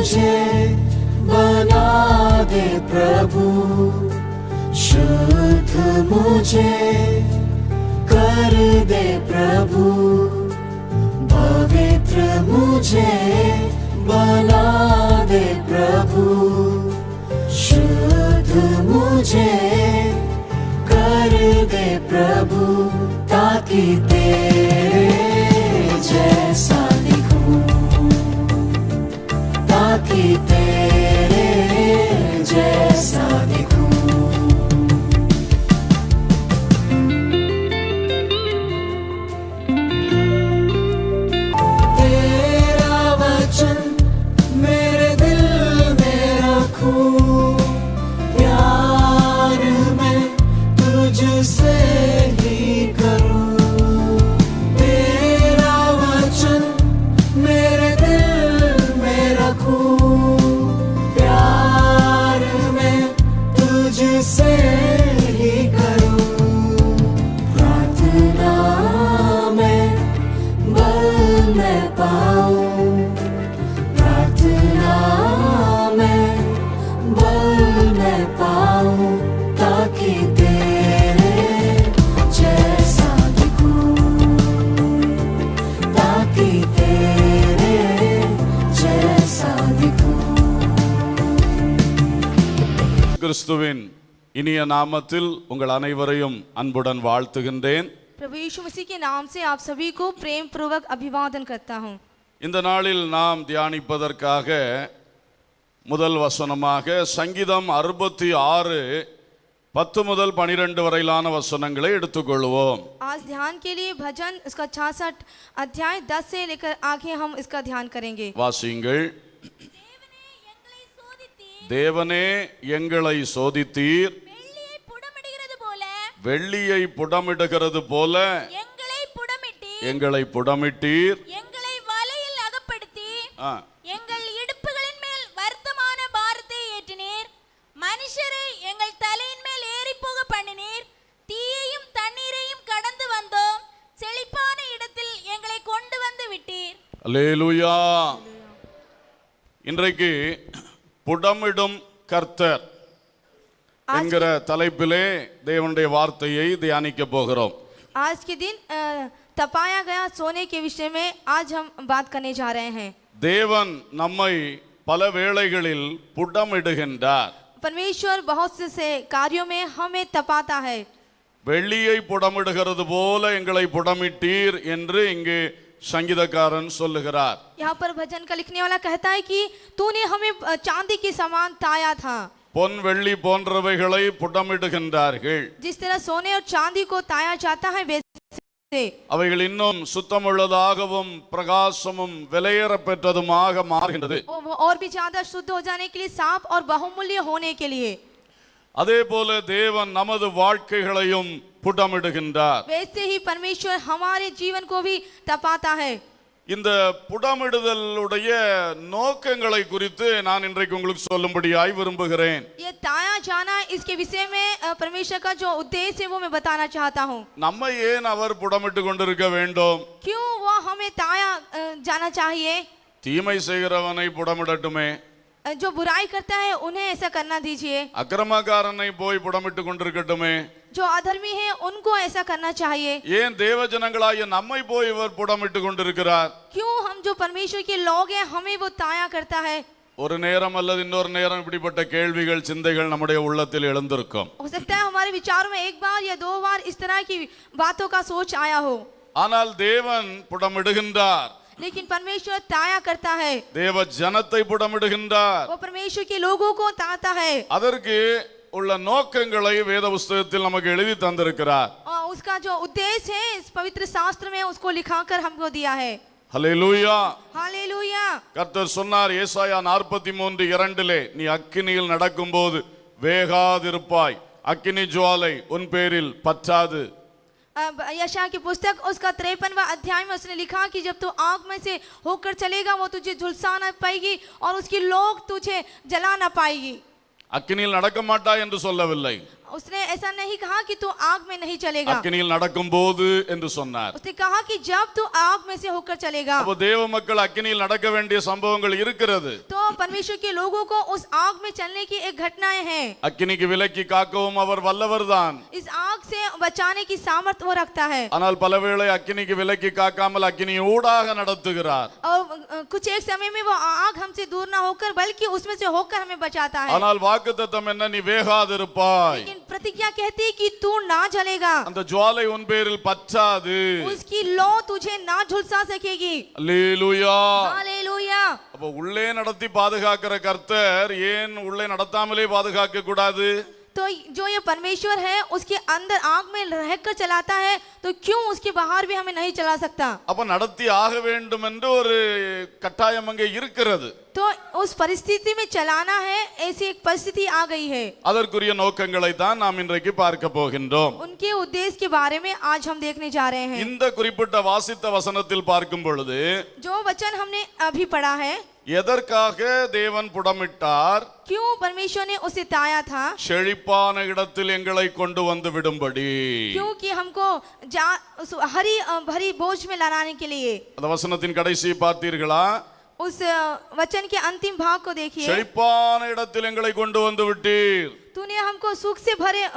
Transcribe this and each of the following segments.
मुझे बना दे प्रभु, शुद्ध मुझे कर दे प्रभु, पवित्र मुझे बना दे प्रभु, शुद्ध मुझे कर दे प्रभु, ताकि तेरे जैसा दिखूं, ताकि तेरे जैसा दिखूं। तेरा वचन मेरे दिल में रखूं, प्यार में तुझसे ही करूं। तेरा वचन मेरे दिल में रखूं, प्यार में तुझसे ही करूं। प्रार्थना में बल मैं पाऊं, प्रार्थना में बल मैं पाऊं, ताकि तेरे जैसा दिखूं, ताकि तेरे जैसा दिखूं। கிறிஸ்துவின் இனிய நாமத்தில் உங்கள் அனைவரையும் அன்புடன் வாழ்த்துகின்றேன். प्रभु यीशु मसीह के नाम से आप सभी को प्रेम पूर्वक अभिवादन करता हूँ। இந்த நாளில் நாம் தியானிப்பதற்காக முதல் வசனமாக சங்கீதம் 66 10 முதல் 12 வரையிலான வசனங்களை எடுத்துக்கொள்வோம். आज ध्यान के लिए भजन उसका 66 अध्याय 10 से लेकर आगे हम इसका ध्यान करेंगे। வாசியுங்கள். தேவனே எங்களை சோதித்தீர், வெள்ளியை புடமிடுகிறது போல எங்களை புடமிட்டீர், எங்களை வலையில் அகப்படுத்தி எங்கள் இடுப்புகளின் மேல் வருத்தமான பாரத்தை ஏற்றினீர், மனுஷரை எங்கள் தலையின் மேல் ஏறி போக பண்ணினீர், தீயையும் தண்ணீரையும் கடந்து வந்தோம், செழிப்பான இடத்தில் எங்களை கொண்டு வந்து விட்டீர். அல்லேலூயா. இன்றைக்கு புடமிடும் கர்த்தர் என்கிற தலைப்பிலே தேவனுடைய வார்த்தையை தியானிக்க போகிறோம். आज के दिन तपाया गया सोने के विषय में आज हम बात करने जा रहे हैं। தேவன் நம்மை பல வேளைகளில் புடமிடுகின்றார். परमेश्वर बहुत से कार्यों में हमें तपाता है। வெள்ளியை புடமிடுகிறது போல எங்களை புடமிட்டீர் என்று இங்கே சங்கீதக்காரன் சொல்லுகிறார். यहाँ पर भजन का लिखने वाला कहता है कि तूने हमें चांदी के समान ताया था। பொன் வெள்ளி போன்றவைகளை புடமிடுகின்றார்கள். जिस तरह सोने और चांदी को ताया जाता है वैसे அவைகள் இன்னும் சுத்தமுள்ளதாகவும் பிரகாசமும் விலையேற பெற்றதுமாக மாறுகின்றது. और भी ज्यादा शुद्ध हो जाने के लिए, साफ और बहुमूल्य होने के लिए। அதே போல தேவன் நமது வாழ்க்கைகளையும் புடமிடுகின்றார். वैसे ही परमेश्वर हमारे जीवन को भी तपाता है। இந்த புடமிடுதலுடைய நோக்கங்களை குறித்து நான் இன்றைக்கு உங்களுக்கு சொல்லும்படியாய் விரும்புகிறேன். ये ताया जाना, इसके विषय में परमेश्वर का जो उद्देश्य है वो मैं बताना चाहता हूँ। நம்மை ஏன் அவர் புடமிட்டு கொண்டிருக்க வேண்டும்? क्यों वो हमें ताया जाना चाहिए? தீமை செய்கிறவனை புடமிடட்டுமே, जो बुराई करता है उन्हें ऐसा करना दीजिए, அக்கிரமக்காரனை போய் புடமிட்டு கொண்டிருக்கட்டுமே, जो अधर्मी है उनको ऐसा करना चाहिए। ஏன் தேவ ஜனங்களாகிய நம்மை போய் இவர் புடமிட்டு கொண்டிருக்கிறார்? क्यों हम जो परमेश्वर के लोग हैं हमें वो ताया करता है? ஒரு நேரம் அல்லது இன்னொரு நேரம் இப்படிப்பட்ட கேள்விகள் சிந்தைகள் நம்முடைய உள்ளத்தில் எழுந்திருக்கும். हो सकता है हमारे विचारों में एक बार या दो बार इस तरह की बातों का सोच आया हो। ஆனால் தேவன் புடமிடுகின்றார். लेकिन परमेश्वर ताया करता है। தேவ ஜனத்தை புடமிடுகின்றார். वो परमेश्वर के लोगों को ताता है। அதற்கு உள்ள நோக்கங்களை வேத புஸ்தகத்தில் நமக்கு எழுதி தந்திருக்கிறார். और उसका जो उद्देश्य है इस पवित्र शास्त्र में उसको लिखाकर हमको दिया है। ஹல்லேலூயா. हालेलुया। கர்த்தர் சொன்னார் ஏசாயா 43:2 நீ அக்கினியில் நடக்கும்போது வேகாதிருப்பாய், அக்கினி ஜுவாலை உன் பேரில் பற்றாது. यशायाह की पुस्तक उसका 53वां अध्याय में उसने लिखा कि जब तू आग में से होकर चलेगा वो तुझे झुलसा ना पाएगी और उसकी लोग तुझे जला ना पाएगी। அக்கினியில் நடக்க மாட்டாய் என்று சொல்லவில்லை. उसने ऐसा नहीं कहा कि तू आग में नहीं चलेगा, அக்கினியில் நடக்கும்போது என்று சொன்னார். उसने कहा कि जब तू आग में से होकर चलेगा. அப்போ தேவ மக்கள் அக்கினியில் நடக்க வேண்டிய சம்பவங்கள் இருக்கிறது. तो परमेश्वर के लोगों को उस आग में चलने की एक घटनाएं हैं. அக்கினிக்கு விலக்கி காக்கவும் அவர் வல்லவர்தான். इस आग से बचाने की सामर्थ वो रखता है. ஆனால் பலவேளை அக்கினிக்கு விலக்கி காக்காமல் அக்கினி ஊடாக நடத்துகிறார். और कुछ एक समय में वो आग हमसे दूर ना होकर बल्कि उसमें से होकर हमें बचाता है. ஆனால் வாக்குத்தத்தம் என்ன, நீ வேகாதிருப்பாய். लेकिन प्रतिज्ञा कहती है कि तू ना जलेगा, அந்த ஜுவாலை உன் பேரில் பற்றாது. उसकी लौ तुझे ना झुलसा सकेगी. அல்லேலூயா. हालेलुया. அப்ப உள்ளே நடத்தி பாதுகாக்கிற கர்த்தர் ஏன் உள்ளே நடத்தாமலே பாதுகாக்க கூடாது? तो जो ये परमेश्वर है उसके अंदर आग में रहकर चलाता है, तो क्यों उसके बाहर भी हमें नहीं चला सकता? அப்ப நடத்தி ஆக வேண்டும் என்று ஒரு கட்டாயம் அங்கே இருக்கிறது. तो उस परिस्थिति में चलाना है, ऐसी एक परिस्थिति आ गई है. அதற்குரிய நோக்கங்களை தான் நாம் இன்றைக்கு பார்க்க போகின்றோம். उनके उद्देश्य के बारे में आज हम देखने जा रहे हैं. இந்த குறிப்பிட்ட வாசித்த வசனத்தில் பார்க்கும் பொழுது जो वचन हमने अभी पढ़ा है, எதற்காக தேவன் புடமிட்டார்? क्यों परमेश्वर ने उसे ताया था? செழிப்பான இடத்தில் எங்களை கொண்டு வந்து விடும்படி. क्योंकि हमको हरी भरी बोझ में लाने के लिए. அந்த வசனத்தின் கடைசி பார்த்தீர்களா? उस वचन के अंतिम भाग को देखिए. செழிப்பான இடத்தில் எங்களை கொண்டு வந்து விட்டீர். तूने हमको सुख से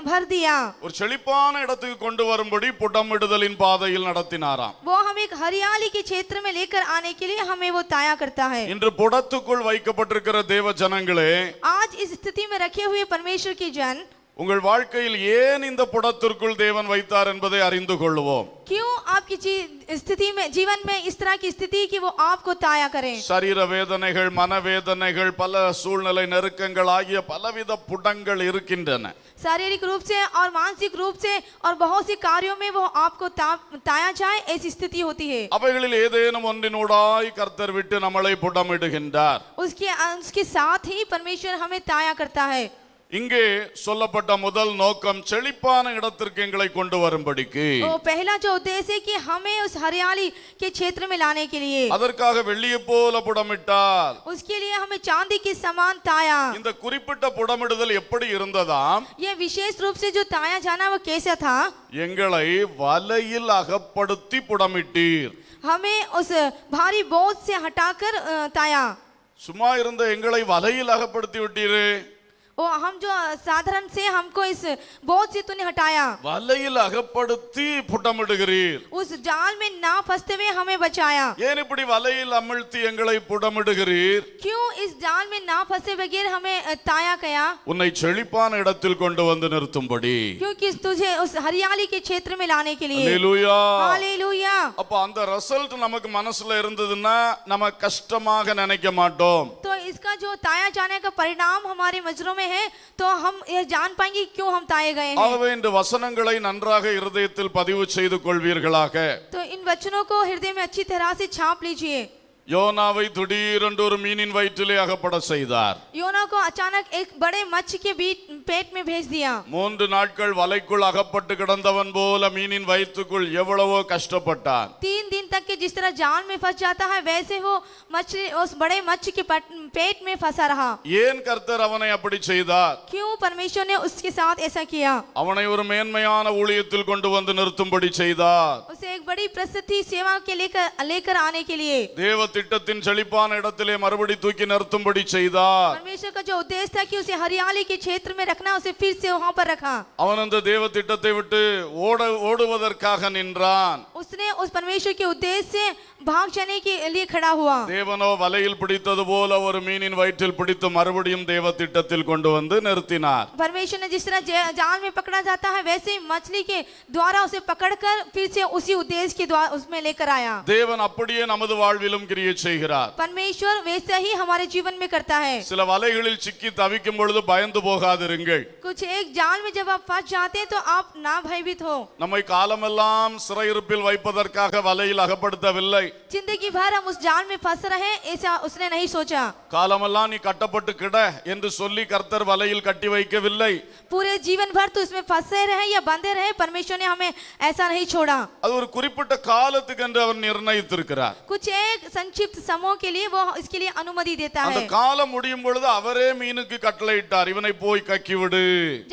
भर दिया. ஒரு செழிப்பான இடத்துக்கு கொண்டு வரும்படி புடமிடுதலின் பாதையில் நடத்தினாராம். वो हम एक हरियाली के क्षेत्र में लेकर आने के लिए हमें वो ताया करता है. இன்று புடத்துக்குள் வைக்கப்பட்டிருக்கிற தேவ ஜனங்களே, आज इस स्थिति में रखे हुए परमेश्वर के जन, உங்கள் வாழ்க்கையில் ஏன் இந்த புடத்திற்குள் தேவன் வைத்தார் என்பதை அறிந்து கொள்வோம். क्यों आपकी स्थिति में, जीवन में इस तरह की स्थिति कि वो आपको ताया करें. சரீர வேதனைகள், மனவேதனைகள், பல சூழ்நிலை நெருக்கங்கள் ஆகிய பலவித புடங்கள் இருக்கின்றன. शारीरिक रूप से और मानसिक रूप से और बहुत सी कार्यों में वो आपको ताया जाए, ऐसी स्थिति होती है. அவைகளில் ஏதேனும் ஒன்றினூடாய் கர்த்தர் விட்டு நம்மளை புடமிடுகின்றார். उसके साथ ही परमेश्वर हमें ताया करता है. இங்கே சொல்லப்பட்ட முதல் நோக்கம் செழிப்பான இடத்திற்கு எங்களை கொண்டு வரும்படிக்கு. तो पहला जो उद्देश्य है कि हमें उस हरियाली के क्षेत्र में लाने के लिए, அதற்காக வெள்ளியை போல புடமிட்டார். उसके लिए हमें चांदी के समान ताया. இந்த குறிப்பிட்ட புடமிடுதல் எப்படி இருந்ததாம்? ये विशेष रूप से जो ताया जाना वो कैसा था? எங்களை வலையில் அகப்படுத்தி புடமிட்டீர். हमें उस भारी बोझ से हटाकर ताया. சும்மா இருந்த எங்களை வலையில் அகப்படுத்தி விட்டீரே. वो हम जो साधारण से हमको इस बोझ से तूने हटाया. வலையில் அகப்படுத்தி புடமிடுகிறீர். उस जाल में ना फंसते हुए हमें बचाया. ஏன் இப்படி வலையில் அமிழ்த்தி எங்களை புடமிடுகிறீர்? क्यों इस जाल में ना फंसे बगैर हमें ताया गया? உன்னை செழிப்பான இடத்தில் கொண்டு வந்து நிறுத்தும்படி. क्योंकि तुझे उस हरियाली के क्षेत्र में लाने के लिए. அல்லேலூயா. हालेलुया. அப்ப அந்த ரிசல்ட் நமக்கு மனசுல இருந்ததுன்னா நம்ம கஷ்டமாக நினைக்க மாட்டோம். तो इसका जो ताया जाने का परिणाम हमारे नजरों में है, तो हम ये जान पाएंगे क्यों हम ताए गए हैं. ஆகவே இந்த வசனங்களை நன்றாக இருதயத்தில் பதிவு செய்து கொள்வீர்களாக. तो इन वचनों को हृदय में अच्छी तरह से छाप लीजिए. யோனாவை திடீரென்று ஒரு மீனின் வயிற்றிலே அகப்பட செய்தார். योना को अचानक एक बड़े मच्छी के पेट में भेज दिया. 3 நாட்கள் வலைக்குள் அகப்பட்டு கிடந்தவன் போல மீனின் வயிற்றுக்குள் எவ்வளவோ கஷ்டப்பட்டான். 3 दिन तक के जिस तरह जाल में फंस जाता है, वैसे वो मछली उस बड़े मच्छी के पेट में फंसा रहा. ஏன் கர்த்தர் அவனை அப்படி செய்தார்? क्यों परमेश्वर ने उसके साथ ऐसा किया? அவனை ஒரு மேன்மையான ஊழியத்தில் கொண்டு வந்து நிறுத்தும்படி செய்தார். उसे एक बड़ी प्रसिद्धि सेवा के लेकर आने के लिए. தேவ திட்டத்தின் செழிப்பான இடத்திலே மறுபடி தூக்கி நிறுத்தும்படி செய்தார். परमेश्वर का जो उद्देश्य था कि उसे हरियाली के क्षेत्र में रखना, उसे फिर से वहां पर रखा. அவன் அந்த தேவ திட்டத்தை விட்டு ஓடுவதற்காக நின்றான். उसने उस परमेश्वर के उद्देश्य से भाग जाने के लिए खड़ा हुआ. தேவனோ வலையில் பிடித்தது போல ஒரு மீனின் வயிற்றில் பிடித்து மறுபடியும் தேவ திட்டத்தில் கொண்டு வந்து நிறுத்தினார். परमेश्वर ने जिस तरह जाल में पकड़ा जाता है, वैसे ही मछली के द्वारा उसे पकड़कर फिर से उसी उद्देश्य के द्वारा उसमें लेकर आया. தேவன் அப்படியே நமது வாழ்விலும் கிரியை செய்கிறார். परमेश्वर वैसा ही हमारे जीवन में करता है. சில வலைகளில் சிக்கி தவிக்கும் பொழுது பயந்து போகாதிருங்கள். कुछ एक जाल में जब आप फंस जाते हैं तो आप ना भयभीत हो. நம்மை காலமெல்லாம் சிறையிருப்பில் வைப்பதற்காக வலையில் அகப்படுத்தவில்லை. जिंदगी भर हम उस जाल में फंस रहे, ऐसा उसने नहीं सोचा. காலமெல்லாம் நீ கட்டப்பட்டு கிட என்று சொல்லி கர்த்தர் வலையில் கட்டி வைக்கவில்லை. पूरे जीवन भर तो उसमें फंसे रहे या बंधे रहे, परमेश्वर ने हमें ऐसा नहीं छोड़ा. அது ஒரு குறிப்பிட்ட குறிப்பிட்ட காலத்துக்கு என்று அவர் நிர்ணயித்திருக்கிறார். कुछ एक संक्षिप्त समय के लिए वो इसके लिए अनुमति देता அந்த है. காலம் முடியும் பொழுது அவரே மீனுக்கு கட்டளையிட்டார், இவனை போய் கக்கி விடு.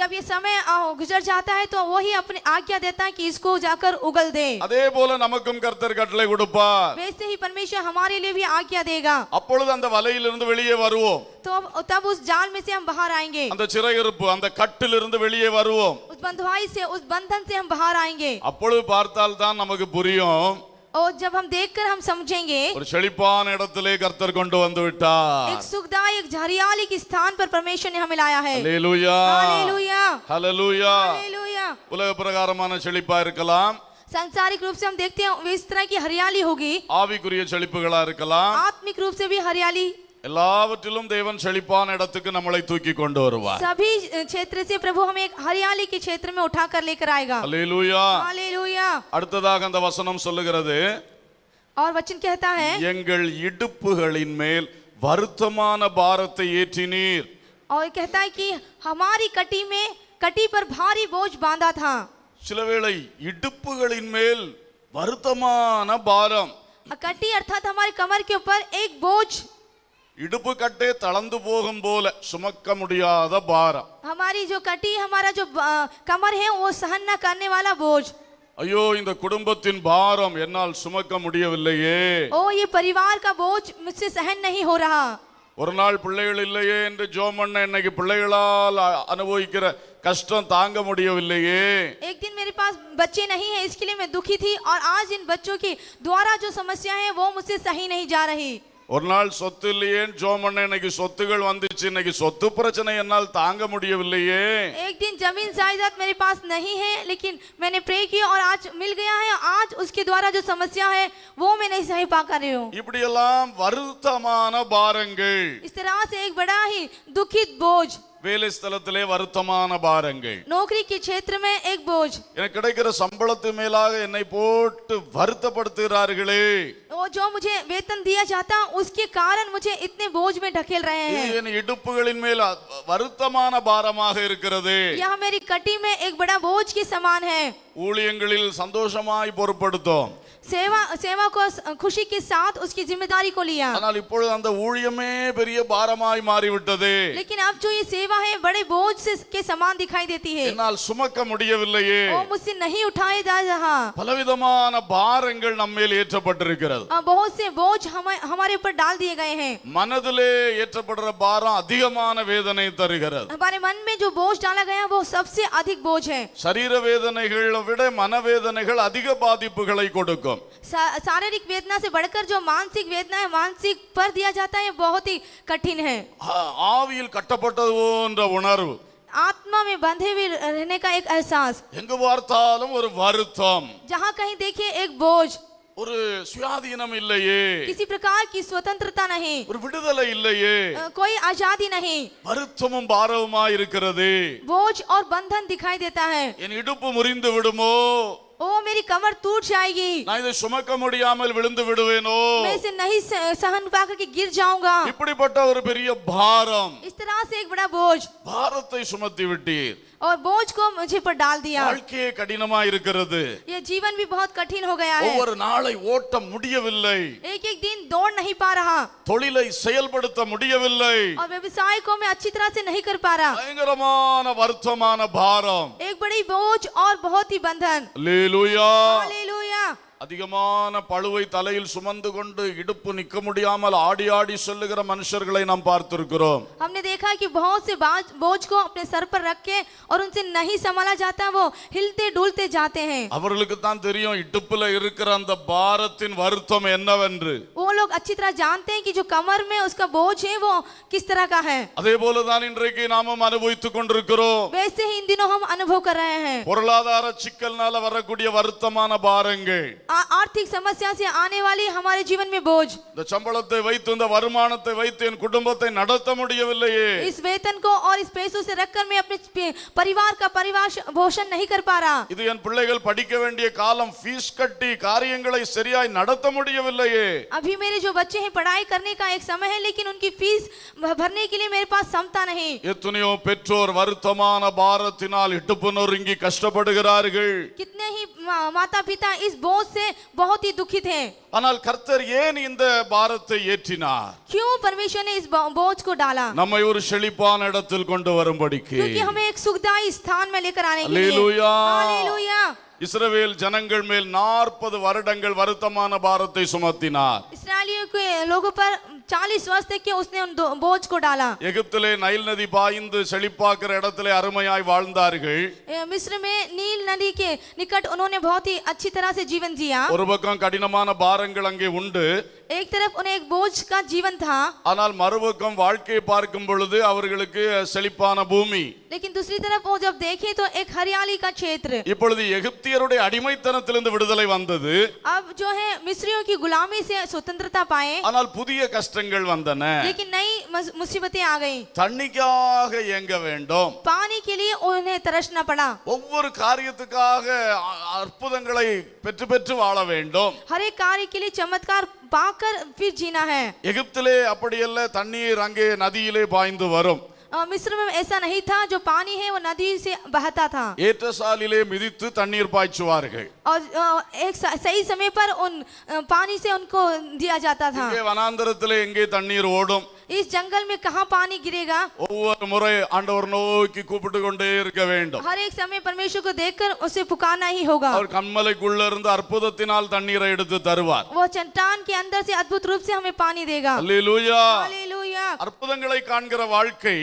जब ये समय गुजर जाता है तो वही अपनी आज्ञा देता है कि इसको जाकर उगल दे. அதே போல நமக்கும் கர்த்தர் கட்டளை கொடுப்பார். वैसे ही परमेश्वर हमारे लिए भी आज्ञा देगा. அப்பொழுது அந்த வலையிலிருந்து வெளியே வருவோம். तो तब उस जाल में से हम बाहर आएंगे. அந்த சிறையிருப்பு, அந்த கட்டிலிருந்து வெளியே வருவோம். उस बंधुआई से, उस बंधन से हम बाहर आएंगे. அப்பொழுது பார்த்தால் தான் நமக்கு புரியும். और जब हम देखकर हम समझेंगे ஒரு செழிப்பான இடத்திலே கர்த்தர் கொண்டு வந்து விட்டார். एक सुखदायक हरियाली के स्थान पर परमेश्वर ने हमें लाया है. ஹல்லேலூயா, हालेलुया, ஹல்லேலூயா. हालेलुया. உலக பிரகாரமான செழிப்பா இருக்கலாம், सांसारिक रूप से हम देखते हैं इस तरह की हरियाली होगी, ஆவிக்குரிய செழிப்புகளா இருக்கலாம். आत्मिक रूप से भी हरियाली. எல்லாவற்றிலும் தேவன் செழிப்பான இடத்துக்கு நம்மளை தூக்கி கொண்டு வருவார். सभी क्षेत्र से प्रभु हमें एक हरियाली के क्षेत्र में उठाकर लेकर आएगा. ஹல்லேலூயா. हालेलुया. அடுத்ததாக அந்த வசனம் சொல்லுகிறது, और वचन कहता है, எங்கள் இடுப்புகளின் மேல் வருத்தமான பாரத்தை ஏற்றினீர். और कहता है कि हमारी कटी पर भारी बोझ बांधा था. சிலவேளை இடுப்புகளின் மேல் வருத்தமான பாரம், कटी अर्थात हमारी कमर के ऊपर एक बोझ, இடுப்பு கட்டே தளர்ந்து போகும் போல சுமக்க முடியாத பாரம். हमारी जो कटी, हमारा जो कमर है वो सहन न करने वाला बोझ. ஐயோ, இந்த குடும்பத்தின் பாரம் என்னால் சுமக்க முடியவில்லையே. ओ ये परिवार का बोझ मुझसे सहन नहीं हो रहा. ஒரு நாள் பிள்ளைகள் இல்லையே என்று ஜெபம் பண்ண, இன்னைக்கு பிள்ளைகளால் அனுபவிக்கிற கஷ்டம் தாங்க முடியவில்லையே. एक दिन मेरे पास बच्चे नहीं है, इसके लिए मैं दुखी थी, और आज इन बच्चों की द्वारा जो समस्या है वो मुझसे सही नहीं जा रही. ஒரு நாள் சொத்து இல்லையேன்னு ஜெபம் பண்ண, இன்னைக்கு சொத்துகள் வந்துச்சு, இன்னைக்கு சொத்து பிரச்சனை என்னால் தாங்க முடியவில்லையே. एक दिन जमीन जायदाद मेरे पास नहीं है, लेकिन मैंने प्रे किया और आज मिल गया है. आज उसके द्वारा जो समस्या है वो मैं नहीं सही पा कर रही हूँ. இப்படியெல்லாம் வருத்தமான பாரங்கள், इस तरह से एक बड़ा ही दुखित बोझ, வேலை ஸ்தலத்திலே வருத்தமான பாரங்கள், नौकरी के क्षेत्र में एक बोझ, எனக்கு கிடைக்கிற சம்பளத்து மேலாக என்னை போட்டு வருத்தப்படுத்துகிறார்களே. वो जो मुझे वेतन दिया जाता उसके कारण मुझे इतने बोझ में ढकेल रहे இது हैं. என் இடுப்புகளின் மேல் வருத்தமான பாரமாக இருக்கிறது. यह मेरी कटी में एक बड़ा बोझ के समान है. ஊழியங்களில் சந்தோஷமாய் பொறுப்படுத்தோம், सेवा को खुशी के साथ उसकी जिम्मेदारी को लिया, ஆனால் இப்பொழுது அந்த ஊழியமே பெரிய பாரமாய் மாறிவிட்டது. लेकिन अब जो ये सेवा है बड़े बोझ से के समान दिखाई देती है. என்னால் சுமக்க முடியவில்லையே. वो मुझसे नहीं उठाए जा रहा. பலவிதமான பாரங்கள் நம்மேல் ஏற்றப்பட்டிருக்கிறது. बहुत से बोझ हमारे ऊपर डाल दिए गए हैं. மனதிலே ஏற்றப்படுற பாரம் அதிகமான வேதனை தருகிறது. हमारे मन में जो बोझ डाला गया वो सबसे अधिक बोझ है. சரீர வேதனைகளை விட மனவேதனைகள் அதிக பாதிப்புகளை கொடுக்கும். शारीरिक वेदना से बढ़कर जो मानसिक वेदना है, मानसिक पर दिया जाता है, बहुत ही कठिन है. ஆவியில் கட்டப்பட்டது போன்ற உணர்வு, आत्मा में बंधे हुए रहने का एक एहसास, எங்கு பார்த்தாலும் ஒரு வருத்தம், जहाँ कहीं देखिए एक बोझ, ஒரு சுயாதீனம் இல்லையே, किसी प्रकार की स्वतंत्रता नहीं, ஒரு விடுதலை இல்லையே, कोई आजादी नहीं, வருத்தமும் பாரவுமாய் இருக்கிறது. बोझ और बंधन दिखाई देता है. என் இடுப்பு முறிந்து விடுமோ, ओ मेरी कमर टूट जाएगी, நான் இதை சுமக்க முடியாமல் விழுந்து விடுவேனோ, मैं इसे नहीं सहन पा करके गिर जाऊंगा. இப்படிப்பட்ட ஒரு பெரிய பாரம், इस तरह से एक बड़ा बोझ, பாரத்தை சுமத்தி விட்டீர். और बोझ को मुझे पर डाल दिया. வாழ்க்கையே கடினமா இருக்கிறது. ये जीवन भी बहुत कठिन हो गया है. ஒவ்வொரு நாளை ஓட்ட முடியவில்லை, एक एक दिन दौड़ नहीं पा रहा, தொழிலை செயல்படுத்த முடியவில்லை, और व्यवसाय को मैं अच्छी तरह से नहीं कर पा रहा. பயங்கரமான வருத்தமான பாரம். एक बड़ी बोझ और बहुत ही बंधन. அல்லேலூயா. हालेलुया. அதிகமான பழுவை தலையில் சுமந்து கொண்டு இடுப்பு நிற்க முடியாமல் ஆடி ஆடி செல்லுகிற மனுஷர்களை நாம் பார்த்திருக்கிறோம். हमने देखा कि बहुत से बोझ को अपने सर पर रख के और उनसे नहीं संभाला जाता, वो हिलते डुलते जाते हैं. அவர்களுக்கு தான் தெரியும் இடுப்புல இருக்கிற அந்த பாரத்தின் வருத்தம் என்னவென்று. वो लोग अच्छी तरह जानते हैं कि जो कमर में उसका बोझ है वो किस तरह का है. அதே போலதான் இன்றைக்கு நாமும் அனுபவித்துக் கொண்டிருக்கிறோம். वैसे ही इन दिनों हम अनुभव कर रहे हैं. பொருளாதார சிக்கல்னால வரக்கூடிய வருத்தமான பாரங்கள், आर्थिक समस्या से आने वाली हमारे जीवन में बोझ, இந்த சம்பளத்தை வைத்து இந்த வருமானத்தை வைத்து என் குடும்பத்தை நடத்த முடியவில்லையே, इस वेतन को और इस पैसों से रखकर मैं अपने परिवार का पोषण नहीं कर पा रहा. இது என் பிள்ளைகள் படிக்க வேண்டிய காலம், ஃபீஸ் கட்டி காரியங்களை சரியாய் நடத்த முடியவில்லையே, अभी मेरे जो बच्चे हैं पढ़ाई करने का एक समय है, लेकिन उनकी फीस भरने के लिए मेरे पास क्षमता नहीं. எத்தனையோ பெற்றோர் வருத்தமான பாரத்தினால் இடுப்பு நொறுங்கி கஷ்டப்படுகிறார்கள். कितने ही माता पिता इस बोझ से से बहुत ही दुखित हैं। ஆனால் கர்த்தர் ஏன் இந்த பாரத்தை ஏற்றினார்? क्यों परमेश्वर ने इस बोझ को डाला? நம்மை ஒரு செழிப்பான இடத்தில் கொண்டு வரும்படிக்கு। क्योंकि हमें एक सुखदायी स्थान में लेकर आने के लिए। हालेलुया। हालेलुया। இஸ்ரவேல் ஜனங்கள் மேல் 40 வருடங்கள் வருத்தமான பாரத்தை சுமத்தினார்। इस्राएलियों के लोगों पर 40 वर्ष तक के उसने उन बोझ को डाला। எகிப்திலே நைல் நதி பாய்ந்து செழிப்பாக்குற இடத்திலே அருமையாய் வாழ்ந்தார்கள்। मिस्र में नील नदी के निकट उन्होंने बहुत ही अच्छी तरह से जीवन जिया। ஒரு பக்கம் கடினமான பாரங்கள் அங்கே உண்டு। एक तरफ उन्हें एक बोझ का जीवन था, ஆனால் மறுபக்கம் வாழ்க்கையை பார்க்கும் பொழுது அவர்களுக்கு செழிப்பான பூமி। लेकिन दूसरी तरफ वो जब देखे तो एक हरियाली का क्षेत्र। இப்பொழுது எகிப்தியருடைய அடிமைத்தனத்திலிருந்து விடுதலை வந்தது। अब जो है मिस्रियों की गुलामी से स्वतंत्रता पाए, ஆனால் புதிய கஷ்டங்கள் வந்தன। लेकिन नई मुसीबतें आ गई। தண்ணிக்காக ஏங்க வேண்டும், पानी के लिए उन्हें तरसना पड़ा। ஒவ்வொரு காரியத்துக்காக அற்புதங்களை பெற்று பெற்று வாழ வேண்டும்। हर एक कार्य के लिए चमत्कार पाकर फिर जीना है। எகிப்திலே அப்படியல்ல, தண்ணீர் அங்கே நதியிலே பாய்ந்து வரும்। मिस्र में ऐसा नहीं था, जो पानी है वो नदी से बहता था ஏற்றசாலிலே மிதித்து தண்ணீர் பாய்ச்சுவார்கள்। और एक सही समय पर उन पानी से उनको दिया जाता था। இங்கே வனாந்தரத்திலே எங்கே தண்ணீர் ஓடும்? इस जंगल में कहाँ पानी गिरेगा? ஒவ்வொரு முறை ஆண்டவர் நோக்கி கூப்பிட்டு கொண்டே இருக்க வேண்டும்। हर एक समय परमेश्वर को देखकर उसे पुकारना ही होगा। அவர் கண்மலைக்குள்ள இருந்து அற்புதத்தினால் தண்ணீரை எடுத்து தருவார்। वो चट्टान के अंदर से अद्भुत रूप से हमें पानी देगा। அல்லேலூயா। हालेलुया। அற்புதங்களை காண்கிற வாழ்க்கை,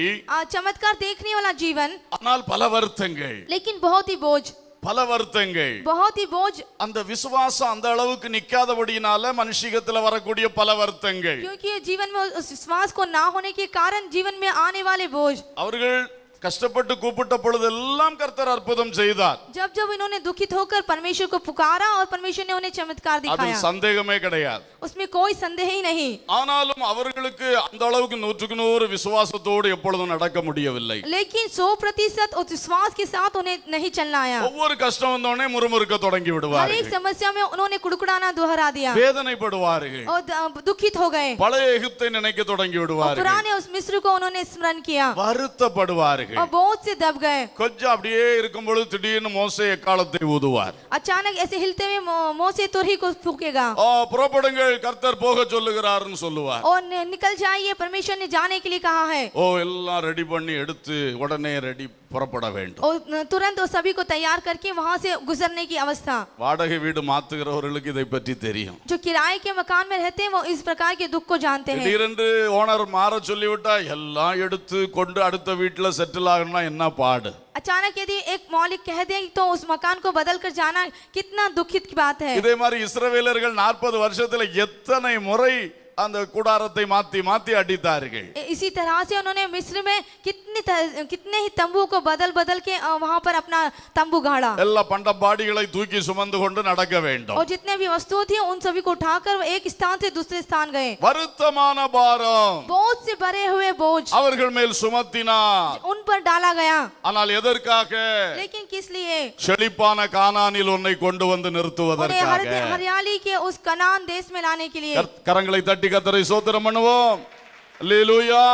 चमत्कार देखने वाला जीवन, ஆனால் பல வருத்தங்கள், लेकिन बहुत ही बोझ, பல வருத்தங்கள்। बहुत ही बोझ। அந்த விசுவாசம் அந்த அளவுக்கு நிக்காதபடியினால மனுஷிகத்துல வரக்கூடிய பல வருத்தங்கள்। क्योंकि जीवन में उस विश्वास को ना होने के कारण जीवन में आने वाले बोझ। அவர்கள் கஷ்டப்பட்டு கூப்பிட்ட பொழுதெல்லாம் கர்த்தர் அற்புதம் செய்தார்। जब जब इन्होंने दुखित होकर परमेश्वर को पुकारा और परमेश्वर ने उन्हें चमत्कार அதில் दिखाया, சந்தேகமே கிடையாது। उसमें कोई संदेह ही नहीं। ஆனாலும் அவர்களுக்கு அந்த அளவுக்கு 100% விசுவாசத்தோடு எப்பொழுதும் நடக்க முடியவில்லை। लेकिन 100% उस विश्वास के साथ उन्हें नहीं चलना आया। ஒவ்வொரு கஷ்டம் வந்தோடனே முறுமுறுக்க தொடங்கி हर एक விடுவார்கள், समस्या में उन्होंने कुड़कुड़ाना दोहरा दिया வேதனைப்படுவார்கள், और दुखित हो गए। பழைய எகிப்தை நினைக்க தொடங்கி और விடுவார்கள், पुराने उस मिस्र को उन्होंने स्मरण किया வருத்தப்படுவார்கள்। और बोझ से दब गए। கொஞ்சம் அப்படியே இருக்கும் பொழுது திடீர்னு மோசே எக்காலத்தை ஊதுவார்। अचानक ऐसे हिलते हुए मोसे तुरही को फूकेगा புறப்படுங்கள், கர்த்தர் போக சொல்லுகிறார்னு சொல்லுவார்। और निकल जाइए, परमेश्वर ने जाने के लिए कहा है। எல்லாம் ரெடி பண்ணி எடுத்து உடனே ரெடி புறப்பட வேண்டும்। और तुरंत उस सभी को तैयार करके वहां से गुजरने की अवस्था। வாடகை வீடு மாத்துகிறவர்களுக்கு இதை பற்றி தெரியும்। जो किराए के मकान में रहते हैं वो इस प्रकार के दुख को जानते हैं। திடீரென்று ஓனர் மாற சொல்லிவிட்டா எல்லாம் எடுத்து கொண்டு அடுத்த வீட்டுல செட்டில் ஆகணும்னா என்ன பாடு। अचानक यदि एक मालिक कह दे तो उस मकान को बदल कर जाना कितना दुखित की बात है। இதே மாதிரி இஸ்ரவேலர்கள் 40 வருஷத்துல எத்தனை முறை அந்த கூடாரத்தை மாத்தி மாத்தி அடித்தார்கள்। इसी तरह से उन्होंने मिस्र में कितने ही तंबू को बदल बदल के वहां पर अपना तंबू गाड़ा। எல்லா பண்டபாடிகளை தூக்கி சுமந்து கொண்டு நடக்க வேண்டும்। और जितने भी वस्तुएं थी उन सभी को उठाकर एक स्थान से दूसरे स्थान गए। வருத்தமான பாரம் बोझ से भरे हुए बोझ அவர்கள் மேல் சுமத்தினார்। उन पर डाला गया, ஆனால் எதற்காக? लेकिन किस लिए? செழிப்பான கானானில் உன்னை கொண்டு வந்து उन्हें நிறுத்துவதற்காக। हरियाली के उस कनान देश में लाने के लिए। கரங்களை தட்டி கர்த்தரை ஸ்தோத்திரம் பண்ணுவோம்। அல்லேலூயா।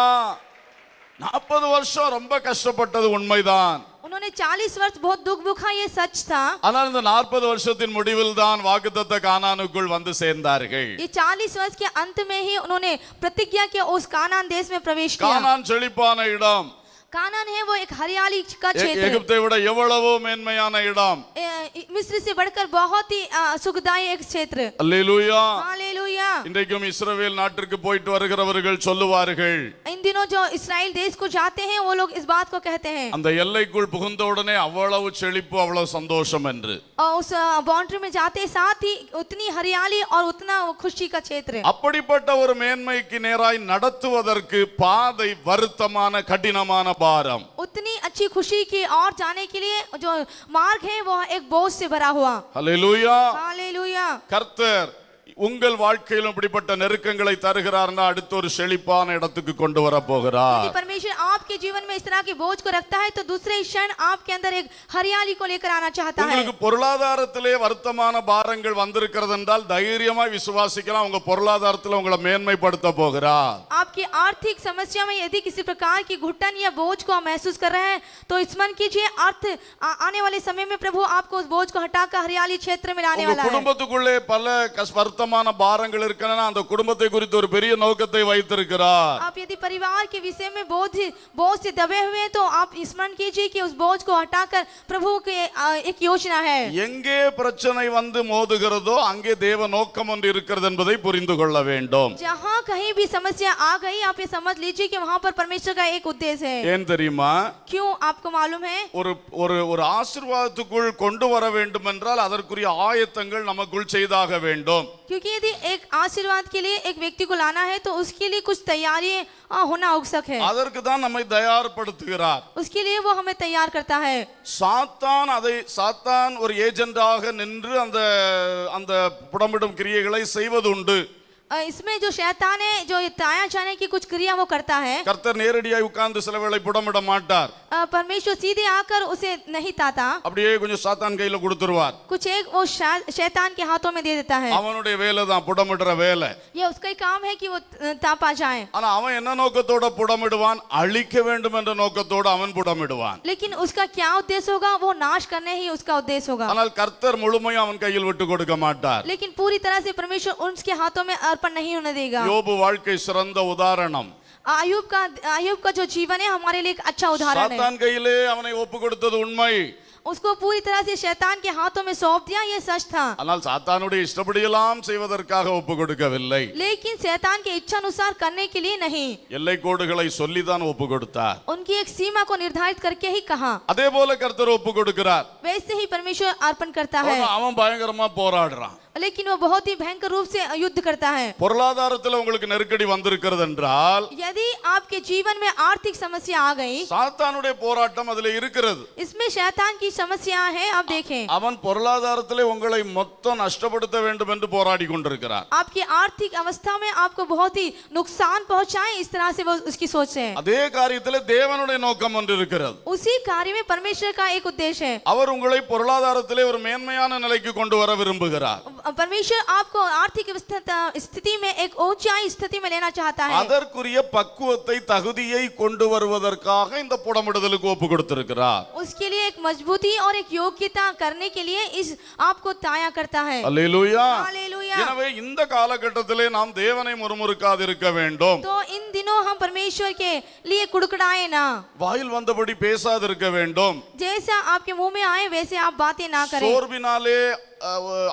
40 வருஷம் ரொம்ப கஷ்டப்பட்டது உண்மைதான்। उन्होंने 40 वर्ष बहुत दुख भुखा, ये सच था। ஆனால் இந்த 40 வருஷத்தின் முடிவில் தான் வாக்குத்தத்த கானானுக்குள் வந்து சேர்ந்தார்கள்। ये 40 वर्ष के अंत में ही उन्होंने प्रतिज्ञा के उस कानान देश में प्रवेश किया। கானான் செழிப்பான இடம், कानान है वो एक हरियाली का क्षेत्र। எகிப்தை விட எவ்வளவோ மேன்மையான இடம், मिस्र से बढ़कर बहुत ही सुखदायी एक क्षेत्र। அல்லேலூயா। हालेलुया। இன்றைக்கும் இஸ்ரவேல் நாட்டிற்கு போயிட்டு வருகிறவர்கள் சொல்லுவார்கள், इन दिनों जो इस्राएल देश को जाते हैं वो लोग इस बात को कहते हैं, அந்த எல்லைக்குள் புகுந்த உடனே அவ்வளவு செழிப்பு அவ்வளவு சந்தோஷம் என்று। और उस बाउंड्री में जाते साथ ही उतनी हरियाली और उतना खुशी का क्षेत्र। அப்படிப்பட்ட ஒரு மேன்மைக்கு நேராய் நடத்துவதற்கு பாதை வருத்தமான கடினமான பாரம்। उतनी अच्छी खुशी की और जाने के लिए जो मार्ग है वो एक बोझ से भरा हुआ। அல்லேலூயா। हालेलुया। கர்த்தர் உங்கள் வாழ்க்கையிலும் இப்படிப்பட்ட நெருக்கங்களை தருகிறார்னா அடுத்த ஒரு செழிப்பான இடத்துக்கு கொண்டு வர போகிறார். यदि परमेश्वर आपके जीवन में इस तरह के बोझ को रखता है तो दूसरे क्षण आपके अंदर एक हरियाली को लेकर आना चाहता है. உங்களுக்கு பொருளாதாரத்திலே வருத்தமான பாரங்கள் வந்திருக்கிறது என்றால் தைரியமாய் விசுவாசிக்கலாம், உங்க பொருளாதாரத்தில் உங்களை மேன்மைப்படுத்த போகிறார். आपकी आर्थिक समस्या में यदि किसी प्रकार की घुटन या बोझ को आप महसूस कर रहे हैं तो स्मरण कीजिए, आने वाले समय में प्रभु आपको उस बोझ को हटाकर हरियाली क्षेत्र में लाने वाला है. குடும்பத்துக்குள்ளே பல வருத்தமான பாரங்கள் இருக்கனா அந்த குடும்பத்தை குறித்து ஒரு பெரிய நோக்கத்தை வைத்திருக்கிறார். आप यदि परिवार के विषय में बोझ से दबे हुए हैं तो आप स्मरण कीजिए कि उस बोझ को हटाकर प्रभु की एक योजना है. எங்கே பிரச்சனை வந்து மோதுகிறதோ அங்கே தேவ நோக்கம் ஒன்று இருக்கிறது என்பதை புரிந்து கொள்ள வேண்டும். जहां कहीं भी समस्या आ गई आप ये समझ लीजिए कि वहां पर परमेश्वर का एक उद्देश्य है. ஏன் தெரியுமா? क्यों आपको मालूम है? ஒரு ஆசீர்வாதத்துக்குள் கொண்டு வர வேண்டும் என்றால் அதற்குரிய ஆயத்தங்கள் நமக்குள் செய்தாக வேண்டும். क्योंकि यदि एक आशीर्वाद के लिए एक व्यक्ति को लाना है तो उसके लिए कुछ तैयारी होना आवश्यक है. அதற்கு தான் நம்மை தயார்படுத்துகிறார். उसके लिए वो हमें तैयार करता है. சாத்தான் ஒரு ஏஜென்டாக நின்று அந்த புடமிடும் கிரியைகளை செய்வதுண்டு. इसमें जो शैतान है जो ताया जाने की कुछ क्रिया वो करता है. கர்த்தர் நேரடியாக உட்கார்ந்து சில வேளை புடமிட மாட்டார். परमेश्वर सीधे आकर उसे नहीं ताता, அப்படியே கொஞ்சம் சாத்தான் கையில கொடுத்துருவார். कुछ एक वो शैतान के हाथों में दे देता है. அவனுடைய வேலை தான் புடமிடுற வேலை. ये उसका ही काम है कि वो तापा जाए. ஆனா அவன் என்ன நோக்கத்தோட புடமிடுவான்? அழிக்க வேண்டும் என்ற நோக்கத்தோட அவன் புடமிடுவான். लेकिन उसका क्या उद्देश्य होगा? वो नाश करने ही उसका उद्देश्य होगा. ஆனால் கர்த்தர் முழுமையாக அவன் கையில் விட்டு கொடுக்க மாட்டார். लेकिन पूरी तरह से परमेश्वर उसके हाथों में अर्पण नहीं होने देगा. யோபு வாழ்க்கை சிறந்த உதாரணம். आयुब का जो जीवन है हमारे लिए एक अच्छा उदाहरण है. சாத்தான் கையிலே அவனை ஒப்பு கொடுத்தது உண்மை. उसको पूरी तरह से शैतान के हाथों में सौंप दिया, ये सच था. ஆனால் சாத்தானுடைய இஷ்டப்படியெல்லாம் செய்வதற்காக ஒப்பு கொடுக்கவில்லை. लेकिन शैतान के इच्छा अनुसार करने के लिए नहीं, எல்லை கோடுகளை சொல்லிதான் ஒப்பு கொடுத்தார். उनकी एक सीमा को निर्धारित करके ही कहा. அதே போல கர்த்தர் ஒப்பு கொடுக்கிறார். वैसे ही परमेश्वर अर्पण करता है. அவன் பயங்கரமா போராடுறான். लेकिन वो बहुत ही भयंकर रूप से युद्ध करता है. பொருளாதாரத்தில் உங்களுக்கு நெருக்கடி வந்திருக்கிறது என்றால், यदि आपके जीवन में आर्थिक समस्या आ गई, சாத்தானுடைய போராட்டம் அதிலே இருக்கிறது. इसमें शैतान की समस्या है. आप देखें, அவன் பொருளாதாரத்திலே உங்களை மொத்தம் நஷ்டப்படுத்த வேண்டும் என்று போராடி கொண்டிருக்கிறார். आपकी आर्थिक अवस्था में आपको बहुत ही नुकसान पहुंचाए, इस तरह से वो उसकी सोच है. அதே காரியத்திலே தேவனுடைய நோக்கம் ஒன்று இருக்கிறது. उसी कार्य में परमेश्वर का एक उद्देश्य है. அவர் உங்களை பொருளாதாரத்திலே ஒரு மேன்மையான நிலைக்கு கொண்டு வர விரும்புகிறார். परमेश्वर आपको आर्थिक स्थिति में एक ऊंचाई स्थिति में लेना चाहता है. அதற்குரிய பக்குவத்தை தகுதியை கொண்டு வருவதற்காக இந்த புடமிடுதலுக்கு ஒப்பு கொடுத்திருக்கிறார். उसके लिए एक मजबूती और एक योग्यता करने के लिए इस आपको ताया करता है. அல்லேலூயா. हालेलुया. எனவே இந்த காலகட்டத்திலே நாம் தேவனை முறுமுறுக்காதிருக்க வேண்டும். तो इन दिनों हम परमेश्वर के लिए कुड़कुड़ाए ना, வாயில் வந்தபடி பேசாதிருக்க வேண்டும். जैसा आपके मुंह में आए वैसे आप बातें ना करें. சோர்வினாலே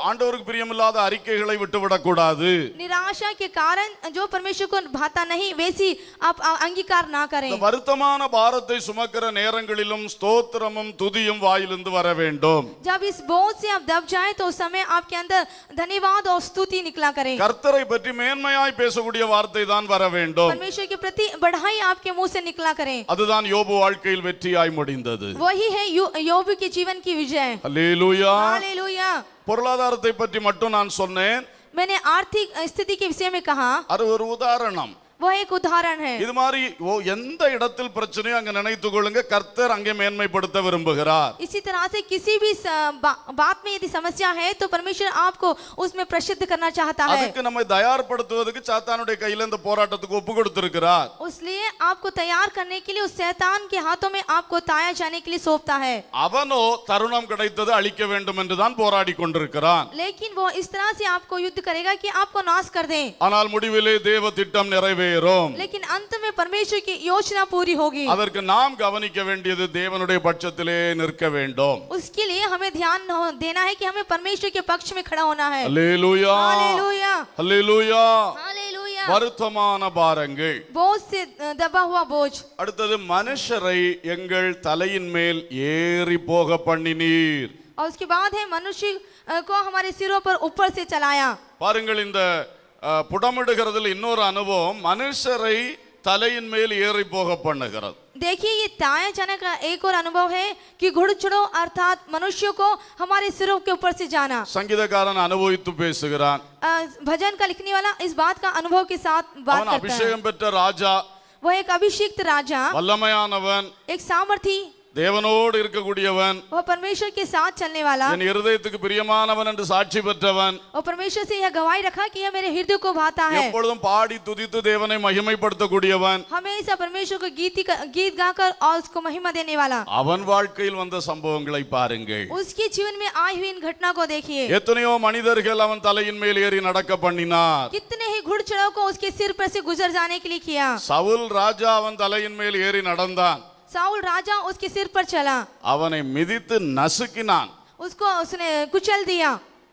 ஆண்டவருக்கு பிரியமில்லாத அறிக்கைகளை விட்டுவிடக் கூடாது. निराशा के कारण जो परमेश्वर को भाता नहीं वैसी आप अंगीकार ना करें. இந்த வருத்தமான பாரத்தை சுமக்கிற நேரங்களிலும் ஸ்தோத்திரமும் துதியும் வாயிலிருந்து வர வேண்டும். जब इस बोझ से आप दब जाए तो उस समय आपके अंदर धन्यवाद और स्तुति निकला करें. கர்த்தரை பற்றி மேன்மையாய் பேசக்கூடிய வார்த்தை தான் வர வேண்டும். परमेश्वर के प्रति बढ़ाई आपके मुंह से निकला करें. அதுதான் யோபு வாழ்க்கையில் வெற்றியாய் முடிந்தது. वही है योबू के जीवन की विजय. அல்லேலூயா. हालेलुया. பொருளாதாரத்தை பற்றி மட்டும் நான் சொன்னேன். मैंने आर्थिक स्थिति के विषय में कहा, அது ஒரு உதாரணம். वो एक उदाहरण है. இது மாதிரி எந்த இடத்தில் பிரச்சனையோ அங்க நினைத்துக் கொள்ளுங்க, கர்த்தர் அங்கே மேன்மைப்படுத்த விரும்புகிறார். इसी तरह से किसी भी बात में यदि समस्या है तो परमेश्वर आपको उसमें प्रसिद्ध करना चाहता है. அதுக்கு நம்மை தயார்படுத்துவதற்கு சாத்தானுடைய கையில இந்த போராட்டத்துக்கு ஒப்பு கொடுத்திருக்கிறார். इसलिए आपको तैयार करने के लिए उस शैतान के हाथों में आपको ताया जाने के लिए सौंपता है. அவனோ தருணம் கிடைத்தது அழிக்க வேண்டும் என்று தான் போராடி கொண்டிருக்கிறான். लेकिन वो इस तरह से आपको युद्ध करेगा कि आपको नाश कर दे. ஆனால் முடிவிலே தேவ திட்டம் நிறைவேறும். लेकिन अंत में परमेश्वर की योजना पूरी होगी. அதற்கு நாம் கவனிக்க வேண்டியது தேவனுடைய பட்சத்திலே நிற்க வேண்டும். उसके लिए हमें ध्यान देना है कि हमें परमेश्वर के पक्ष में खड़ा होना है. அல்லேலூயா. हालेलुया. அல்லேலூயா. हालेलुया. வருத்தமான பாரங்கள். बोझ से दबा हुआ बोझ. அடுத்தது மனுஷரை எங்கள் தலையின் மேல் ஏறி போக பண்ணினீர். और उसके बाद है मनुष्य को हमारे सिरों पर ऊपर से चलाया. பாருங்கள், இந்த புடமிடுகிறதுல இன்னொரு அனுபவம் மனுஷரை தலையின் மேல் ஏறி போக பண்ணுகிறது. देखिए ये ताया जाने का एक और अनुभव है कि घुड़चढ़ो अर्थात मनुष्यों को हमारे सिरों के ऊपर से जाना। சங்கீதக்காரன் அனுபவித்து பேசுகிறான். भजन का लिखने वाला इस बात का अनुभव के साथ बात அவன் करता है। அபிஷேகம் பெற்ற ராஜா, वो एक अभिषिक्त राजा, வல்லமையானவன், एक सामर्थी, தேவனோடு இருக்கக்கூடியவன், वो परमेश्वर के साथ चलने वाला, என் இருதயத்துக்கு பிரியமானவன் என்று சாட்சி பெற்றவன், और परमेश्वर से यह गवाही रखा कि यह मेरे हृदय को भाता है। எப்பொழுதும் பாடி துதித்து தேவனை மகிமைப்படுத்தக்கூடியவன், हमेशा परमेश्वर को गीत गाकर और उसको महिमा देने वाला। அவன் வாழ்க்கையில் வந்த சம்பவங்களை பாருங்கள். उसके जीवन में आई हुई इन घटना को देखिए। எத்தனையோ மனிதர்கள் அவன் தலையின் மேல் ஏறி நடக்க பண்ணினார். कितने ही घुड़चढ़ों को उसके सिर पर से गुजर जाने के लिए किया। சவுல் ராஜா அவன் தலையின் மேல் ஏறி நடந்தான். साउल राजा उसके सिर पर चला, அவனை மிதித்து நசுக்கினான். उसको उसने कुचल दिया।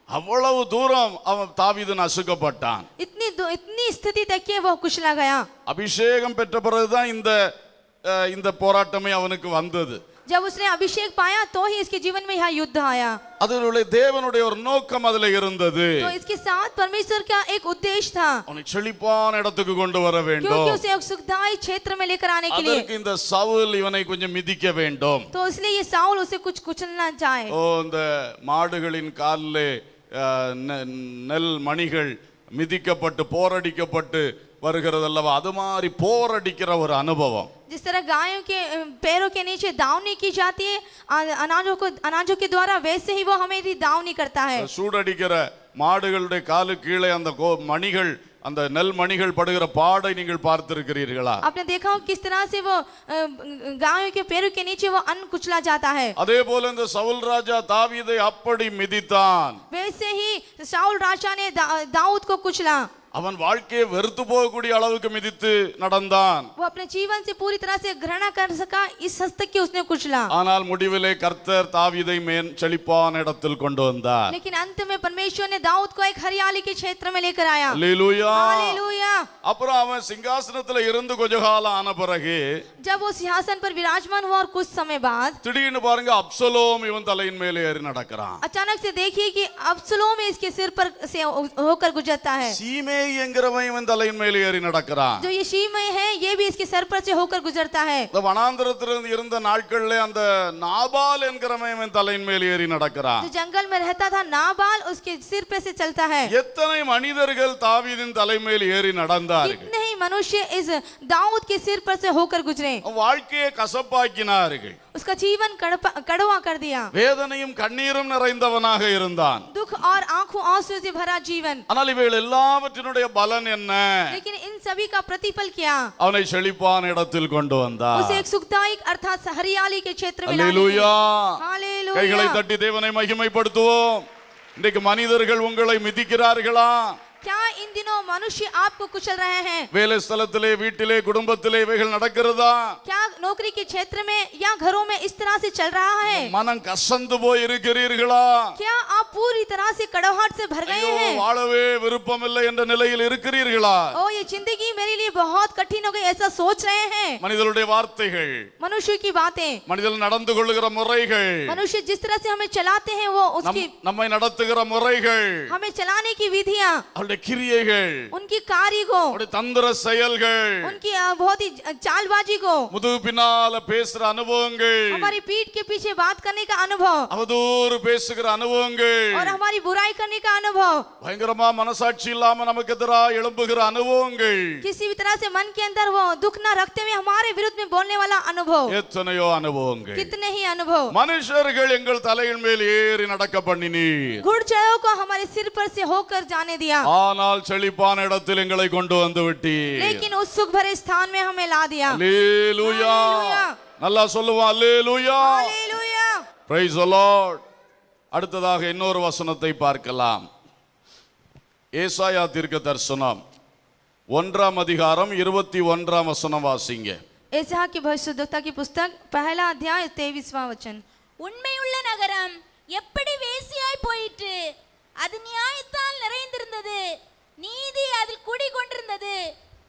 அவ்வளவு தூரம் அவன் தாவீது நசுக்கப்பட்டான். इतनी स्थिति तक के वो कुचला गया। அபிஷேகம் பெற்ற பிறகுதான் இந்த போராட்டமே அவனுக்கு வந்தது. जब उसने अभिषेक पाया तो ही इसके जीवन में यह युद्ध आया। அதனுடைய தேவனுடைய ஒரு நோக்கம் அதுல இருந்தது. तो इसके साथ परमेश्वर का एक उद्देश्य था, அவனை செழிப்பான இடத்துக்கு கொண்டு வர வேண்டும். क्योंकि उसे एक सुखदायी क्षेत्र में लेकर आने के लिए। அதற்கு இந்த சவுல் இவனை கொஞ்சம் மிதிக்க வேண்டும். तो इसलिए ये साउल उसे कुछ कुचलना चाहे। ஓ, இந்த மாடுகளின் காலிலே நெல் மணிகள் மிதிக்கப்பட்டு போரடிக்கப்பட்டு வருகிறது அல்லவா, அது மாதிரி போரடிக்கிற ஒரு அனுபவம். जिस तरह गायों के पैरों के नीचे दावनी की जाती है अनाजों के द्वारा, वैसे ही वो हमें दावनी करता है। சூடடிக்கிற மாடுகளுடைய காலு கீழே அந்த மணிகள், அந்த நெல் மணிகள் படுகிற பாடை நீங்கள் பார்த்திருக்கிறீர்களா? आपने देखा हो किस तरह से वो गायों के पैरों के नीचे वो अन्न कुचला जाता है। அதே போல இந்த சவுல் ராஜா தாவீதை அப்படி மிதித்தான். वैसे ही साउल राजा ने दाऊद को कुचला। அவன் வாழ்க்கையை வெறுத்து போகக்கூடிய அளவுக்கு மிதித்து நடந்தான். वो अपने जीवन से पूरी तरह से घृणा कर सका, इस हद तक कि उसने कुचला। ஆனால் முடிவிலே கர்த்தர் தாவீதை செழிப்பான இடத்தில் கொண்டு வந்தார். लेकिन अंत में परमेश्वर ने दाऊद को एक हरियाली के क्षेत्र में लेकर आया। அல்லேலூயா, हालेलुया। அப்புறம் அவன் சிங்காசனத்துல இருந்து கொஞ்ச காலம் ஆன பிறகு जब वो सिंहासन पर विराजमान हुआ और कुछ समय बाद திடீர்னு பாருங்க, அப்சலோம் இவன் தலையின் மேலே ஏறி நடக்கிறான். अचानक से देखिए कि अब्सलोम इसके सिर पर से होकर गुजरता है। சீமே என்கிறவன் இவன் தலையின் மேலே ஏறி நடக்கிறான். जो ये शीमय है ये भी इसके सर पर से होकर गुजरता है। இந்த வனாந்தரத்தில் இருந்த நாட்கள்ல அந்த நாபால் என்கிறவன் இவன் தலையின் மேலே ஏறி நடக்கிறான். जो जंगल में रहता था नाबाल उसके सिर पे से चलता है। எத்தனை மனிதர்கள் தாவீதின் தலை மேல் ஏறி நடந்தார்கள். कितने ही मनुष्य इस दाऊद के सिर पर से होकर गुजरे। வாழ்க்கையை கசப்பாக்கினார்கள். उसका जीवन कड़वा कर दिया। வேதனையும் கண்ணீரும் நிறைந்தவனாக இருந்தான். दुख और आंखों आंसू से भरा जीवन। ஆனால் இவைகள் எல்லாவற்றினுடைய பலன் என்ன? लेकिन इन सभी का प्रतिफल क्या? அவனை செழிப்பான இடத்தில் கொண்டு வந்தார். उसे एक सुखदायक अर्थात हरियाली के क्षेत्र में लाने। அல்லேலூயா. हालेलुया। கைகளை தட்டி தேவனை மகிமைப்படுத்துவோம். இன்றைக்கு மனிதர்கள் உங்களை மிதிக்கிறார்களா? क्या इन दिनों मनुष्य आपको कुचल रहे हैं? வேலை ஸ்தலத்திலே, வீட்டிலே, குடும்பத்திலே இவைகள் நடக்கிறதா? क्या नौकरी के क्षेत्र में या घरों में इस तरह से चल रहा है? மனம் கசந்து போய் இருக்கிறீர்களா? क्या आप पूरी तरह से कड़वाहट से भर गए ஐயோ, हैं? வாழவே விருப்பமில்லை என்ற நிலையில் இருக்கிறீர்களா? ओ ये जिंदगी मेरे लिए बहुत कठिन हो गई ऐसा सोच रहे हैं? மனிதனுடைய வார்த்தைகள், मनुष्य की बातें, மனிதன் நடந்து கொள்ளுகிற முறைகள், मनुष्य जिस तरह से हमें चलाते हैं वो उसकी நம்மை நடத்துகிற முறைகள், हमें चलाने की विधियां, அவருடைய கிரியைகள், उनकी कार्य को, அவருடைய தந்திர செயல்கள், उनकी बहुत ही चालबाजी को, முதுகு பின்னால பேசுற அனுபவங்கள், हमारी पीठ के पीछे बात करने का अनुभव அவதூறு பேசுகிற அனுபவங்கள், और हमारी बुराई करने का अनुभव, பயங்கரமா மனசாட்சி இல்லாம நமக்கு எதிராக எழும்புகிற அனுபவங்கள், किसी भी तरह से मन के अंदर वो दुख न रखते हुए हमारे विरुद्ध में बोलने वाला अनुभव, எத்தனையோ அனுபவங்கள். कितने ही अनुभव। மனுஷர்கள் எங்கள் தலையின் மேல் ஏறி நடக்க பண்ணினீர், घुड़चढ़ों को हमारे सिर पर से होकर जाने दिया, ஆனால் செழிப்பான இடத்தில் எங்களை கொண்டு வந்து விட்டீர். लेकिन उस सुख भरे स्थान में हमें ला दिया। அல்லேலூயா. நல்லா சொல்லுவோம், அல்லேலூயா. हालेलुया। Praise the Lord. அடுத்ததாக இன்னொரு வசனத்தை பார்க்கலாம். ஏசாயா தீர்க்கதரிசனம் 1ஆம் அதிகாரம் 21ஆம் வசனம் வாசிங்க. एसाया की भविष्यद्वक्ता की पुस्तक 1 अध्याय 23वां वचन। உண்மையுள்ள நகரம் எப்படி வேசியாய் போயிற்று, அது நியாயத்தால் நிறைந்திருந்தது, நீதி அதில் குடி கொண்டிருந்தது,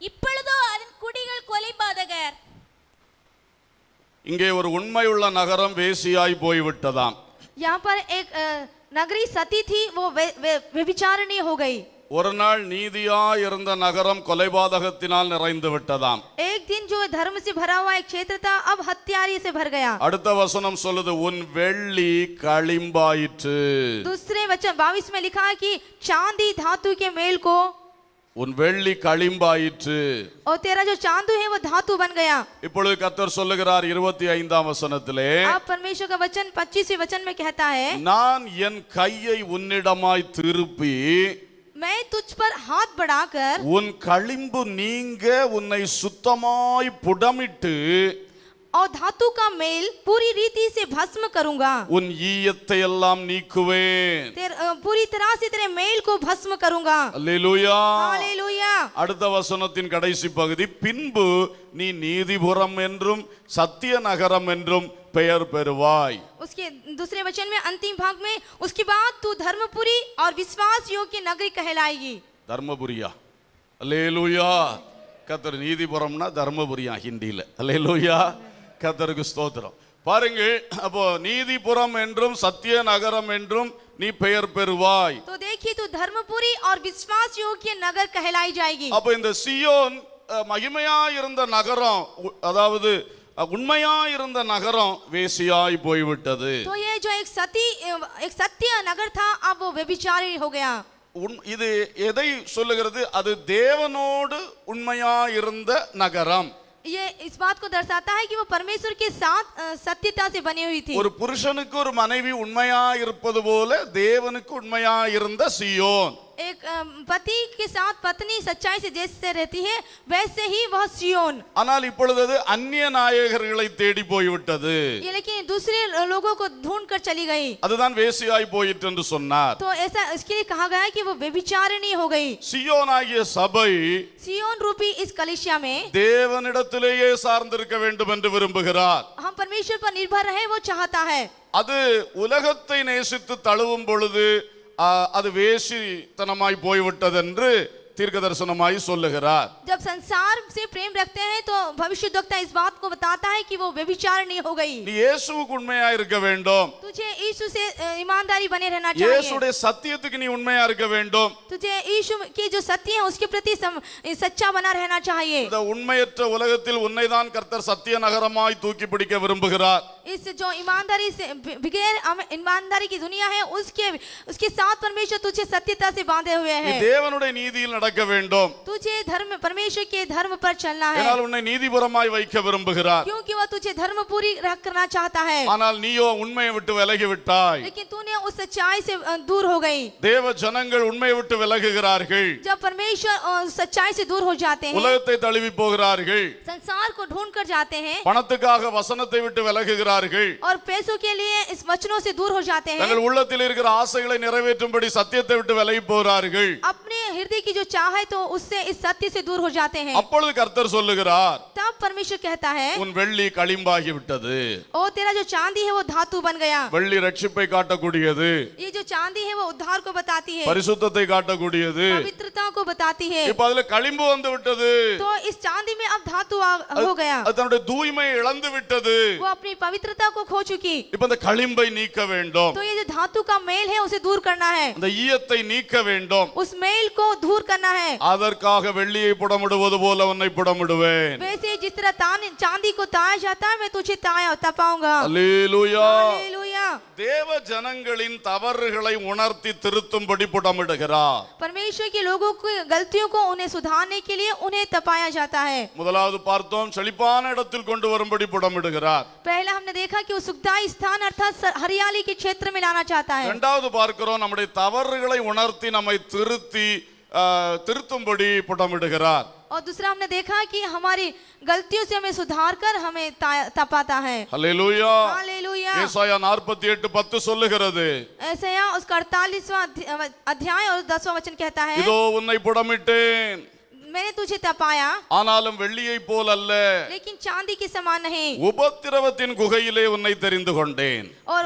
இப்பொழுதோ அதன் குடிகள் கொலைபாதகர். இங்கே ஒரு உண்மையுள்ள நகரம் வேசியாய் போய்விட்டதாம். यहाँ पर एक नगरी सती थी, वो व्यभिचारिणी हो गई. ஒரு நாள் நீதியா இருந்த நகரம் கொலைபாதகத்தினால் நிறைந்து விட்டதாம். एक दिन जो धर्म से भरा हुआ एक क्षेत्र था अब हत्यारे से भर गया. அடுத்த வசனம் சொல்லுது உன் வெள்ளி களிம்பாயிற்று. दूसरे वचन 22 में लिखा है कि चांदी धातु के मेल को, உன் வெள்ளி களிம்பாயிற்று. और तेरा जो चांदू है वो धातु बन गया. இப்பொழுது கர்த்தர் சொல்லுகிறார் 25ஆம் வசனத்திலே, अब परमेश्वर का वचन 25वें वचन में कहता है, நான் என் கையை உன்னிடமாய் திருப்பி मैं तुझ पर हाथ बढ़ाकर உன் களிம்பு நீங்க உன்னை சுத்தமாய் புடமிட்டு और धातु का मेल पूरी रीति से भस्म करूंगा. உன் ஈயத்தை எல்லாம் நீக்குவேன். पूरी तरह से तेरे मेल को भस्म करूंगा. அல்லேலூயா. हालेलुया. அடுத்த வசனத்தின் கடைசி பகுதி, பின்பு நீ நீதிபுரம் என்றும் சத்திய நகரம் என்றும் பெயர் பெறுவாய். उसके दूसरे वचन में अंतिम भाग में, उसके बाद तू धर्मपुरी और विश्वास योग्य नगरी कहलाएगी. தர்மபுரியா? அல்லேலூயா. கர்த்தர் நீதிபுரம்னா தர்மபுரியா ஹிந்தியில. அல்லேலூயா. கர்த்தருக்கு ஸ்தோத்திரம். பாருங்கள், அப்போ நீதிபுரம் என்றும் சத்திய நகரம் என்றும் நீ பெயர் பெறுவாய். तो देखिए तू धर्मपुरी और विश्वास योग्य नगर कहलाई जाएगी. அப்போ இந்த சியோன் மகிமையா இருந்த நகரம், அதாவது உண்மையா இருந்த நகரம் வேசியாய் போய்விட்டது. तो ये जो एक सत्य नगर था अब वो व्यभिचारी हो गया. இது எதை சொல்லுகிறது? அது தேவனோடு உண்மையா இருந்த நகரம். ये इस बात को दर्शाता है कि वो परमेश्वर के साथ सत्यता से बनी हुई थी. ஒரு புருஷனுக்கு ஒரு மனைவி உண்மையா இருப்பது போல தேவனுக்கு உண்மையா இருந்த சியோன். एक पति के साथ पत्नी सच्चाई से जैसे रहती है वैसे ही वह सियोन. ஆனால் இப்பொழுது அது அந்நிய நாயகர்களை தேடி போய்விட்டது. ये लेकिन दूसरे लोगों को ढूंढ कर चली गई. அதுதான் வேசியாய் போயிற்று என்று சொன்னார். तो ऐसा इसके लिए कहा गया है कि वो व्यभिचारिणी हो गई. சியோன் ஆகிய சபை सियोन रूपी इस कलीसिया में தேவனிடத்திலேயே சார்ந்திருக்க வேண்டும் என்று விரும்புகிறார். हम परमेश्वर पर निर्भर रहे वो चाहता है. அது உலகத்தை நேசித்து தழுவும் பொழுது அது வேசித்தனமாய் போய்விட்டது என்று தீர்க்க தரிசனமாய் சொல்லுகிறார். जब संसार से प्रेम रखते हैं तो भविष्यद्वक्ता इस बात को बताता है कि वो व्यभिचारिणी हो गई. நீ இயேசுவுக்கு உண்மையா இருக்க வேண்டும். तुझे यीशु से ईमानदारी बने रहना चाहिए. இயேசுடைய சத்தியத்துக்கு நீ உண்மையா இருக்க வேண்டும். तुझे यीशु की जो सत्य है उसके प्रति सच्चा बना रहना चाहिए. இந்த உண்மையற்ற உலகத்தில் உன்னை தான் கர்த்தர் சத்திய நகரமாய் தூக்கி பிடிக்க விரும்புகிறார். इस जो ईमानदारी से बगैर ईमानदारी की दुनिया है उसके साथ परमेश्वर तुझे सत्यता से बांधे हुए நீ हैं. தேவனுடைய நீதியில் நடக்க வேண்டும். तुझे परमेश्वर के धर्म पर चलना है. ஆனால் உன்னை நீதிபுரமாய் வைக்க விரும்புகிறார். क्योंकि वह तुझे धर्मपुरी करना चाहता है. ஆனால் நீயோ உண்மையை விட்டு விலகி விட்டாய். लेकिन तूने उस सच्चाई से दूर हो गई. தேவ ஜனங்கள் உண்மையை விட்டு விலகுகிறார்கள். जब परमेश्वर सच्चाई से दूर हो जाते हैं, உலகத்தை தழுவி போகிறார்கள். संसार को ढूंढ कर जाते हैं பணத்துக்காக வசனத்தை விட்டு விலகுகிறார்கள். और पैसों के लिए इस वचनों से दूर हो जाते हैं. தங்கள் உள்ளத்தில் இருக்கிற ஆசைகளை நிறைவேற்றும்படி சத்தியத்தை விட்டு விலகி போகிறார்கள். अपने हृदय की जो चाह है तो उससे इस सत्य से दूर हो जाते हैं. அப்பொழுது கர்த்தர் சொல்லுகிறார், तब परमेश्वर कहता है, உன் வெள்ளி களிம்பாகி விட்டது. ओ तेरा जो चांदी है वो धातु बन गया. வெள்ளி ரட்சிப்பை காட்டக்கூடியது. ये जो चांदी है वो उद्धार को बताती है, பரிசுத்தத்தை காட்டக்கூடியது. पवित्रता को बताती है. இப்ப அதுல களிம்பு வந்து விட்டது. तो इस चांदी में अब धातु हो गया. அது தன்னுடைய தூய்மையை இழந்து விட்டது. वो अपनी पवित्रता को खो चुकी. இப்ப இந்த களிம்பை நீக்க வேண்டும். तो ये जो धातु का मेल है उसे दूर करना है. அந்த ஈயத்தை நீக்க வேண்டும். उस मेल को दूर करना है. அதற்காக வெள்ளியை புடமிடுவது போல உன்னை புடமிடுவேன். वैसे जिस तरह चांदी को ताया जाता है मैं तुझे तपाऊंगा. அல்லேலூயா. हालेलुया. தேவ ஜனங்களின் தவறுகளை உணர்த்தி திருத்தும்படி புடமிடுகிறார். परमेश्वर के लोगों की गलतियों को उन्हें सुधारने के लिए उन्हें तपाया जाता है. முதலாவது பார்த்தோம், செழிப்பான இடத்தில் கொண்டு வரும்படி புடமிடுகிறார். पहला हमने देखा कि वो सुखदायी स्थान अर्थात हरियाली के क्षेत्र में लाना चाहता है. இரண்டாவது பார்க்கிறோம், நம்முடைய தவறுகளை உணர்த்தி நம்மை திருத்தும்படி புடமிடுகிறார். और दूसरा हमने देखा कि हमारी गलतियों से हमें सुधार कर हमें तपाता है. அல்லேலூயா. हालेलुया. ஏசாயா 48:10 சொல்லுகிறது, ऐसाया उसका 48वां अध्याय और 10वां वचन कहता है, இதோ உன்னை புடமிட்டேன், मैंने तुझे तपाया ஆனாலும் வெள்ளியை போல் அல்ல, लेकिन चांदी के समान नहीं. உபத்திரவத்தின் குகையிலே உன்னை தெரிந்து கொண்டேன். और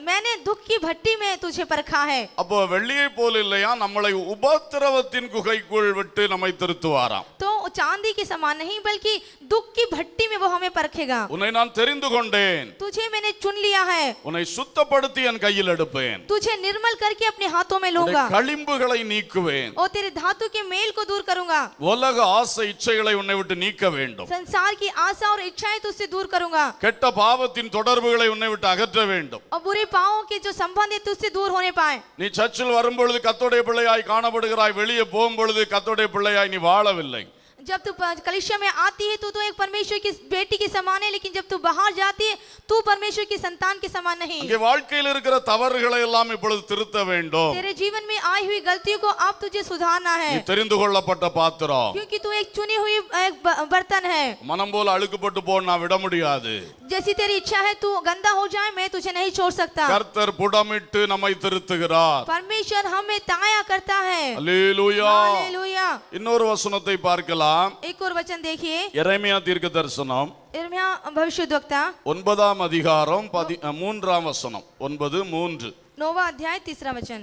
मैंने दुख की भट्टी में तुझे परखा है. அப்போ வெள்ளியை போல் இல்லையா, நம்மளை உபத்திரவத்தின் குகைக்குள் விட்டு நம்மை திருத்துவாராம். तो चांदी के समान नहीं बल्कि दुख की भट्टी में वो हमें परखेगा। உன்னை நான் தெரிந்து கொண்டேன், तुझे मैंने चुन लिया है, உன்னை சுத்தப்படுத்தி என் கையில் எடுப்பேன், तुझे निर्मल करके अपने हाथों में உன்னை लूंगा களிம்புகளை நீக்குவேன், और तेरे धातु के मेल को दूर करूंगा। உலக ஆசை இச்சைகளை உன்னை விட்டு நீக்க வேண்டும், संसार की आशा और इच्छाएं तुझसे दूर करूंगा கெட்ட பாவத்தின் தொடர்புகளை உன்னை விட்டு அகற்ற வேண்டும்। और बुरे पापों के जो संबंध है तुझसे दूर होने पाए। நீ சர்ச்சில் வரும்பொழுது கர்த்தருடைய பிள்ளையாய் காணப்படுகிறாய், வெளியே போகும்பொழுது கர்த்தருடைய பிள்ளையாய் நீ வாழவில்லை। जब तू कलीसिया में आती है तो एक परमेश्वर की बेटी के समान है, लेकिन जब तू बाहर जाती है तू परमेश्वर की संतान के समान नहीं। இங்கே வாழ்க்கையில் இருக்கிற தவறுகளை எல்லாம் இப்பொழுது திருத்த வேண்டும்। तेरे जीवन में आई हुई गलतियों को अब तुझे सुधारना है, நீ தெரிந்து கொள்ளப்பட்ட பாத்திரம், क्योंकि तू एक चुनी हुई एक बर्तन है। மனம் போல அழுக்குப்பட்டு போன நான் விட முடியாது। जैसी तेरी इच्छा है तू गंदा हो जाए, मैं तुझे नहीं छोड़ सकता। கர்த்தர் புடமிட்டு நம்மை திருத்துகிறார்। परमेश्वर हमें ताया करता है। அல்லேலூயா। हालेलुया। இன்னொரு வசனத்தை பார்க்கலாம்। एक और वचन देखिए, எரேமியா தீர்க்கதரிசனம் यिर्मयाह भविष्यद्वक्ता 9ஆம் அதிகாரம் 3ஆம் வசனம் 9:3 9वां अध्याय 3रा वचन।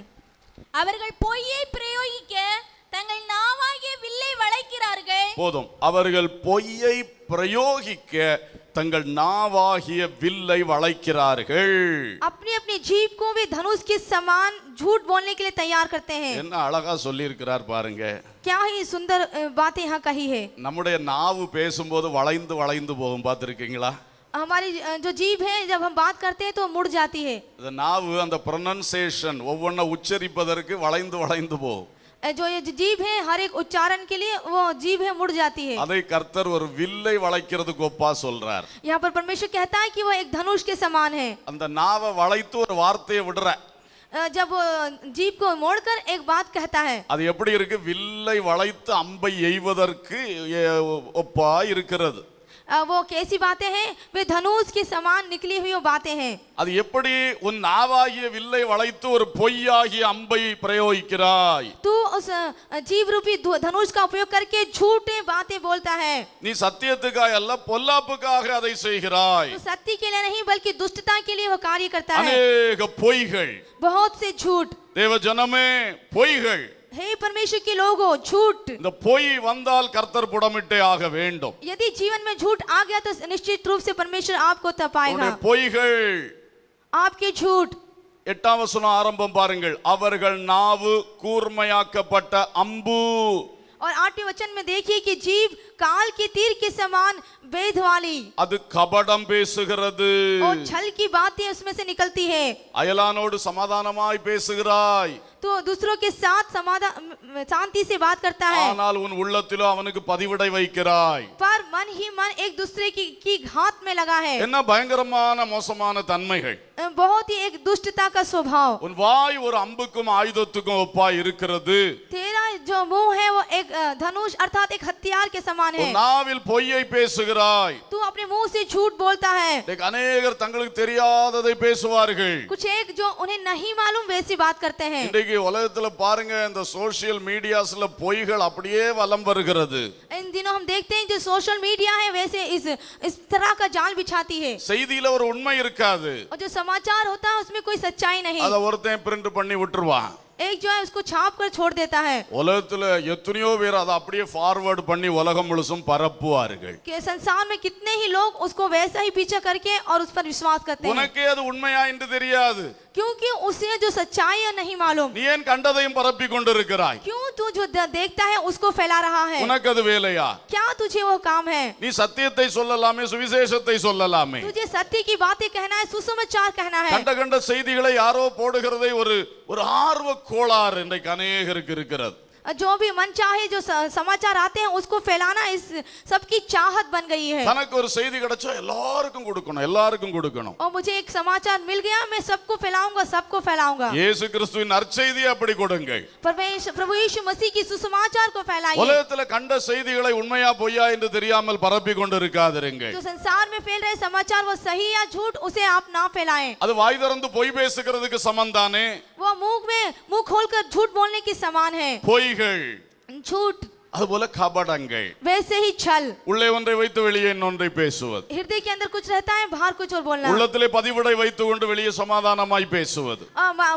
அவர்கள் பொய்யை பிரயோகிக்க தங்கள் நாவாகிய வில்லை வளைக்கிறார்கள்। போதும், அவர்கள் பொய்யை பிரயோகிக்க தங்கள் நாவாகிய வில்லை வளைக்கிறார்கள்। अपनी अपनी जीभ को वे धनुष के समान झूठ बोलने के लिए तैयार करते हैं। என்ன அழகா சொல்லி இருக்கிறார் பாருங்க। क्या ही सुंदर बातें यहाँ कही है। நம்முடைய நாவு பேசும்போது வளைந்து வளைந்து போகும், பார்த்திருக்கீங்களா? हमारी जो जीभ है जब हम बात करते हैं तो मुड़ जाती है। இந்த நாவு அந்த ப்ரொனன்சியேஷன் ஒவ்வொன்றை உச்சரிப்பதற்கு வளைந்து வளைந்து போகும்। जो ये जीभ है हर एक उच्चारण के लिए वो जीभ है मुड़ जाती है। அதை கர்த்தர் ஒரு வில்லை வளைக்கிறதுக்கு ஒப்பா சொல்றார்। यहाँ पर परमेश्वर कहता है कि वो एक धनुष के समान है। அந்த நாவை வளைத்து ஒரு வார்த்தையை விடுற, जब वो जीभ को मोड़कर एक बात कहता है, அது எப்படி இருக்கு? வில்லை வளைத்து அம்பை எய்வதற்கு ஒப்பா இருக்கிறது। वो कैसी बातें हैं? वे धनुष के समान निकली हुई वो बातें हैं। அது எப்படி உன் நாவாகிய வில்லை வளைத்து ஒரு பொய்யாகிய அம்பை பிரயோகிக்கிறாய்? तू उस जीव रूपी धनुष का उपयोग करके झूठे बातें बोलता है। நீ சத்தியத்துக்காக அல்ல பொல்லாப்புக்காக அதை செய்கிறாய்। तो सत्य के लिए नहीं बल्कि दुष्टता के लिए वो कार्य करता है। अनेक பொய்கள், बहुत से झूठ। தேவ ஜனமே, பொய்கள்। हे परमेश्वर के लोगों, झूठ। இந்த பொய் வந்தால் கர்த்தர் புடமிட்டே ஆக வேண்டும்। यदि जीवन में झूठ आ गया तो निश्चित रूप से परमेश्वर आपको तपाएगा। உன்னுடைய பொய்கள், आपके झूठ। 8ஆம் வசனம் ஆரம்பம் பாருங்கள்। அவர்கள் நாவு கூர்மையாக்கப்பட்ட அம்பு। और 8वें वचन में देखिए कि जीभ काल के तीर के समान वेद वाली, அது கபடம் பேசுகிறது। और छल की बातें उसमें से निकलती है। அயலானோடு சமாதானமாய் பேசுகிறாய், तो दूसरों के साथ समाधान शांति से बात करता है, ஆனால் உன் உள்ளத்திலோ அவனுக்கு பதிவிடை வைக்கிறாய்। पर मन ही मन एक दूसरे की घात में लगा है। என்ன பயங்கரமான மோசமான தன்மைகள்! बहुत ही एक दुष्टता का स्वभाव। உன் வாய் ஒரு அம்புக்கும் ஆயுதத்துக்கும் ஒப்பாய் இருக்கிறது। तेरा जो मुंह है वो एक धनुष अर्थात एक हथियार के समान है। உன் நாவில் பொய்யை பேசுகிறாய்। तू अपने मुंह से झूठ बोलता है। அநேகர் தங்களுக்கு தெரியாததை பேசுவார்கள்। कुछ एक जो उन्हें नहीं मालूम वैसी बात करते हैं। இன்றைக்கு உலகத்துல பாருங்க, இந்த சோசியல் மீடியாஸ்ல பொய்கள் அப்படியே வலம் வருகிறது। इन दिनों हम देखते हैं जो सोशल मीडिया है वैसे इस तरह का जाल बिछाती है, செய்தியில ஒரு உண்மை இருக்காது, और जो समाचार होता है उसमें कोई सच्चाई नहीं। அத ஒருத்தன் பிரிண்ட் பண்ணி விட்டுருவான்। एक जो है उसको छाप कर छोड़ देता है। உலகத்துல எத்தனையோ பேர் அதை அப்படியே ஃபார்வர்ட் பண்ணி உலகம் முழுசும் பரப்புவார்கள்। कि संसार में कितने ही लोग उसको वैसा ही पीछा करके और उस पर विश्वास करते हैं, உனக்கே அது உண்மையா என்று தெரியாது। क्योंकि उसे जो सच्चाई है नहीं मालूम। நீ ஏன் கண்டதையும் பரப்பி கொண்டிருக்கிறாய்? क्यों तू जो देखता है उसको फैला रहा है? உனக்கு அது வேலையா? क्या तुझे वो काम है? நீ சத்தியத்தை சொல்லலாமே, சுவிசேஷத்தை சொல்லலாமே, तुझे सत्य की बातें कहना है, सुसमाचार कहना है। கண்ட கண்ட செய்திகளை யாரோ போடுகிறதை ஒரு ஆர்வ கோளாறு இன்றைக்கு அநேகருக்கு இருக்கிறது। जो भी मन चाहे जो समाचार आते हैं उसको फैलाना इस सबकी चाहत बन गई है। தனக்கு ஒரு செய்தி கிடைச்சா எல்லாருக்கும் கொடுக்கணும், எல்லாருக்கும் கொடுக்கணும்। और मुझे एक समाचार मिल गया मैं सबको फैलाऊंगा, सबको फैलाऊंगा। இயேசு கிறிஸ்துவின் நற்செய்தியை அப்படி கொடுங்கள்। प्रभु यीशु मसीह की सुसमाचार को फैलाइए। உலகத்துல கண்ட செய்திகளை உண்மையா பொய்யா என்று தெரியாமல் பரப்பி கொண்டிருக்காதீர்கள்। जो संसार में फैल रहे समाचार वो सही या झूठ उसे आप ना फैलाएं। அது வாய் திறந்து பொய் பேசுகிறதுக்கு சமந்தானே। वो मुंह खोलकर झूठ बोलने की समान है। பொய்கள், झूठ அதுபோல கபடங்கள், वैसे ही छल, உள்ளே ஒன்றை வைத்து வெளியே இன்னொன்றை பேசுவது, हृदय के अंदर कुछ रहता है, बाहर कुछ और बोलना, உள்ளத்திலே பதிவிடை வைத்துக் கொண்டு வெளியே சமாதானமாய் பேசுவது,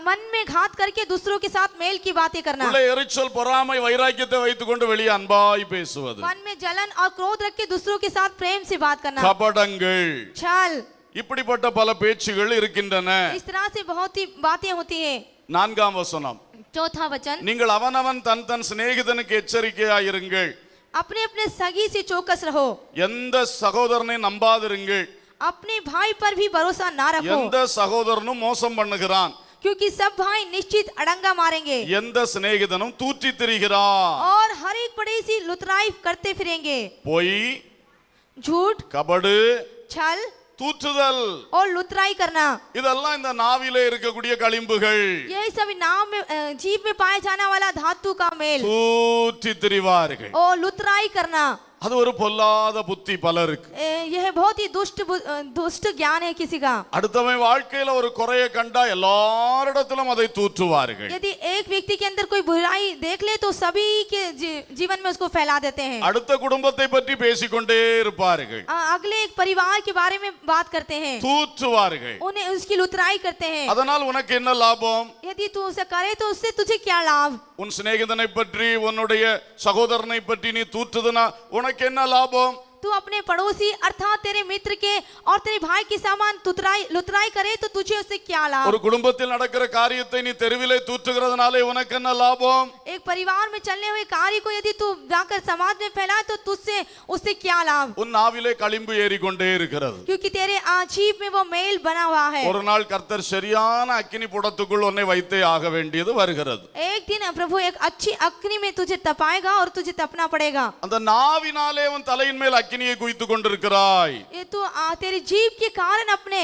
मन में घात करके दूसरों के साथ मेल की बातें करना, உள்ளே எரிச்சல் பொறாமை வைராக்கியத்தை வைத்துக் கொண்டு வெளியே அன்பாய் பேசுவது, मन में जलन और क्रोध रख के दूसरों के साथ प्रेम से बात करना, கபடங்கள். छल, இப்படிப்பட்ட பல பேச்சுகள் இருக்கின்றன. इस तरह से बहुत ही बातें होती है। 4ஆம் வசனம், चौथा वचन, நீங்கள் அவனவன் தன் தன் சிநேகிதனுக்கு எச்சரிக்கையாயிருங்கள், अपने अपने सगी से चौकस रहो, எந்த சகோதரனை நம்பாதிருங்கள், अपने भाई पर भी भरोसा ना रखो, எந்த சகோதரனும் மோசம் பண்ணுகிறான், क्योंकि सब भाई निश्चित अड़ंगा मारेंगे எந்த சிநேகிதனும் தூற்றி திரிகிறான், और हर एक पड़ेसी लुतराई करते फिरेंगे, பொய், झूठ, கபடு, छल தூற்றுதல், और लुतराई करना, இதெல்லாம் இந்த நாவிலே இருக்கக்கூடிய களிம்புகள். यही सभी नाम में जीभ में पाया जाने वाला धातु का मेल தூற்றி திரிவார்கள். और लुतराई करना, அது ஒரு பொல்லாத புத்தி பலருக்கு. यह बहुत ही दुष्ट ज्ञान है किसी का। அடுத்தவன் வாழ்க்கையில ஒரு குறைய கண்டா எல்லாரிடத்திலும் அதை தூற்றுவார்கள். यदि एक व्यक्ति के अंदर कोई बुराई देख ले तो सभी के जीवन में उसको फैला देते हैं, அடுத்த குடும்பத்தை பற்றி பேசிக்கொண்டே இருப்பார்கள், अगले एक परिवार के बारे में बात करते हैं, தூற்றுவார்கள். उन्हें उसकी लुतराई करते हैं। அதனால் உனக்கு என்ன லாபம்? यदि तू उसे करे तो उससे तुझे क्या लाभ? உன் சிநேகிதனை பற்றி உன்னுடைய சகோதரனை பற்றி நீ தூற்றுதுனா உனக்கு என்ன லாபம்? तू अपने पड़ोसी अर्थात तेरे मित्र के और तेरे भाई के सामान लुतराई करे तो तुझे उससे क्या लाभ? ஒரு குடும்பத்தில் நடக்கிற காரியத்தை நீ தெருவிலே தூற்றுகிறதுனாலே உனக்கு என்ன லாபம்? एक परिवार में चलने हुए कार्य को यदि तू जाकर समाज में फैलाए तो तुझसे उससे क्या लाभ? உன் நாவிலே களிம்பு ஏறிக்கொண்டே இருக்கிறது. क्योंकि तेरे जीभ में वो मेल बना हुआ है। ஒரு நாள் கர்த்தர் சரியான அக்கினி புடத்துக்குள் உன்னை வைத்தே ஆக வேண்டியது வருகிறது. एक दिन प्रभु एक अच्छी अग्नि में तुझे तपाएगा और तुझे तपना पड़ेगा। அந்த நாவினாலே உன் தலையின் மேல் அக்கினியை குய்த்துக் கொண்டிருக்கிறாய். ये तू तेरी जीभ के कारण अपने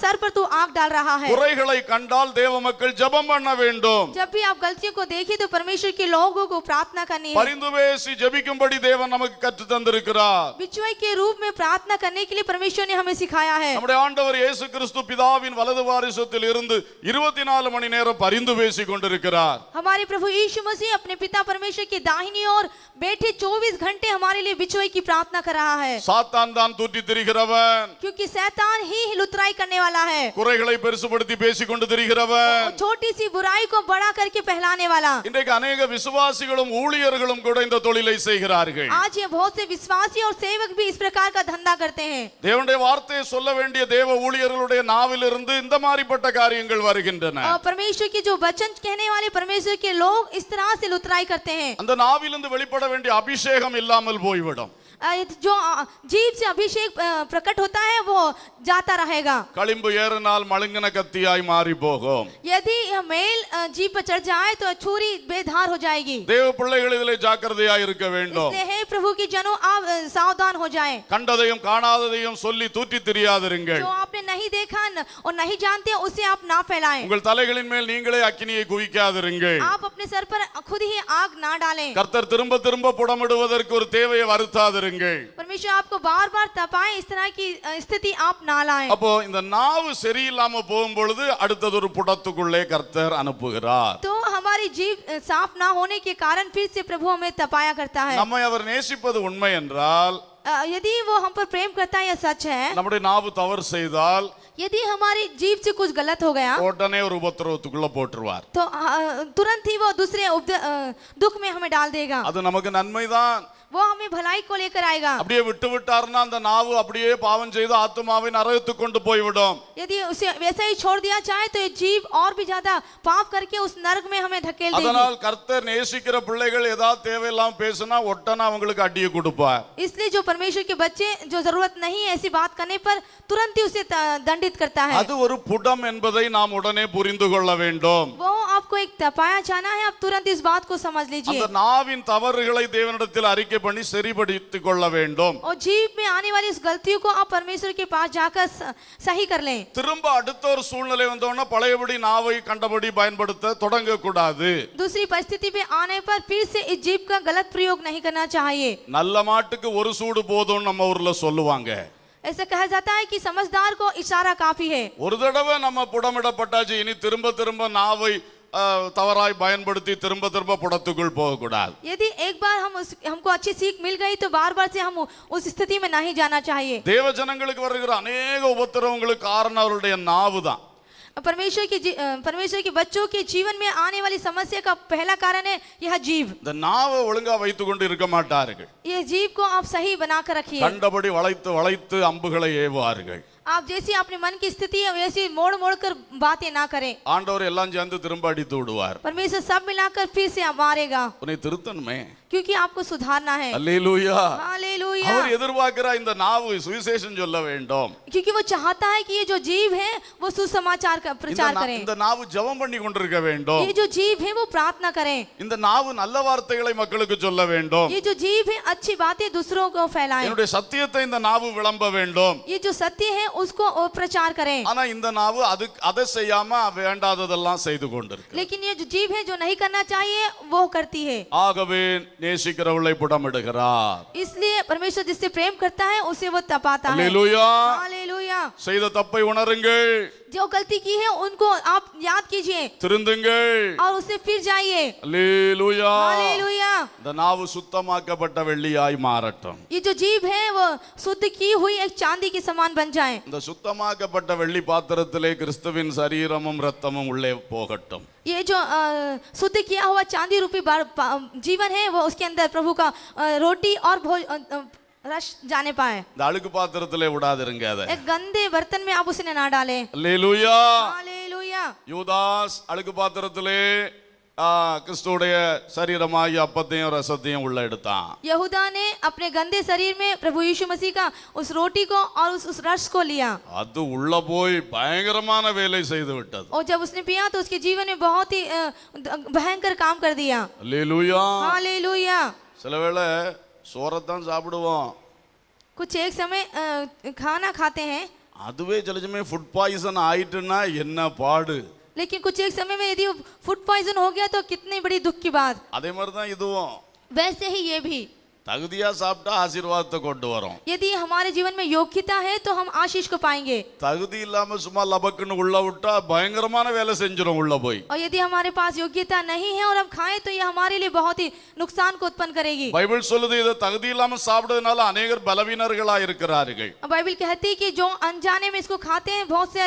सर पर तू आग डाल रहा है। குறைகளை கண்டால் தேவ மக்கள் ஜெபம் பண்ண வேண்டும். जब भी आप गलतियों को देखें तो परमेश्वर के लोगों को प्रार्थना करनी है। பரிந்து பேசி ஜெபிக்கும்படி தேவன் நமக்கு கற்றுத் தந்திருக்கிறார். बिचवाई के रूप में प्रार्थना करने के लिए परमेश्वर ने हमें सिखाया है। நம்முடைய ஆண்டவர் இயேசு கிறிஸ்து பிதாவின் வலது வாரிசத்தில் இருந்து 24 மணி நேரம் பரிந்து பேசிக் கொண்டிருக்கிறார். हमारे प्रभु यीशु मसीह अपने पिता परमेश्वर की दाहिनी ओर बैठे 24 घंटे हमारे लिए बिचवाई की प्रार्थना कर रहा है। சாத்தான் தான் தூற்றி திரிகிறவன், क्योंकि शैतान ही लुतराई करने वाला है, குறைகளை பெருசுபடுத்தி பேசிக் கொண்டு திரிகிறவன். छोटी सी बुराई को बड़ा करके फैलाने वाला। இன்றைக்கு अनेक விசுவாசிகளும் ஊழியர்களும் கூட இந்த தொழிலை செய்கிறார்கள். आज ये बहुत से विश्वासी और सेवक भी इस प्रकार का धंधा करते हैं। தேவனுடைய வார்த்தையை சொல்ல வேண்டிய தேவ ஊழியர்களுடைய நாவிலிருந்து இந்த மாதிரிப்பட்ட காரியங்கள் வருகின்றன. और परमेश्वर के जो वचन कहने वाले परमेश्वर के लोग इस तरह से लुतराई करते हैं। அந்த நாவிலிருந்து வெளிப்பட வேண்டிய அபிஷேகம் இல்லாமல் போய்விடும். जो जीभ से अभिषेक प्रकट होता है वो जाता रहेगा। களிம்பு ஏறினால் மழுங்கின கத்தியாய் மாறி போகும். यदि मेल जीभ पर चढ़ जाए तो छुरी बेधार हो जाएगी। தேவ பிள்ளைகள் இதிலே ஜாக்கிரதையாய் இருக்க வேண்டும். इसलिए हे प्रभु की जनों आप सावधान हो जाएं। கண்டதையும் காணாததையும் சொல்லி தூற்றி திரியாதிருங்கள். जो आपने नहीं देखा और नहीं जानते उसे आप ना फैलाएं। உங்கள் தலைகளின் மேல் நீங்களே அக்கினியை குவிக்காதிருங்கள். आप अपने सर पर खुद ही आग ना डालें। கர்த்தர் திரும்ப திரும்ப புடமிடுவதற்கு ஒரு தேவையை வருத்தாதிருங்கள். परमेश्वर आपको बार बार तपाए, इस तरह की स्थिति आप ना लाएं। அப்போ இந்த நாவு சரியில்லாம போகும் பொழுது அடுத்தது ஒரு புடத்துக்குள்ளே கர்த்தர் அனுப்புகிறார். तो हमारी जीभ साफ ना होने के कारण फिर से प्रभु हमें तपाया करता है। நம்மை அவர் நேசிப்பது உண்மை என்றால், यदि वो हम पर प्रेम करता है, यह सच है। நம்முடைய நாவு தவறு செய்தால் यदि हमारी जीभ से कुछ गलत हो गया உடனே ஒரு உபத்திரவத்துக்குள்ள போட்டுருவார். तो तुरंत ही वो दूसरे दुख में हमें डाल देगा। அது நமக்கு நன்மைதான். वो हमें भलाई को लेकर आएगा। அப்படியே விட்டு விட்டார்னா அந்த நாவு அப்படியே பாவம் செய்து ஆத்துமாவை நரகத்துக்கு கொண்டு போய்விடும். यदि उसे वैसा ही छोड़ दिया जाए तो ये जीव और भी ज्यादा पाप करके उस नरक में हमें धकेल देगी। அதனால் கர்த்தர் நேசிக்கிற பிள்ளைகள் ஏதாவது தேவையில்லாம பேசினா ஒட்டனா அவங்களுக்கு அடியை கொடுப்பார். इसलिए जो परमेश्वर के बच्चे जो जरूरत नहीं है ऐसी बात करने पर तुरंत ही उसे दंडित करता है। அது ஒரு புடம் என்பதை நாம் உடனே புரிந்து கொள்ள வேண்டும். वो आपको एक तपाया जाना है, आप तुरंत इस बात को समझ लीजिए। அந்த நாவின் தவறுகளை தேவனிடத்தில் அறிக்கை பண்ணி சரிபடுத்திக் கொள்ள வேண்டும். और जीव में आने वाली इस गलतियों को आप परमेश्वर के पास जाकर सही कर लें। திரும்ப அடுத்த ஒரு சூழ்நிலை வந்தோன்னா பழையபடி நாவை கண்டபடி பயன்படுத்த தொடங்க கூடாது. दूसरी परिस्थिति पे आने पर फिर से इस जीव का गलत प्रयोग नहीं करना चाहिए। நல்ல மாட்டுக்கு ஒரு சூடு போதும்னு நம்ம ஊர்ல சொல்லுவாங்க. ऐसा कहा जाता है कि समझदार को इशारा काफी है। ஒரு தடவை நம்ம புடமிடப்பட்டாச்சு, இனி திரும்ப திரும்ப நாவை தவறாய் பயன்படுத்தி திரும்ப திரும்ப புடத்துக்குள் போகக்கூடாது. यदि एक बार हमको अच्छी सीख मिल गई तो बार बार से हम उस स्थिति में नहीं जाना चाहिए. தேவ ஜனங்களுக்கு வருகிற अनेक உபத்திரவங்களுக்கு காரணம் அவருடைய நாவு தான். परमेश्वर के बच्चों के जीवन में आने वाली समस्या का पहला कारण है यह जीव. இந்த நாவை ஒழுங்கா வைத்துக் கொண்டு இருக்க மாட்டார்கள். ये जीव को आप सही बनाकर रखिए. கண்டபடி வளைத்து வளைத்து அம்புகளை ஏவுவார்கள். आप जैसी अपने मन की स्थिति है वैसी मोड़ मोड़ कर बातें ना करें. ஆண்டவர் எல்லாம் சேர்ந்து திரும்ப அடித்து விடுவார். परमेश्वर सब मिलाकर फिर से मारेगा. உன்னை திருத்தணுமே, क्योंकि आपको सुधारना है. அல்லேலூயா. हालेलूया. அவர் எதிர்பார்க்கிற இந்த நாவு சுவிசேஷம் சொல்ல வேண்டும். क्योंकि वो चाहता है कि ये जो जीव है वो सुसमाचार का प्रचार करें. இந்த நாவு ஜெபம் பண்ணி கொண்டிருக்க வேண்டும். ये जो जीव है वो प्रार्थना करें. இந்த நாவு நல்ல வார்த்தைகளை மக்களுக்கு சொல்ல வேண்டும். ये जो जीव है अच्छी बातें दूसरों को फैलाएं. என்னுடைய சத்தியத்தை இந்த நாவு விளம்ப வேண்டும். ये जो सत्य है उसको प्रचार करें. ஆனா இந்த நாவு அதை செய்யாம வேண்டாததெல்லாம் செய்து கொண்டிருக்கு. लेकिन ये जो जीव है जो नहीं करना चाहिए वो करती है. ஆகவே நேசிக்கிறவளை புடமிடுகிறார். इसलिए परमेश्वर जिससे प्रेम करता है उसे वो तपाता है. அல்லேலூயா. हालेलूया. செய்த தப்பை உணருங்கள். जो गलती की है उनको आप याद कीजिए திருந்துங்கள் और उससे फिर जाइए. அல்லேலூயா. हालेलूया. இந்த நாவு சுத்தமாக்கப்பட்ட வெள்ளியாய் மாறட்டும். ये जो जीव है वो शुद्ध की हुई एक चांदी के समान बन जाए. இந்த சுத்தமாக்கப்பட்ட வெள்ளி பாத்திரத்திலே கிறிஸ்துவின் சரீரமும் இரத்தமும் உள்ளே போகட்டும். ये जो शुद्ध किया हुआ चांदी रूपी जीवन है वो उसके अंदर प्रभु का रोटी और रस जाने पाए. இந்த அழுக்கு பாத்திரத்திலே விடாதிருங்க அதை. एक गंदे बर्तन में आप उसे ना डालें. அல்லேலூயா. हालेलूया. யூதாஸ் அழுக்கு பாத்திரத்திலே கிறிஸ்துவுடைய சரீரமாகிய அப்பத்தையும் ரசத்தையும் உள்ள எடுத்தான். यहूदा ने अपने गंदे शरीर में प्रभु यीशु मसीह का उस रोटी को और उस रस को लिया. அது உள்ள போய் பயங்கரமான வேலை செய்து விட்டது. और जब उसने पिया तो उसके जीवन में बहुत ही भयंकर काम कर दिया. அல்லேலூயா. हालेलूया. சில வேளை சோறத்தான் சாப்பிடுவோம், कुछ एक समय खाना खाते हैं, அதுவே சில சமயம் ஃபுட் பாய்சன் ஆயிட்டுன்னா என்ன பாடு. लेकिन कुछ एक समय में यदि फूड पॉइजन हो गया तो कितनी बड़ी दुख की बात. அதே மாதிரி தான் இதுவும். वैसे ही ये भी தகுதியா சாப்பிட்டா ஆசீர்வாதத்தை கொண்டு வரும். यदि हमारे जीवन में योग्यता है तो हम आशीष को पाएंगे. தகுதி இல்லாம சும்மா லபக்குன்னு உள்ள விட்டா பயங்கரமான வேலை செஞ்சிரும் உள்ள போய். और यदि हमारे पास योग्यता नहीं है और हम खाएं तो ये हमारे लिए बहुत ही नुकसान को उत्पन्न करेगी. பைபிள் சொல்லுது இத தகுதி இல்லாம சாப்பிடுறதுனால अनेகர் பலவீனர்களா இருக்கிறார்கள். बाइबल कहती है कि जो अनजाने में इसको खाते हैं बहुत से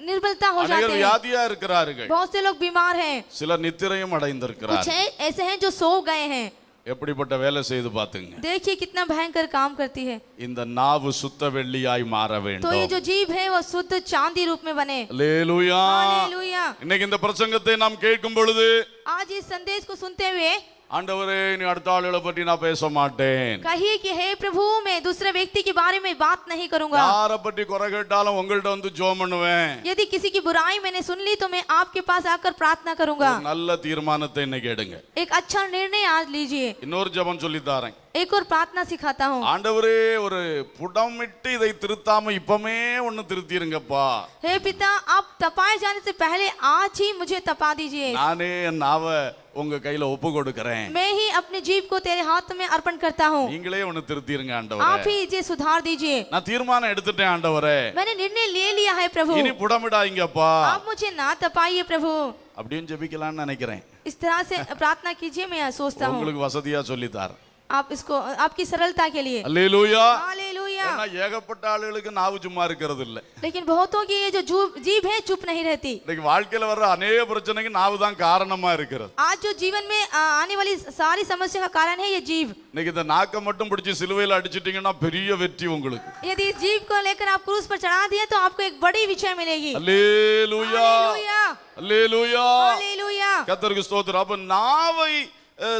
निर्बलता हो जाते अनेகர் हैं, வியாதியா இருக்கிறார்கள். बहुत से लोग बीमार हैं, சிலர் நித்திரையும் कुछ அடைந்திருக்கிறார்கள். ऐसे हैं जो सो गए हैं. எப்படிப்பட்ட வேலை செய்து பாத்துங்க. देखिए कितना भयंकर काम करती है. இந்த நாவு சுத்த வெள்ளியாய் மாற तो ये வேண்டும். जो जीव है वो शुद्ध चांदी रूप में बने. அல்லேலூயா. हालेलूया. இன்னைக்கு இந்த பிரசங்கத்தை நாம் கேட்கும் பொழுது आज इस संदेश को सुनते हुए ஆண்டவரே நீ அடுத்த ஆளுகளை பற்றி நான் பேச மாட்டேன். कहिए कि हे प्रभु मैं दूसरे व्यक्ति के बारे में बात नहीं करूंगा. யாரை பற்றி குறை கேட்டாலும் உங்கள்ட்ட வந்து ஜெபம் பண்ணுவேன். यदि किसी की बुराई मैंने सुन ली तो मैं आपके पास आकर प्रार्थना करूंगा. ஒரு நல்ல தீர்மானத்தை இன்னைக்கு எடுங்க. एक अच्छा निर्णय आज लीजिए. இன்னொரு ஜெபம் சொல்லி தாரேன். एक और प्रार्थना सिखाता हूँ. ஆண்டவரே ஒரு புடமிட்டு இதை திருத்தாம இப்பமே ஒன்னு திருத்திருங்கப்பா. हे पिता आप तपाए जाने से पहले आज ही मुझे तपा दीजिए. நானே என் நாவை உங்க கையில ஒப்பு கொடுக்கிறேன். मैं ही अपने जीव को तेरे हाथ में अर्पण करता हूँ. நீங்களே ஒன்னு திருத்திருங்க आप ஆண்டவரே. ही इसे सुधार दीजिए. நான் தீர்மானம் எடுத்துட்டேன் ஆண்டவரே. मैंने निर्णय ले लिया है प्रभु. இனி புடமிடாதீங்கப்பா. आप मुझे ना तपाइए प्रभु. அப்படின்னு ஜெபிக்கலாம்னு நினைக்கிறேன். इस तरह से प्रार्थना कीजिए. मैं सोचता हूँ உங்களுக்கு வசதியா சொல்லித்தார். आप इसको आपकी सरलता के लिए. அல்லேலூயா. हालेलूया. ஏன்னா ஏகப்பட்ட ஆளுகளுக்கு நாவு சும்மா இருக்கிறது இல்ல. लेकिन बहुतों की ये जो जीव है चुप नहीं रहती. இன்னைக்கு வாழ்க்கையில வர்ற अनेक பிரச்சனைக்கு நாவு தான் காரணமா இருக்கிறது. आज जो जीवन में आने वाली सारी समस्या का कारण है ये जीव. இன்னைக்கு இந்த நாக்க மட்டும் பிடிச்சி சிலுவையில அடிச்சிட்டீங்கன்னா பெரிய வெற்றி உங்களுக்கு. यदि इस जीव को लेकर आप क्रूस पर चढ़ा दिए तो आपको एक बड़ी विजय मिलेगी. அல்லேலூயா. हालेलूया. அல்லேலூயா. हालेलूया. கர்த்தருக்கு ஸ்தோத்திரம். அப்ப நாவை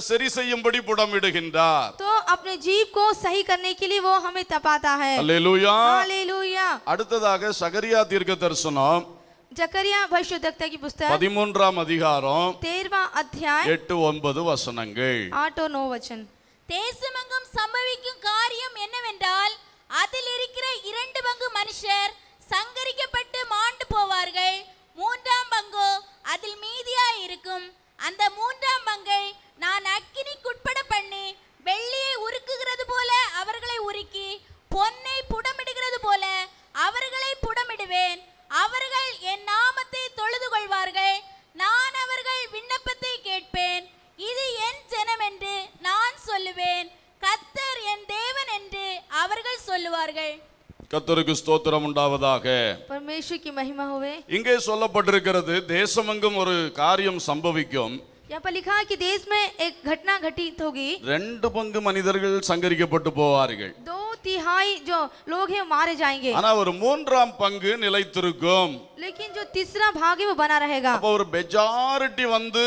சரி செய்யும்படி புடமிடுகின்றார். तो अपने जीव को सही करने के लिए वो हमें तपाता है. அல்லேலூயா. हालेलूया. அடுத்ததாக சகரியா தீர்க்கதரிசனம் जकरिया भविष्यद्वक्ता की पुस्तक 13ஆம் அதிகாரம் 13वां अध्याय 8-9 வசனங்கள். 8 और 9 वचन. தேசமெங்கும் சம்பவிக்கும் காரியம் என்னவென்றால் அதில் இருக்கிற 2 பங்கு மனுஷர் சங்கரிக்கப்பட்டு மாண்டு போவார்கள், 3ஆம் பங்கு அதில் மீதியாய் இருக்கும். அந்த 3ஆம் பங்கை நான் அக்கினிக்குட்பட பண்ணி வெள்ளியை உருக்குகிறது போல அவர்களை உருக்கி பொன்னை புடமிடுகிறது போல அவர்களை புடமிடுவேன். அவர்கள் என் நாமத்தை தொழுது கொள்வார்கள். நான் அவர்கள் என்னவென்று நான் சொல்லுவேன், கர்த்தர் என் தேவன் என்று அவர்கள் சொல்லுவார்கள். கர்த்தருக்கு ஸ்தோத்திரம் உண்டாவதாக. परमेश्वर की महिमा होवे। இங்கே சொல்லப்பட்டிருக்கிறது, தேசமெங்கும் ஒரு காரியம் சம்பவிக்கும். यहाँ पर लिखा है कि देश में एक घटना घटित होगी। 2 பங்கு மனிதர்கள் சங்கரிக்கப்பட்டு போவார்கள். 2/3 जो लोग हैं मारे जाएंगे, ஆனா ஒரு 3ஆம் பங்கு நிலைத்திருக்கும். लेकिन जो तीसरा भाग है वो बना रहेगा। அப்ப ஒரு மெஜாரிட்டி வந்து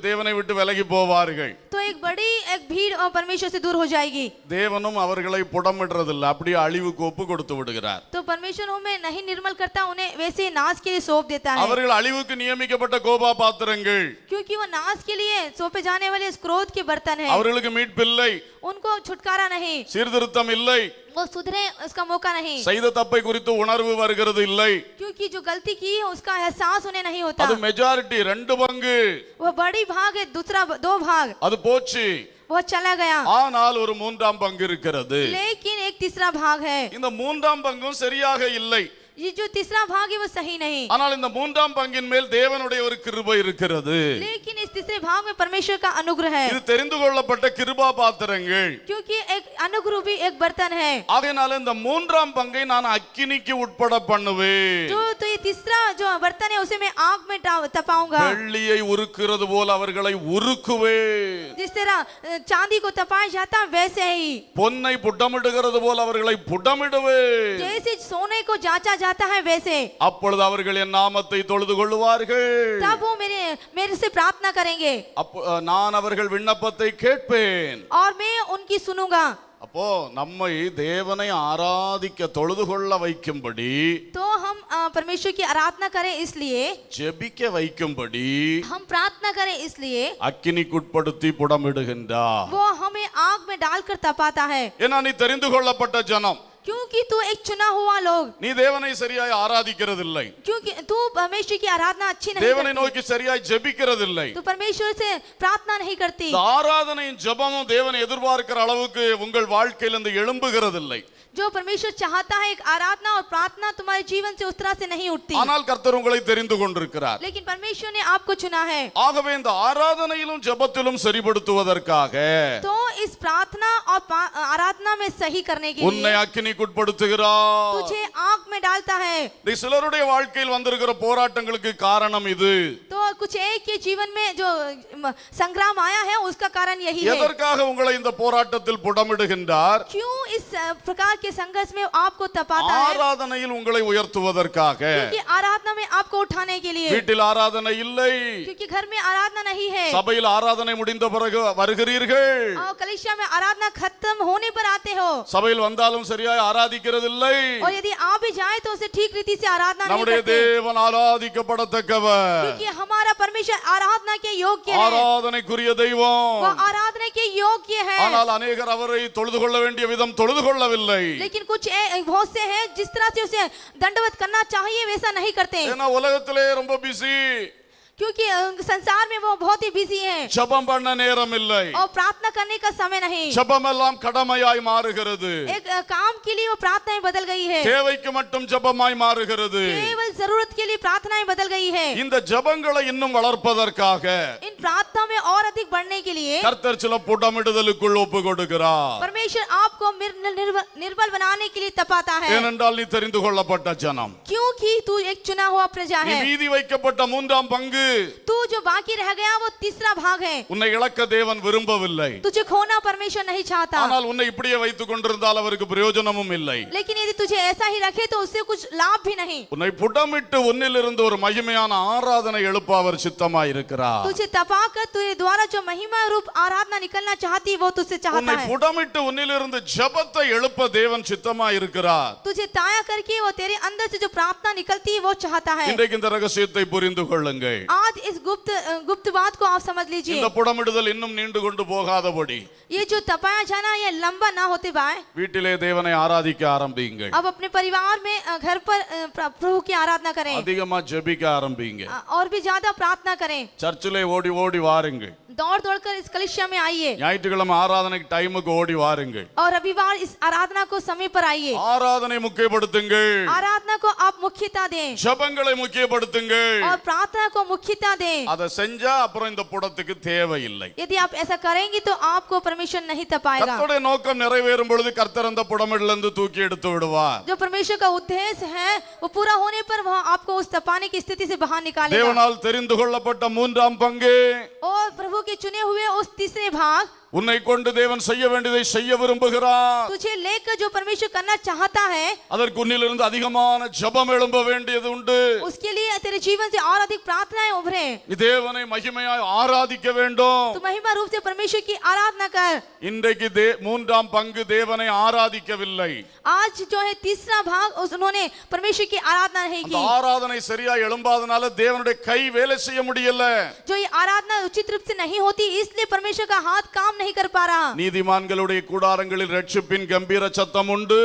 தேவனை விட்டு விலகி போவார்கள். तो एक बड़ी एक भीड़ और परमेश्वर से दूर हो जाएगी। தேவனும் அவர்களை புடமிடுறதில்லை, அப்படியே அழிவுக்கு ஒப்பு கொடுத்து விடுகிறார். तो परमेश्वर उन्हें नहीं निर्मल करता, उन्हें वैसे ही नाश के लिए सौंप देता है। அவர்கள் அழிவுக்கு நியமிக்கப்பட்ட கோபா பாத்திரங்கள். क्योंकि वो नाश के लिए सौंपे जाने वाले इस क्रोध के बर्तन है। அவர்களுக்கு மீட்பில்லை, उनको छुटकारा नहीं, சீர்திருத்தம் இல்லை, वो सुधरे उसका मौका नहीं, செய்த தப்பை குறித்து உணர்வு வருகிறது இல்லை. क्योंकि जो गलती की है उसका एहसास उन्हें नहीं होता। அது மெஜாரிட்டி 2 பங்கு. वो बड़ी भाग है, दूसरा 2 भाग அது போச்சு. वो चला गया। ஆனால் ஒரு 3ஆம் பங்கு இருக்கிறது. लेकिन एक तीसरा भाग है। இந்த 3ஆம் பங்கும் சரியாக இல்லை. ये जो तीसरा भाग है वो सही नहीं, ஆனால் இந்த 3ஆம் பங்கின் மேல் தேவனுடைய ஒரு கிருபை இருக்கிறது. लेकिन इस तीसरे भाग में परमेश्वर का अनुग्रह है। இது தெரிந்து கொள்ளப்பட்ட கிருபா பாத்திரங்கள். क्योंकि एक अनुग्रह भी एक बर्तन है। ஆகையால இந்த 3ஆம் பங்கை நான் அக்கினிக்கு உட்பட பண்ணுவேன். तो ये तीसरा जो बर्तन है उसे मैं आग में तपाऊंगा। வெள்ளியை உருக்குறது போல அவர்களை உருக்குவேன். जिस तरह चांदी को तपाया जाता वैसे ही, பொன்னை புடமிடுகிறது போல அவர்களை புடமிடுவேன். जैसे सोने को जांचा जाता है वैसे, அப்பொழுது அவர்கள் என் நாமத்தை தொழுது கொள்ளுவார்கள். तब वो मेरे से प्रार्थना करेंगे நான் அவர்கள் விண்ணப்பத்தை கேட்பேன். और मैं उनकी सुनूंगा। அப்போ நம்மை தேவனை ஆராதிக்க தொழுது கொள்ள வைக்கும்படி, तो हम परमेश्वर की आराधना करें इसलिए, ஜெபிக்க வைக்கும்படி हम प्रार्थना करें इसलिए அக்கினிக்குட்படுத்தி புடமிடுகின்றார். वो हमें आग में डालकर तपाता है। ஏன்னா நீ தெரிந்து கொள்ளப்பட்ட ஜனம், क्योंकि तू एक चुना हुआ लोग, நீ தேவனை சரியாய் ஆராதிக்கிறதில்லை, क्योंकि तू परमेश्वर की आराधना अच्छी नहीं தேவனை करती, நோக்கி சரியாய் ஜெபிக்கிறதில்லை. तू परमेश्वर से प्रार्थना नहीं करती। இந்த ஆராதனையின் ஜெபமும் தேவனை எதிர்பார்க்கிற அளவுக்கு உங்கள் வாழ்க்கையிலிருந்து எழும்புகிறதில்லை. जो परमेश्वर चाहता है एक आराधना और प्रार्थना तुम्हारे जीवन से उस तरह से नहीं उठती, ஆனால் கர்த்தர் உங்களை தெரிந்து கொண்டிருக்கிறார். लेकिन परमेश्वर ने आपको चुना है। ஆகவே இந்த ஆராதனையிலும் ஜெபத்திலும் சரிப்படுத்துவதற்காக तो इस प्रार्थना और आराधना में सही करने के உன்னை लिए அக்கினிக்குட்படுத்துகிறார். तुझे आग में डालता है। இந்த சிலருடைய வாழ்க்கையில் வந்திருக்கிற போராட்டங்களுக்கு காரணம் இது. तो कुछ एक के जीवन में जो संग्राम आया है उसका कारण यही है। எதற்காக உங்களை இந்த போராட்டத்தில் புடமிடுகின்றார்? क्यों इस प्रकार के संघर्ष में आपको तपाता है? ஆராதனையில் உங்களை உயர்த்துவதற்காக. क्योंकि आराधना में आपको उठाने के लिए, வீட்டில் ஆராதனை இல்லை, क्योंकि घर में आराधना नहीं है, சபையில் ஆராதனை முடிந்த பிறகு வருகிறீர்கள், और कलीसिया में आराधना खत्म होने पर आते हो, சபையில் வந்தாலும் சரியாய் ஆராதிக்கிறதில்லை. और यदि आ भी जाए तो उसे ठीक रीति से आराधना नहीं நம்முடைய करते, தேவன் ஆராதிக்கப்படத்தக்கவர், क्योंकि हमारा परमेश्वर आराधना के योग्य है, ஆராதனைக்குரிய தெய்வம். वो आराधना के योग्य है। ஆனால் अनेகர் அவரை தொழுது கொள்ள வேண்டிய விதம் தொழுது கொள்ளவில்லை. लेकिन कुछ बहुत से हैं जिस तरह से उसे दंडवत करना चाहिए वैसा नहीं करते, ஏன்னா உலகத்திலே ரொம்ப பிஸி, क्योंकि संसार में वो बहुत ही बिजी हैं, ஜெபம் பண்ண நேரம் இல்லை, और प्रार्थना करने का समय नहीं। ஜெபம் எல்லாம் கடமையாய் மாறுகிறது, एक काम के लिए वो प्रार्थनाएं बदल गई है, தேவைக்கு மட்டும் ஜெபமாய் மாறுகிறது. केवल जरूरत के लिए प्रार्थनाएं बदल गई है। இந்த ஜெபங்களை இன்னும் வளர்ப்பதற்காக इन प्रार्थना में और अधिक बढ़ने के लिए கர்த்தர் சில புடமிடுதலுக்குள் ஒப்பு கொடுக்கிறார். परमेश्वर आपको निर्बल बनाने के लिए तपाता है, ஏனென்றால் நீ தெரிந்து கொள்ளப்பட்ட ஜனம், क्योंकि तू एक चुना हुआ प्रजा நீ है। மீதி வைக்கப்பட்ட 3ஆம் பங்கு, तू जो बाकी रह गया वो तीसरा भाग है। உன்னை இழக்க தேவன் விரும்பவில்லை. तुझे खोना परमेश्वर नहीं चाहता, ஆனால் உன்னை இப்படியே வைத்துக் கொண்டிருந்தால் அவருக்கு பிரயோஜனமும் இல்லை. लेकिन यदि तुझे ऐसा ही रखे तो उससे कुछ लाभ भी नहीं। உன்னை புடமிட்டு உன்னிலிருந்து ஒரு மகிமையான ஆராதனை எழுப்ப அவர் சித்தமாய் இருக்கிறார். तुझे तपाकर तुझे द्वारा जो महिमा रूप आराधना निकलना चाहती वो तुझसे चाहता உன்னை है। புடமிட்டு உன்னிலிருந்து ஜெபத்தை எழுப்ப தேவன் சித்தமாய் இருக்கிறார். तुझे ताया करके वो तेरे अंदर से जो प्रार्थना निकलती है वो चाहता है। இன்றைக்கு இந்த ரகசியத்தை புரிந்து கொள்ளுங்கள். आज इस गुप्त बात को आप समझ लीजिए। இந்த புடமிடுதல் இன்னும் நீண்டு கொண்டு போகாதபடி ये जो तपाया जाना ये लंबा ना होते बाय, வீட்டிலே தேவனை ஆராதிக்க ஆரம்பியுங்கள். अब अपने परिवार में घर पर प्रभु की आराधना करें, அதிகமா ஜெபிக்க ஆரம்பிங்க. और भी ज्यादा प्रार्थना करें, சர்ச்சிலே ஓடி ஓடி வாருங்கள். दौड़ दौड़ कर इस कलीसिया में आइए, ஞாயிற்றுக்கிழமை ஆராதனைக்கு டைமுக்கு ஓடி வாருங்கள். और रविवार इस आराधना को समय पर आइए। ஆராதனை முக்கியப்படுத்துங்கள், आराधना को आप मुख्यता दें, ஜெபங்களை முக்கியப்படுத்துங்கள். और प्रार्थना को मुख्य प्रामुख्यता दें। அதை செஞ்சா அப்புறம் இந்த புடத்துக்கு தேவையில்லை. यदि आप ऐसा करेंगे तो आपको परमेश्वर नहीं तपाएगा। கர்த்தருடைய நோக்கம் நிறைவேறும் பொழுது கர்த்தர் அந்த புடமிலிருந்து தூக்கி எடுத்து விடுவார். जो परमेश्वर का उद्देश्य है वो पूरा होने पर वह आपको उस तपाने की स्थिति से बाहर निकालेगा। தேவனால் தெரிந்து கொள்ளப்பட்ட மூன்றாம் பங்கு, और प्रभु के चुने हुए उस तीसरे भाग, உன்னை கொண்டு தேவன் செய்ய வேண்டியதை செய்ய விரும்புகிறார். तुझे लेकर जो परमेश्वर करना चाहता है, அதற்கு உன்னிலிருந்து அதிகமான ஜெபம் எழும்ப வேண்டியது உண்டு. उसके लिए तेरे जीवन से और अधिक प्रार्थनाएं उभरे। நீ தேவனை மகிமையாய் ஆராதிக்க வேண்டும். तू महिमा रूप से परमेश्वर की आराधना कर। இன்றைக்கு மூன்றாம் பங்கு தேவனை ஆராதிக்கவில்லை. आज जो है तीसरा भाग उन्होंने परमेश्वर की आराधना नहीं அந்த की। ஆராதனை சரியா எழும்பாதனால தேவனுடைய கை வேலை செய்ய முடியல. जो ये आराधना उचित रूप से नहीं होती, इसलिए परमेश्वर का हाथ काम नहीं कर पा रहा। நீதிமான்களுடைய கூடாரங்களில் ரட்சிப்பின் கம்பீர சத்தம் உண்டு.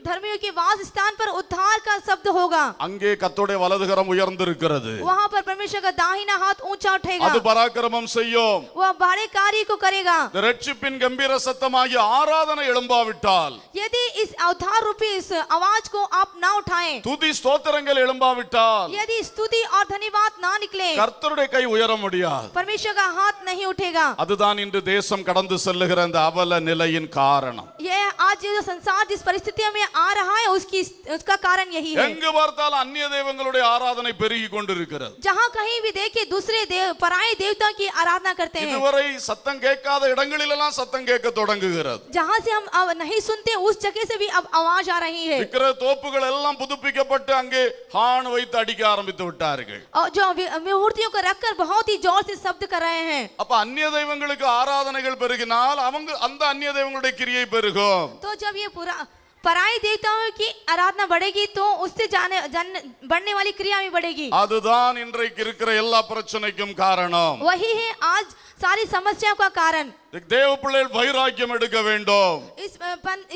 धर्मियों के वास स्थान पर उद्धार का शब्द होगा। அங்கே கர்த்தருடைய வலதுகரம் உயர்ந்திருக்கிறது. वहाँ पर परमेश्वर का दाहिना हाथ ऊंचा उठेगा। அது பராக்கிரமம் செய்யும். वह बड़े कार्य को करेगा। இந்த ரட்சிப்பின் கம்பீர சத்தமாகிய ஆராதனை எழும்பாவிட்டால், यदि इस उद्धार रूपी इस आवाज को आप ना उठाएं, துதி ஸ்தோத்திரங்கள் எழும்பாவிட்டால், यदि स्तुति और धन्यवाद ना निकले, கர்த்தருடைய கை உயர முடியாது. परमेश्वर का हाथ नहीं उठेगा। அதுதான் இன்று தேசம் கடந்து செல்லுகிற அந்த அவல நிலையின் காரணம். ये आज जो संसार जिस परिस्थितियों में आ रहा है उसका कारण यही है। எங்கு பார்த்தாலும் அந்நிய தெய்வங்களுடைய ஆராதனை பெருகி கொண்டிருக்கிறது. जहाँ कहीं भी देखे दूसरे पराये देवता की आराधना करते हैं। இதுவரை சத்தம் கேட்காத இடங்களிலெல்லாம் சத்தம் கேட்க தொடங்குகிறது. जहाँ से हम अब नहीं सुनते उस जगह से भी अब आवाज आ रही है। விக்கிரக தோப்புகள் எல்லாம் புதுப்பிக்கப்பட்டு அங்கே ஹார்ன் வைத்து அடிக்க ஆரம்பித்து விட்டார்கள். और जो मूर्तियों को रखकर बहुत ही जोर से शब्द कर रहे हैं। அப்ப அந்நிய தெய்வங்களுக்கு ஆராதனைகள் பெருகினால் அவங்க அந்த அந்நிய தெய்வங்களுடைய கிரியை பெருகும். तो जब ये पूरा पराये देवताओं की आराधना बढ़ेगी तो उससे बढ़ने वाली क्रिया भी बढ़ेगी। அதுதான் இன்றைக்கு இருக்கிற எல்லா பிரச்சனைக்கும் காரணம். वही है आज सारी समस्याओं का कारण। தேவ பிள்ளைகள் வைராக்கியம் எடுக்க வேண்டும்.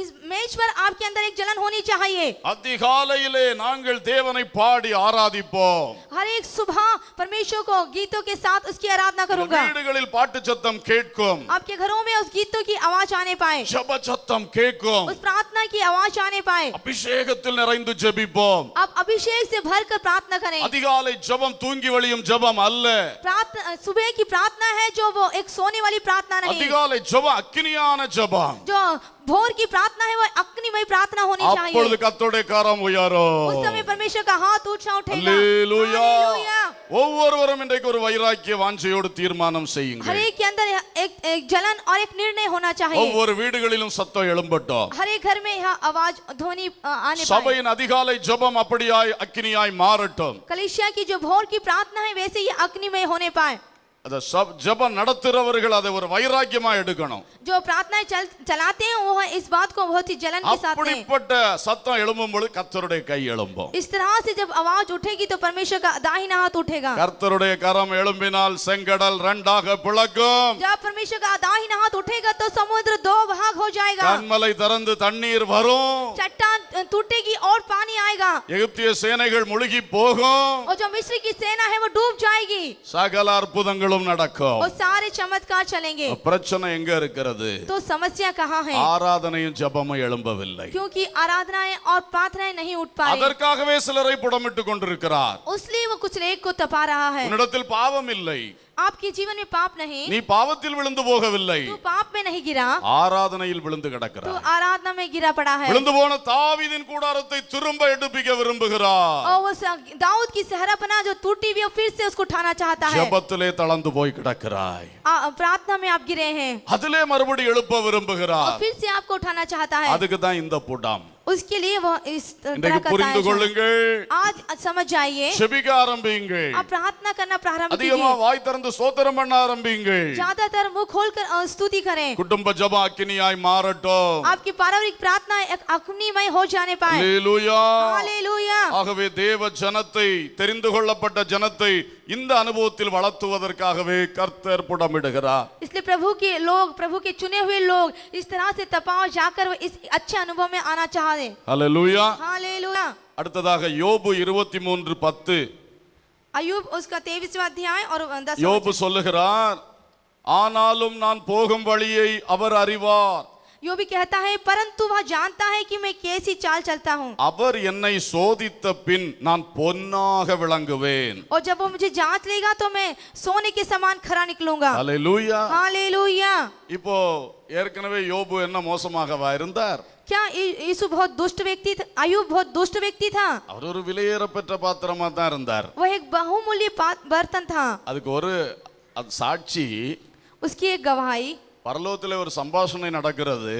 इस मेज पर आपके अंदर एक जलन होनी चाहिए। அதிகாலையிலே நாங்கள் தேவனை பாடி ஆராதிப்போம். हर एक सुबह परमेश्वर को गीतों के साथ उसकी आराधना करूंगा। வீடுகளில் பாட்டு சத்தம் கேட்கும். आपके घरों में उस गीतों की आवाज आने पाए, ஜெப சத்தம் கேட்கும். उस प्रार्थना की आवाज आने पाए। அபிஷேகத்தில் நிறைந்து ஜெபிப்போம். आप अभिषेक से भरकर प्रार्थना करें। அதிகாலை ஜெபம் தூங்கி வழியும் ஜெபம் அல்ல. सुबह की प्रार्थना है जो वो एक सोने वाली प्रार्थना नहीं। அதிகாலை ஜெபம் அக்கினியான ஜெபம். जो भोर की प्रार्थना है वो अग्निमय प्रार्थना होनी चाहिए। அப்பொழுது கர்த்தருடைய கரம் உயரும். उस समय परमेश्वर का हाथ ऊंचा उठेगा। அல்லேலூயா. हालेलूया। ஒவ்வொருவரும் இன்றைக்கு ஒரு வைராக்கிய வாஞ்சையோடு தீர்மானம் செய்யுங்கள். हर एक के अंदर एक जलन और एक निर्णय होना चाहिए। ஒவ்வொரு வீடுகளிலும் சத்தம் எழும்பட்டும். हर एक घर में यह आवाज ध्वनि आने पाए। சபையின் அதிகாலை ஜெபம் அப்படியாய் அக்கினியாய் மாறட்டும். कलीसिया की जो भोर की प्रार्थना है वैसे ही अग्निमय होने पाए। அத ஜெபம் நடத்துறவர்கள் அதை ஒரு வைராக்கியமா எடுக்கணும். जो प्रार्थनाएं चलाते हैं वो इस बात को बहुत ही जलन के साथ में। அப்படிப்பட்ட சத்தம் எழும்பும் பொழுது கர்த்தருடைய கை எழும்பும். इस तरह से जब आवाज उठेगी तो परमेश्वर का दाहिना हाथ उठेगा। கர்த்தருடைய கரம் எழும்பினால் செங்கடல் இரண்டாக பிளக்கும். जब परमेश्वर का दाहिना हाथ उठेगा तो समुद्र दो भाग हो जाएगा। கன்மலை திறந்து தண்ணீர் வரும். चट्टान टूटेगी और पानी आएगा। எகிப்திய சேனைகள் முழுகி போகும். और जो मिस्र की सेना है वो डूब जाएगी। சகல அற்புதங்களும் நடக்கும். और सारे चमत्कार चलेंगे। பிரச்சனை எங்க இருக்கிறது? तो समस्या कहाँ है? ஆராதனையும் ஜெபமும் எழும்பவில்லை. क्योंकि आराधनाएं और प्रार्थनाएं नहीं उठ पाए। அதற்காகவே சிலரை புடமிட்டு கொண்டிருக்கிறார். इसलिए वो कुछ लेख को तपा रहा है। உன்னிடத்தில் பாவம் இல்லை. आपके जीवन में पाप नहीं, நீ பாவத்தில் விழுந்து போகவில்லை. तू पाप में नहीं गिरा, ஆராதனையில் விழுந்து तू கிடக்கிறார். आराधना में गिरा पड़ा है। விழுந்து போன தாவீதின் கூடாரத்தை திரும்ப எடுப்பிக்க விரும்புகிறார். और वो दाऊद की सहरापना जो टूटी हुई फिर से उसको उठाना चाहता है। ஜெபத்திலே தளர்ந்து போய் கிடக்கிறாய். प्रार्थना में आप गिरे हैं அதிலே மறுபடி எழுப்ப और விரும்புகிறார். फिर से आपको उठाना चाहता है। அதுக்கு தான் இந்த புடம். उसके लिए वो इस तरह இன்றைக்கு का புரிந்து ताज है। கொள்ளுங்கள். आज समझ जाइए, செபிக்க ஆரம்பியுங்கள். आप प्रार्थना करना प्रारंभ அதிகமா कीजिए। வாய் திறந்து ஸ்தோத்திரம் பண்ண ஆரம்பியுங்கள். ज्यादातर मुंह खोलकर स्तुति करें। குடும்ப ஜெபம் அக்கினியாய் மாறட்டும். आपकी पारिवारिक प्रार्थना एक अग्निमय हो जाने पाए। அல்லேலூயா. हालेलूया। ஆகவே தேவ ஜனத்தை, தெரிந்து கொள்ளப்பட்ட ஜனத்தை இந்த அனுபவத்தில் வளர்த்துவதற்காகவே கர்த்தர் புடமிடுகிறார். इसलिए प्रभु के लोग, प्रभु के चुने हुए लोग इस तरह से तपाव जाकर वो इस अच्छे अनुभव में आना चाहते। அல்லேலூயா. हालेलूया। அடுத்ததாக யோபு 23:10. अय्यूब उसका 23वां अध्याय और 10वां யோபு சொல்லுகிறார், ஆனாலும் நான் போகும் வழியை அவர் அறிவார், यो भी कहता है परंतु वह जानता है कि मैं कैसी चाल चलता हूँ அவர் என்னை சோதித்த பின் நான் பொன்னாக விளங்குவேன். और जब वो मुझे जांच लेगा तो मैं सोने के समान खरा निकलूंगा. அல்லேலூயா. हालेलुया. இப்போ ஏற்கனவே யோபு என்ன மோசமாகவா இருந்தார்? क्या यीशु बहुत दुष्ट व्यक्ति था? अय्यूब बहुत दुष्ट व्यक्ति था. அவர் ஒரு விலையேறப்பெற்ற பாத்திரமா தான் இருந்தார். वह एक बहुमूल्य बर्तन था. அதுக்கு ஒரு சாட்சி, उसकी एक गवाही, பரலோகத்திலே ஒரு சம்பாஷணை நடக்கிறது.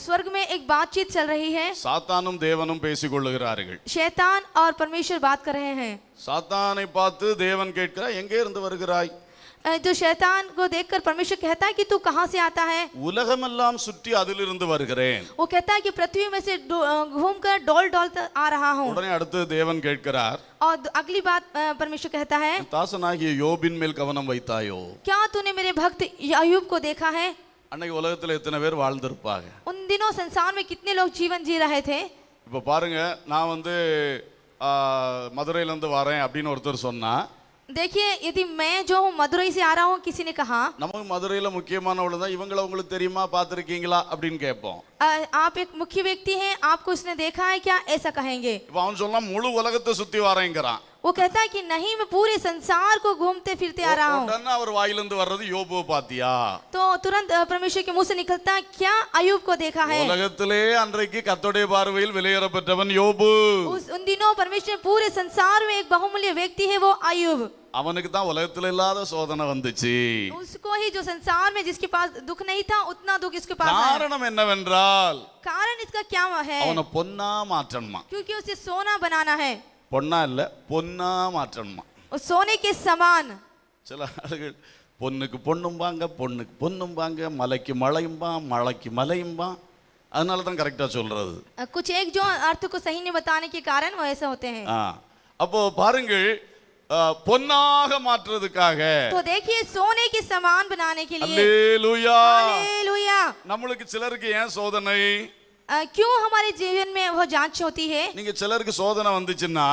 स्वर्ग में एक बातचीत चल रही है. சாத்தானும் தேவனும் பேசிக் கொள்ளுகிறார்கள். शैतान और परमेश्वर बात कर रहे हैं. சாத்தானை பார்த்து தேவன் கேட்கிறார், எங்கே இருந்து வருகிறாய்? जो शैतान को देखकर परमेश्वर कहता है कि तू कहाँ से आता है? உலகமெல்லாம் சுற்றி அதிலிருந்து வருகிறேன். वो कहता है कि पृथ्वी में से घूमकर डोल डोल आ रहा हूँ. உடனே அடுத்து தேவன் கேட்கிறார், और अगली बात परमेश्वर कहता है, தாசனாகிய யோபின் மேல் கவனம் வைத்தாயோ? क्या तूने मेरे भक्त अय्यूब को देखा है? அன்னைக்கு உலகத்துல எத்தனை பேர் வாழ்ந்திருப்பாங்க? उन दिनों संसार में कितने लोग जीवन जी रहे थे? இப்ப பாருங்க, நான் மதுரையில இருந்து வரேன் அப்படின்னு ஒருத்தர் சொன்னா, देखिए यदि मैं जो हूँ मदुरई से आ रहा हूँ, किसी ने कहा நமக்கு மதுரையில முக்கியமானவங்க தான், இவங்கள உங்களுக்கு தெரியுமா, பார்த்திருக்கீங்களா அப்படின்னு கேட்போம். आप एक मुख्य व्यक्ति हैं, आपको उसने देखा है क्या, ऐसा कहेंगे. இப்ப அவன் சொன்னா முழு உலகத்தை சுத்தி வரேங்கிறான். वो कहता है कि नहीं, मैं पूरे संसार को घूमते फिरते आ रहा हूँ. உடனே அவர் வாயிலிருந்து வர்றது, யோபுவை பாத்தியா? तो तुरंत परमेश्वर के मुंह से निकलता है, क्या अय्यूब को देखा है? உலகத்திலே அன்றைக்கு கர்த்தருடைய பார்வையில் விலையேறப்பெற்றவன் யோபு. उन दिनों परमेश्वर पूरे संसार में एक बहुमूल्य व्यक्ति है, वो अय्यूब. அவனுக்கு தான் உலகத்துல இல்லாத சோதனை வந்துச்சு. उसको ही, जो संसार में जिसके पास दुख नहीं था, उतना दुख इसके पास है. காரணம் என்னவென்றால், कारण इसका क्या है? அவனை பொன்னா மாற்றணுமா. क्योंकि उसे सोना बनाना है. பொன்னா இல்ல, பொன்னா மாற்றணுமா. उस सोने के समान. சில ஆளுகள் பொண்ணுக்கு பொண்ணும்பாங்க, பொண்ணுக்கு பொண்ணும்பாங்க, மலைக்கு மலையும்பா, மலைக்கு மலையும்பா. அதனால தான் கரெக்டா சொல்றது. कुछ एक जो अर्थ को सही नहीं बताने के कारण वो ऐसे होते हैं. அப்போ பாருங்கள், பொன்னாக மாற்றுறதுக்காக, तो देखिए सोने के समान बनाने के लिए. அல்லேலூயா. हालेलुया. நம்மளுக்கு சிலருக்கு ஏன் சோதனை? क्यों हमारे जीवन में वो जांच होती है? நீங்க சிலருக்கு சோதனை வந்துச்சுன்னா,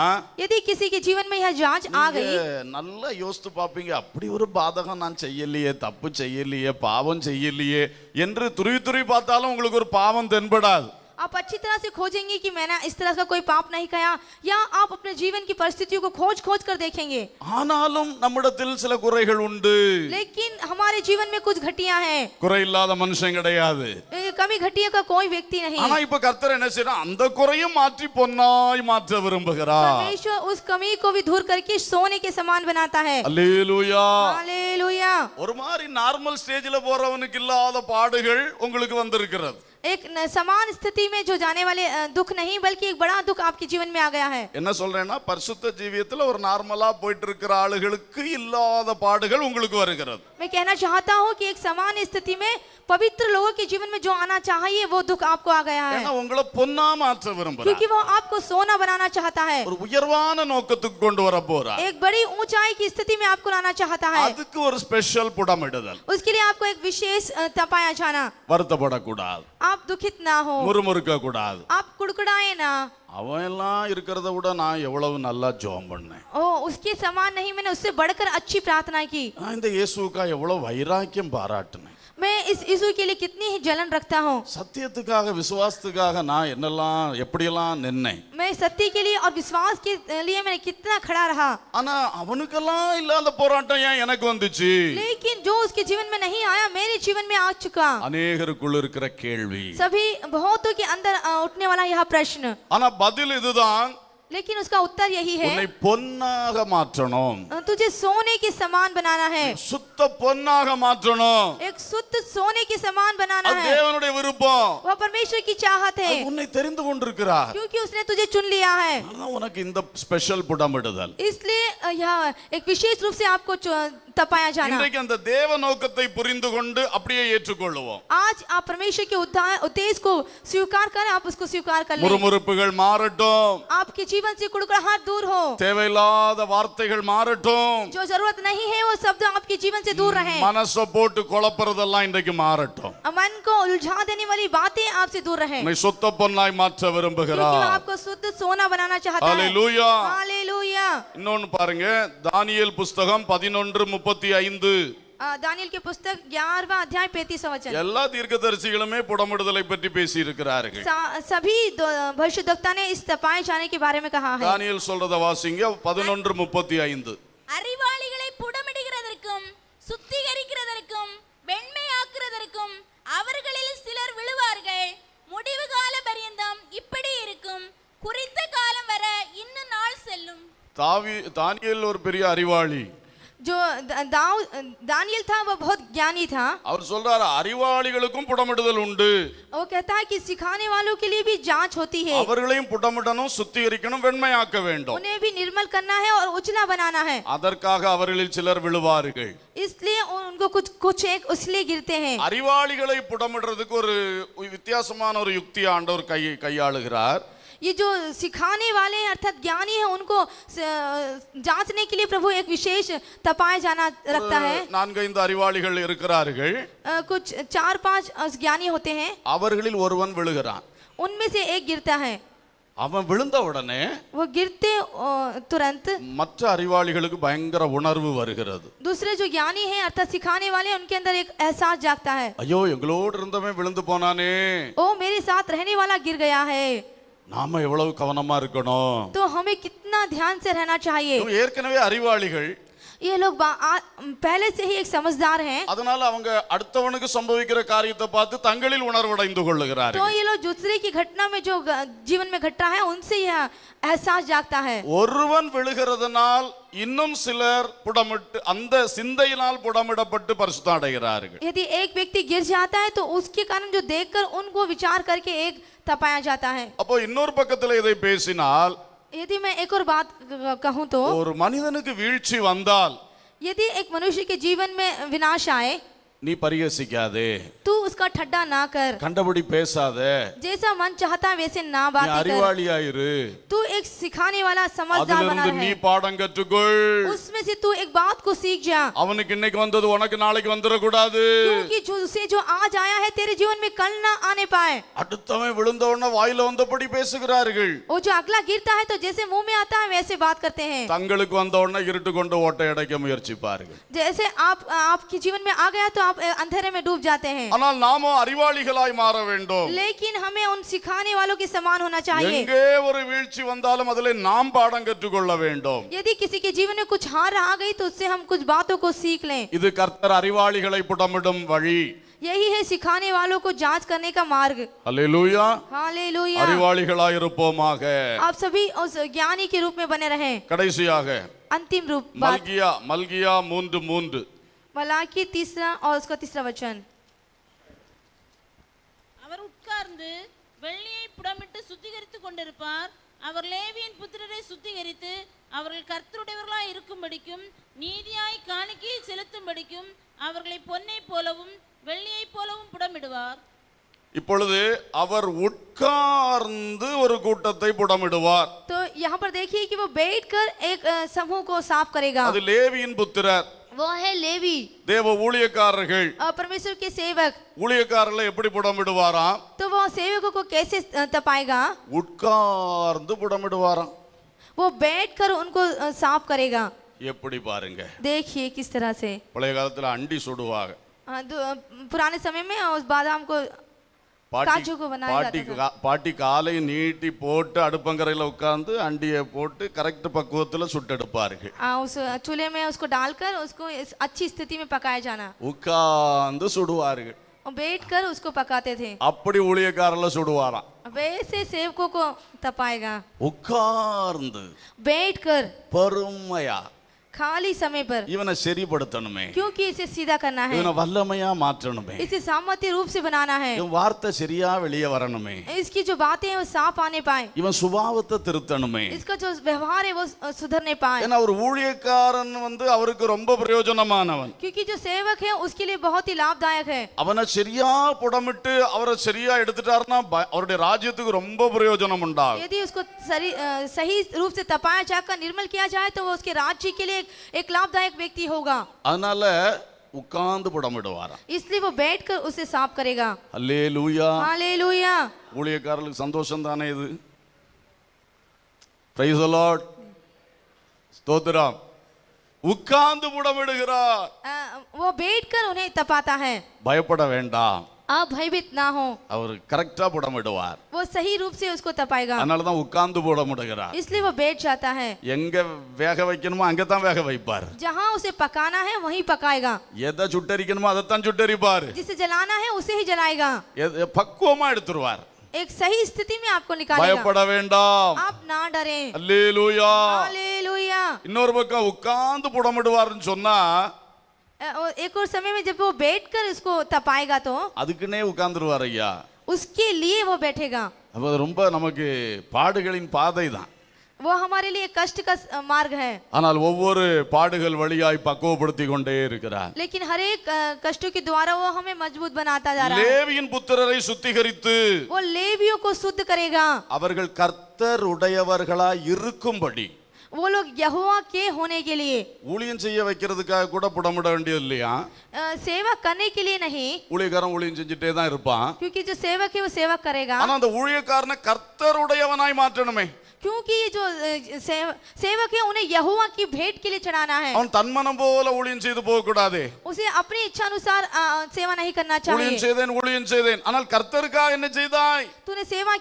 यदि किसी के जीवन में यह जांच आ गई, நல்லா யோசித்து பாப்பீங்க, அப்படி ஒரு பாதகம் நான் செய்யலையே, தப்பு செய்யலையே, பாவம் செய்யலையே என்று துருவி துருவி பார்த்தாலும் உங்களுக்கு ஒரு பாவம் தென்படாது. आप अच्छी तरह से खोजेंगे कि मैंने इस तरह का कोई पाप नहीं किया, या आप अपने जीवन की परिस्थितियों को खोज खोज कर देखेंगे. ஆனாலும் நம்மிடத்தில் சில குறைகள் உண்டு. लेकिन हमारे जीवन में कुछ घटिया हैं. குறை இல்லாத மனுஷன் கிடையாது. कमी घटिया का कोई व्यक्ति नहीं. ஆனா இப்ப கர்த்தர் என்ன செய்யறார்? அந்த குறையும் மாற்றி பொன்னாய் மாற்ற விரும்புகிறார். परमेश्वर उस कमी को भी दूर करके सोने के समान बनाता है. அல்லேலூயா. हालेलुया. ஒரு மாதிரி நார்மல் ஸ்டேஜ்ல போறவனுக்கு இல்லாத பாடுகள் உங்களுக்கு வந்திருக்கிறது. एक समान स्थिति में जो जाने वाले दुख नहीं, बल्कि एक बड़ा दुख आपके जीवन में आ गया है. என்ன சொல்றேன்னா, பரிசுத்த ஜீவியத்துல ஒரு நார்மலா போயிட்டு இருக்கிற ஆளுகளுக்கு இல்லாத பாடுகள் உங்களுக்கு வருகிறது. मैं कहना चाहता हूँ कि एक समान स्थिति में पवित्र लोगों के जीवन में जो आना चाहिए, वो दुख आपको आ गया है. ஏன்னா உங்களை பொன்னா மாற்ற விரும்புறார். क्योंकि वो आपको सोना बनाना चाहता है. ஒரு உயர்வான நோக்கத்துக்கு கொண்டு வர போறார். एक बड़ी ऊंचाई की स्थिति में आपको लाना चाहता है. அதுக்கு ஒரு ஸ்பெஷல் புடமிடுதல். उसके लिए आपको एक विशेष तपाया जाना. வருத்தப்படக்கூடாது, आप दुखित ना हो, முறுமுறுக்க கூடாது. आप कुड़कुड़ाए ना. அவன் எல்லாம் இருக்கிறத விட நான் எவ்வளவு நல்லா ஜெபம் பண்ணேன், ओ उसके समान नहीं, मैंने उससे बढ़कर अच्छी प्रार्थना की. நான் இந்த இயேசுவுக்கா எவ்வளவு வைராக்கியம் பாராட்டினேன், मैं इस यीशु के लिए कितनी ही जलन रखता हूँ. சத்தியத்துக்காக விசுவாசத்துக்காக நான் என்னெல்லாம் எப்படியெல்லாம் நின்னேன். मैं सत्य के लिए और विश्वास के लिए मैंने कितना खड़ा रहा. ஆனா அவனுக்கெல்லாம் இல்லாத போராட்டம் ஏன் எனக்கு வந்துச்சு? लेकिन जो उसके जीवन में नहीं आया, मेरे जीवन में आ चुका. அநேகருக்குள்ள இருக்கிற கேள்வி, सभी बहुतों के अंदर उठने वाला यह प्रश्न. ஆனா பதில் இதுதான், लेकिन उसका उत्तर यही है, உன்னை பொன்னாக மாற்றணும், तुझे सोने के समान बनाना है. சுத்த பொன்னாக மாற்றணும். एक शुद्ध सोने के समान बनाना அது है. தேவனுடைய விருப்பம். वह परमेश्वर की चाहत है, அது உன்னை தெரிந்து கொண்டிருக்கிறார். क्योंकि उसने तुझे चुन लिया है. அதான் உனக்கு இந்த ஸ்பெஷல் புடமிடுதல். इसलिए यह एक विशेष रूप से आपको तपाया जाना. இன்றைக்கு அந்த தேவ நோக்கத்தை புரிந்து கொண்டு அப்படியே ஏற்றுக்கொள்வோம். आज आप परमेश्वर के उद्देश्य को स्वीकार करें, आप उसको स्वीकार कर लें. முறுமுறுப்புகள் மாறட்டும், आपके जीवन से कुड़कुड़ाहट दूर हो, தேவையில்லாத வார்த்தைகள் மாறட்டும், जो जरूरत नहीं है वो शब्द आपके जीवन से दूर रहे. மனசை போட்டு குழப்பறதெல்லாம் இன்றைக்கு மாறட்டும். मन को उलझा देने वाली बातें आपसे दूर रहे. உன்னை சுத்த பொன்னாய் மாற்ற क्योंकि वो விரும்புகிறார். आपको शुद्ध सोना बनाना चाहता है. ஹalleluya. हालेलुया. இன்னொன்னு பாருங்க, தானியேல் புஸ்தகம் 11:35. दानियेल की पुस्तक 11वां अध्याय 35वां वचन। எல்லா தீர்க்கதரிசிகளுமே புடமிடுதலை பற்றி பேசி இருக்கிறார்கள். सभी भविष्यद्वक्ता ने इस तपाए जाने के बारे में कहा है। தானியேல் சொல்றத வாசிங்க 11:35. அறிவாளிகளை புடமிடுகிறதற்கும் சுத்திகரிக்கிறதற்கும் வெண்மையாக்குறதற்கும் அவர்களில் சிலர் விழுவார்கள். முடிவு கால பரியந்தம் இப்படி இருக்கும். குறித்த காலம் வர இன்னும் நாள் செல்லும். தானியேல் ஒரு பெரிய அறிவாளி. जो दानियल था वो बहुत ज्ञानी था। அவர் சொல்றாரு அறிவாளிகளுக்கும் புடமிடுதல் உண்டு. वो कहता है कि सिखाने वालों के लिए भी जांच होती है। அவர்களையும் புடமிடணும், சுத்திகரிக்கணும், வெண்மையாக்க வேண்டும். उन्हें भी निर्मल करना है और उजला बनाना है। அதற்காக அவர்களில் சிலர் விழுவார்கள். इसलिए उनको कुछ एक इसलिए गिरते हैं। அறிவாளிகளை புடமிடுறதுக்கு ஒரு வித்தியாசமான ஒரு யுக்தி ஆண்டவர் கையாளுகிறார். ये जो सिखाने वाले हैं अर्थात ज्ञानी है उनको जांचने के लिए प्रभु एक विशेष तपाया जाना रखता है। 4-5 அறிவாளிகள் இருக்கிறார்கள். कुछ 4-5 ज्ञानी होते हैं। அவர்களில் ஒருவன் விழுகிறான். उनमें से एक गिरता है। அவன் விழுந்த உடனே वो गिरते तुरंत மற்ற அறிவாளிகளுக்கு பயங்கர உணர்வு வருகிறது. दूसरे जो ज्ञानी हैं अर्थात सिखाने वाले उनके अंदर एक एहसास जागता है। ஐயோ எங்களோடு இருந்தவன் விழுந்து போனானே, ओ मेरे साथ रहने वाला गिर गया है। நாம எவ்வளவு கவனமா இருக்கணும். तो हमें कितना ध्यान से रहना चाहिए। ஏற்கனவே அறிவாளிகள், ये लोग पहले से ही एक समझदार हैं। அதனால அவங்க அடுத்தவனுக்கு சம்பவிக்கிற காரியத்தை பார்த்து தங்களில் உணர்வடைந்து கொள்ளுகிறார்கள். तो ये लोग दूसरे की घटना में जो जीवन में घटता है उनसे यह एहसास जागता है। ஒருவன் விழுகிறதுனால் இன்னும் சிலர் புடமிட்டு அந்த சிந்தையினால் புடமிடப்பட்டு பரிசுத்தம் அடைகிறார்கள். यदि एक व्यक्ति गिर जाता है तो उसके कारण जो देखकर उनको विचार करके एक तपाया जाता है। அப்போ இன்னொரு பக்கத்துல இதை பேசினால், यदि मैं एक और बात कहूं तो ஒரு மனிதனுக்கு வீழ்ச்சி வந்தால், यदि एक मनुष्य के जीवन में विनाश आए, நீ பரிகசிக்காதே, तू उसका ठट्टा ना कर, கண்டபடி பேசாதே, जैसा मन चाहता है वैसे ना बात कर। அறிவாளியாயிரு, तू एक सिखाने वाला समझदार बना அதிலிருந்து நீ रहे। பாடம் கற்றுக்கொள். उसमें से तू एक बात को सीख जा, அவனுக்கு இன்னைக்கு வந்தது உனக்கு நாளைக்கு வந்துட கூடாது. क्योंकि जो उसे जो आज आया है तेरे जीवन में कल ना आने पाए। அடுத்தவன் விழுந்த உடனே வாயில வந்தபடி பேசுகிறார்கள். वो जो अगला गिरता है तो जैसे मुंह में आता है वैसे बात करते हैं। தங்களுக்கு வந்த உடனே இருட்டு கொண்டு ஓட்டை அடைக்க முயற்சிப்பார்கள். जैसे आपके जीवन में आ गया तो आप अंधेरे में डूब जाते हैं। ஆனால் நாமோ அறிவாளிகளாய் மாற வேண்டும். लेकिन हमें उन सिखाने वालों के समान होना चाहिए। எங்கே ஒரு வீழ்ச்சி வந்தாலும் அதிலே நாம் பாடம் கற்றுக்கொள்ள வேண்டும். यदि किसी के जीवन में कुछ हार आ गई तो उससे हम कुछ बातों को सीख लें। இது கர்த்தர் அறிவாளிகளை புடமிடும் வழி. यही है सिखाने वालों को जांच करने का मार्ग। அல்லேலூயா. हालेलुया। அறிவாளிகளாய் இருப்போமாக. आप सभी उस ज्ञानी के रूप में बने रहें। கடைசியாக अंतिम रूप बात மல்கியா 3:3. मलाकी 3 और उसका 3 वचन। அவர் உட்கார்ந்து வெள்ளியை புடமிட்டு சுத்திகரித்துக் கொண்டிருப்பார். அவர் லேவியின் புத்திரரை சுத்திகரித்து அவர்கள் கர்த்தருடையவர்களாய் இருக்கும்படிக்கும் நீதியாய் காணிக்கையை செலுத்தும்படிக்கும் அவர்களை பொன்னை போலவும் வெள்ளியை போலவும் புடமிடுவார். இப்பொழுது அவர் உட்கார்ந்து ஒரு கூட்டத்தை புடமிடுவார். तो यहाँ पर देखिए कि वो बैठकर एक समूह को साफ करेगा। அது லேவியின் புத்திரர், वो है लेवी, தேவ ஊழியக்காரர்கள். परमेश्वर के सेवक। ஊழியக்காரர்களை எப்படி புடமிடுவாராம்? तो वो सेवकों को कैसे तपाएगा? உட்கார்ந்து புடமிடுவாராம். वो बैठकर उनको साफ करेगा। எப்படி பாருங்க, देखिए किस तरह से। பழைய காலத்துல அண்டி சுடுவாங்க. पुराने समय में उस बादाम को काजू को बनाया जाता था। பாட்டி காலை நீட்டி போட்டு அடுப்பங்கரையில உட்கார்ந்து அண்டியை போட்டு கரெக்ட் பக்குவத்துல சுட்டெடுப்பார்கள். उस चूल्हे में उसको डालकर उसको अच्छी स्थिति में पकाया जाना। உட்கார்ந்து சுடுவார்கள். बैठकर उसको पकाते थे। அப்படி ஊழியக்காரர்ல சுடுவாராம். वैसे सेवकों को तपाएगा। உட்கார்ந்து बैठकर பொறுமையா खाली समय पर, இவனை சரிப்படுத்தணுமே, क्योंकि इसे सीधा करना है, இவனை வல்லமையா மாற்றணுமே, इसे सामर्थ्य रूप से बनाना है, இவன் வார்த்தை சரியா வெளியே வரணுமே, इसकी जो बातें हैं वो साफ आने पाए, இவன் சுபாவத்தை திருத்தணுமே. इसका जो व्यवहार है वो सुधरने पाए। ஏன்னா ஒரு ஊழியக்காரன் அவருக்கு ரொம்ப பிரயோஜனமானவன். क्योंकि जो सेवक है उसके लिए बहुत ही लाभदायक है। அவனை சரியா புடமிட்டு அவரை சரியா எடுத்துட்டாருன்னா அவருடைய ராஜ்யத்துக்கு ரொம்ப பிரயோஜனம் உண்டாகும். यदि उसको सही रूप से तपाया जाकर निर्मल किया जाए तो वो उसके राज्य के लिए एक लाभदायक व्यक्ति होगा। அதனால உட்கார்ந்து புடமிடுவாராம். इसलिए वो बैठकर उसे साफ करेगा। அல்லேலூயா. हालेलुया। ஊழியக்காரர்களுக்கு சந்தோஷம் தானே இது? Praise the Lord. ஸ்தோத்திரம். உட்கார்ந்து புடமிடுகிறார். वो बैठकर उन्हें तपाता है. பயப்பட வேண்டாம், आप भयभीत ना हो, அவர் கரெக்டா புடமிடுவார். वो सही रूप से उसको तपाएगा. அதனால தான் உட்கார்ந்து புடமிடுகிறார். इसलिए वो बैठ जाता है. எங்க வேக வைக்கணுமோ அங்க தான் வேக வைப்பார். जहाँ उसे पकाना है वहीं पकाएगा. எதை சுட்டரிக்கணுமோ அதைத்தான் சுட்டரிப்பார். जिसे जलाना है उसे ही जलाएगा. பக்குவமா எடுத்துருவார். एक सही स्थिति में आपको निकालेगा. பயப்பட வேண்டாம். आप ना डरें. அல்லேலூயா. हालेलुया. இன்னொரு பக்கம் உட்கார்ந்து புடமிடுவார்னு சொன்னா एक और समय में जब वो बैठकर इसको तपाएगा तो அதுக்குன்னே உட்கார்ந்துருவார் ஐயா. उसके लिए वो बैठेगा. அப்ப அது ரொம்ப நமக்கு பாடுகளின் பாதை தான். वो हमारे लिए कष्ट का मार्ग है. ஆனால் ஒவ்வொரு பாடுகள் வழியாய் பக்குவப்படுத்தி கொண்டே இருக்கிறார். लेकिन हर एक कष्टों के द्वारा वो हमें मजबूत बनाता जा रहा है. லேவியின் புத்திரரை சுத்திகரித்து वो लेवियों को शुद्ध करेगा. அவர்கள் கர்த்தர் உடையவர்களாய் இருக்கும்படி वो लोग यहोवा के होने के लिए, ஊழியம் செய்ய வைக்கிறதுக்காக கூட புடமிட வேண்டியது இல்லையா? सेवा करने के लिए नहीं, ஊழியக்காரன் ஊழியம் செஞ்சுட்டே தான் இருப்பான். क्योंकि जो सेवक है वो सेवा करेगा. ஆனா அந்த ஊழியக்காரனை கர்த்தர் உடையவனாய் மாற்றணுமே. क्योंकि ये जो सेवक है उन्हें यहोवा की भेंट के लिए चढ़ाना है. அவன் தன்மனம் போல ஊழியம் செய்து போக கூடாது. उसे अपनी इच्छा अनुसार सेवा नहीं करना ஊழியம் चाहिए. செய்தேன் ஆனால் கர்த்தருக்காக என்ன செய்தாய்? तूने सेवा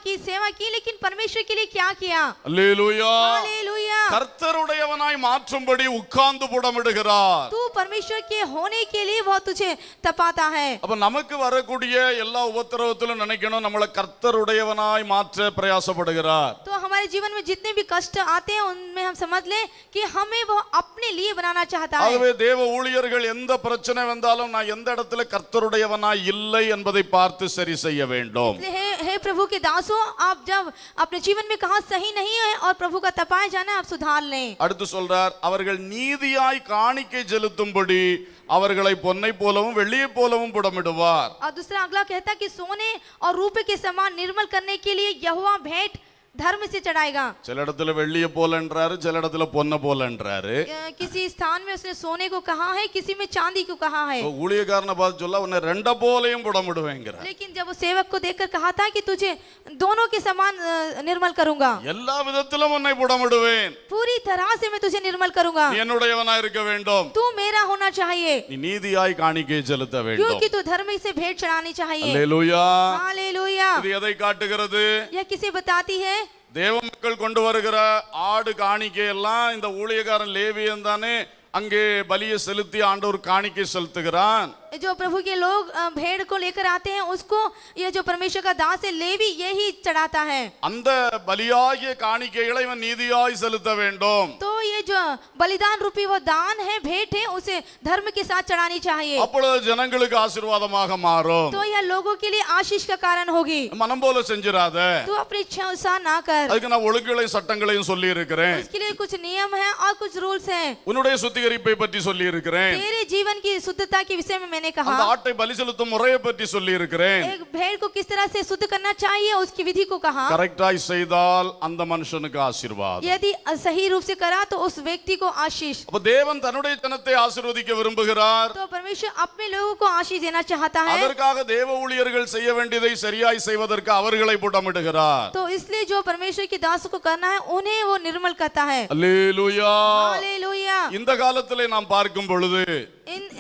की लेकिन परमेश्वर के लिए क्या किया? அல்லேலூயா. हालेलुया. கர்த்தருடையவனாய் மாற்றும்படி உட்கார்ந்து புடமிடுகிறார். तू परमेश्वर के होने के लिए वो तुझे तपाता है. அப்ப நமக்கு வரக்கூடிய எல்லா உபத்திரவத்திலும் நினைக்கணும் நம்மளை கர்த்தருடையவனாய் மாற்ற பிரயாசப்படுகிறார். तो हमारे जीवन में जितने भी कष्ट आते हैं उनमें हम समझ लें कि हमें वो अपने लिए बनाना चाहता है. ஆகவே தேவ ஊழியர்கள் எந்த பிரச்சனை வந்தாலும் நான் எந்த இடத்துல கர்த்தருடையவனாய் இல்லை என்பதை பார்த்து சரி செய்ய வேண்டும். हे प्रभु के दासों, आप जब अपने जीवन में कहाँ सही नहीं है और प्रभु का तपाया जाना आप सुधार लें. அடுத்து சொல்றார், அவர்கள் நீதியாய் காணிக்கை செலுத்தும்படி அவர்களை பொன்னை போலவும் வெள்ளியை போலவும் புடமிடுவார். और दूसरा अगला कहता कि सोने और रूपे के समान निर्मल करने के लिए यहोवा भेंट धर्म से चढ़ाएगा. சில இடத்துல வெள்ளியை போலன்றாரு, சில இடத்துல பொன்னை போலன்றாரு. किसी स्थान में उसने सोने को कहा है, किसी में चांदी को कहा है. ஊழியக்காரனை பார்த்து சொல்ல உன்னை ரெண்ட போலையும் புடமிடுவேங்கிறார். लेकिन जब वो सेवक को देखकर कहा था कि तुझे दोनों के समान निर्मल करूंगा, எல்லா விதத்திலும் உன்னை புடமிடுவேன். पूरी तरह से मैं तुझे निर्मल करूंगा. நீ என்னுடையவனாய் இருக்க வேண்டும். तू मेरा होना चाहिए, நீ நீதியாய் காணிக்கை செலுத்த வேண்டும். क्योंकि तू धर्म से भेंट चढ़ानी चाहिए. அல்லேலூயா. हालेलुया. இது எதை காட்டுகிறது? यह किसे बताती है? தேவ மக்கள் கொண்டு வருகிற ஆடு காணிக்கை எல்லாம் இந்த ஊழியக்காரன் லேவியன் தானே அங்கே பலியை செலுத்தி ஆண்டவர் காணிக்கை செலுத்துகிறான். जो प्रभु के लोग भेड़ को लेकर आते हैं उसको ये जो परमेश्वर का दास है लेवी यही चढ़ाता है. அந்த பலியாகிய காணிக்கைகளை இவன் நீதியாய் செலுத்த வேண்டும். तो ये जो बलिदान रूपी वो दान है, भेंट है, उसे धर्म के साथ चढ़ानी चाहिए. அப்பொழுது ஜனங்களுக்கு ஆசீர்வாதமாக மாறும். तो यह लोगों के लिए आशीष का कारण होगी. மனம் போல செஞ்சிராத. तू अपनी इच्छा अनुसार ना कर. அதுக்கு நான் ஒழுங்குகளையும் சட்டங்களையும் சொல்லி இருக்கிறேன். उसके लिए कुछ नियम है और कुछ रूल्स हैं. உன்னுடைய சுத்திகரிப்பை பற்றி சொல்லி இருக்கிறேன். तेरे जीवन की शुद्धता के विषय में मैंने அந்த कहा. ஆட்டை பலி செலுத்தும் முறையை பற்றி சொல்லி இருக்கிறேன். एक भेड़ को किस तरह से शुद्ध करना चाहिए उसकी विधि को कहा. கரெக்டாய் செய்தால் அந்த மனுஷனுக்கு ஆசீர்வாதம். यदि सही रूप से करा तो उस व्यक्ति को आशीष. அப்ப தேவன் தன்னுடைய ஜனத்தை ஆசீர்வதிக்க விரும்புகிறார். तो परमेश्वर अपने लोगों को आशीष देना चाहता है. அதற்காக தேவ ஊழியர்கள் செய்ய வேண்டியதை சரியாய் செய்வதற்கு அவர்களை புடமிடுகிறார். तो इसलिए जो परमेश्वर के दास को करना है उन्हें वो निर्मल करता है. அல்லேலூயா. हालेलुया. இந்த காலத்திலே நாம் பார்க்கும் பொழுது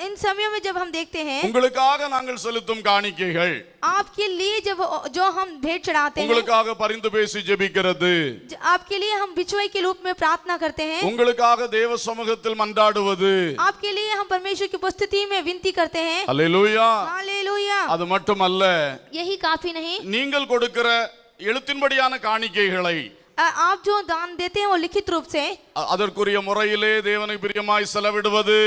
इन समयों में जब हम देखते हैं உங்களுக்காக நாங்கள் செலுத்தும் காணிக்கைகள், आपके लिए जब जो हम भेंट चढ़ाते हैं, உங்களுக்காக பரிந்து பேசி ஜெபிக்கிறது, आपके लिए हम बिचवाई के रूप में प्रार्थना करते हैं, உங்களுக்காக தேவ சமூகத்தில் மன்றாடுவது, आपके लिए हम परमेश्वर की उपस्थिति में विनती करते हैं. அல்லேலூயா. हालेलुया. அது மட்டுமல்ல, यही काफी नहीं, நீங்கள் கொடுக்கிற எழுத்தின்படியான காணிக்கைகளை आप जो दान देते हैं वो लिखित रूप से அதற்குரிய முறையிலே தேவனை பிரியமாய் செலவிடுவது,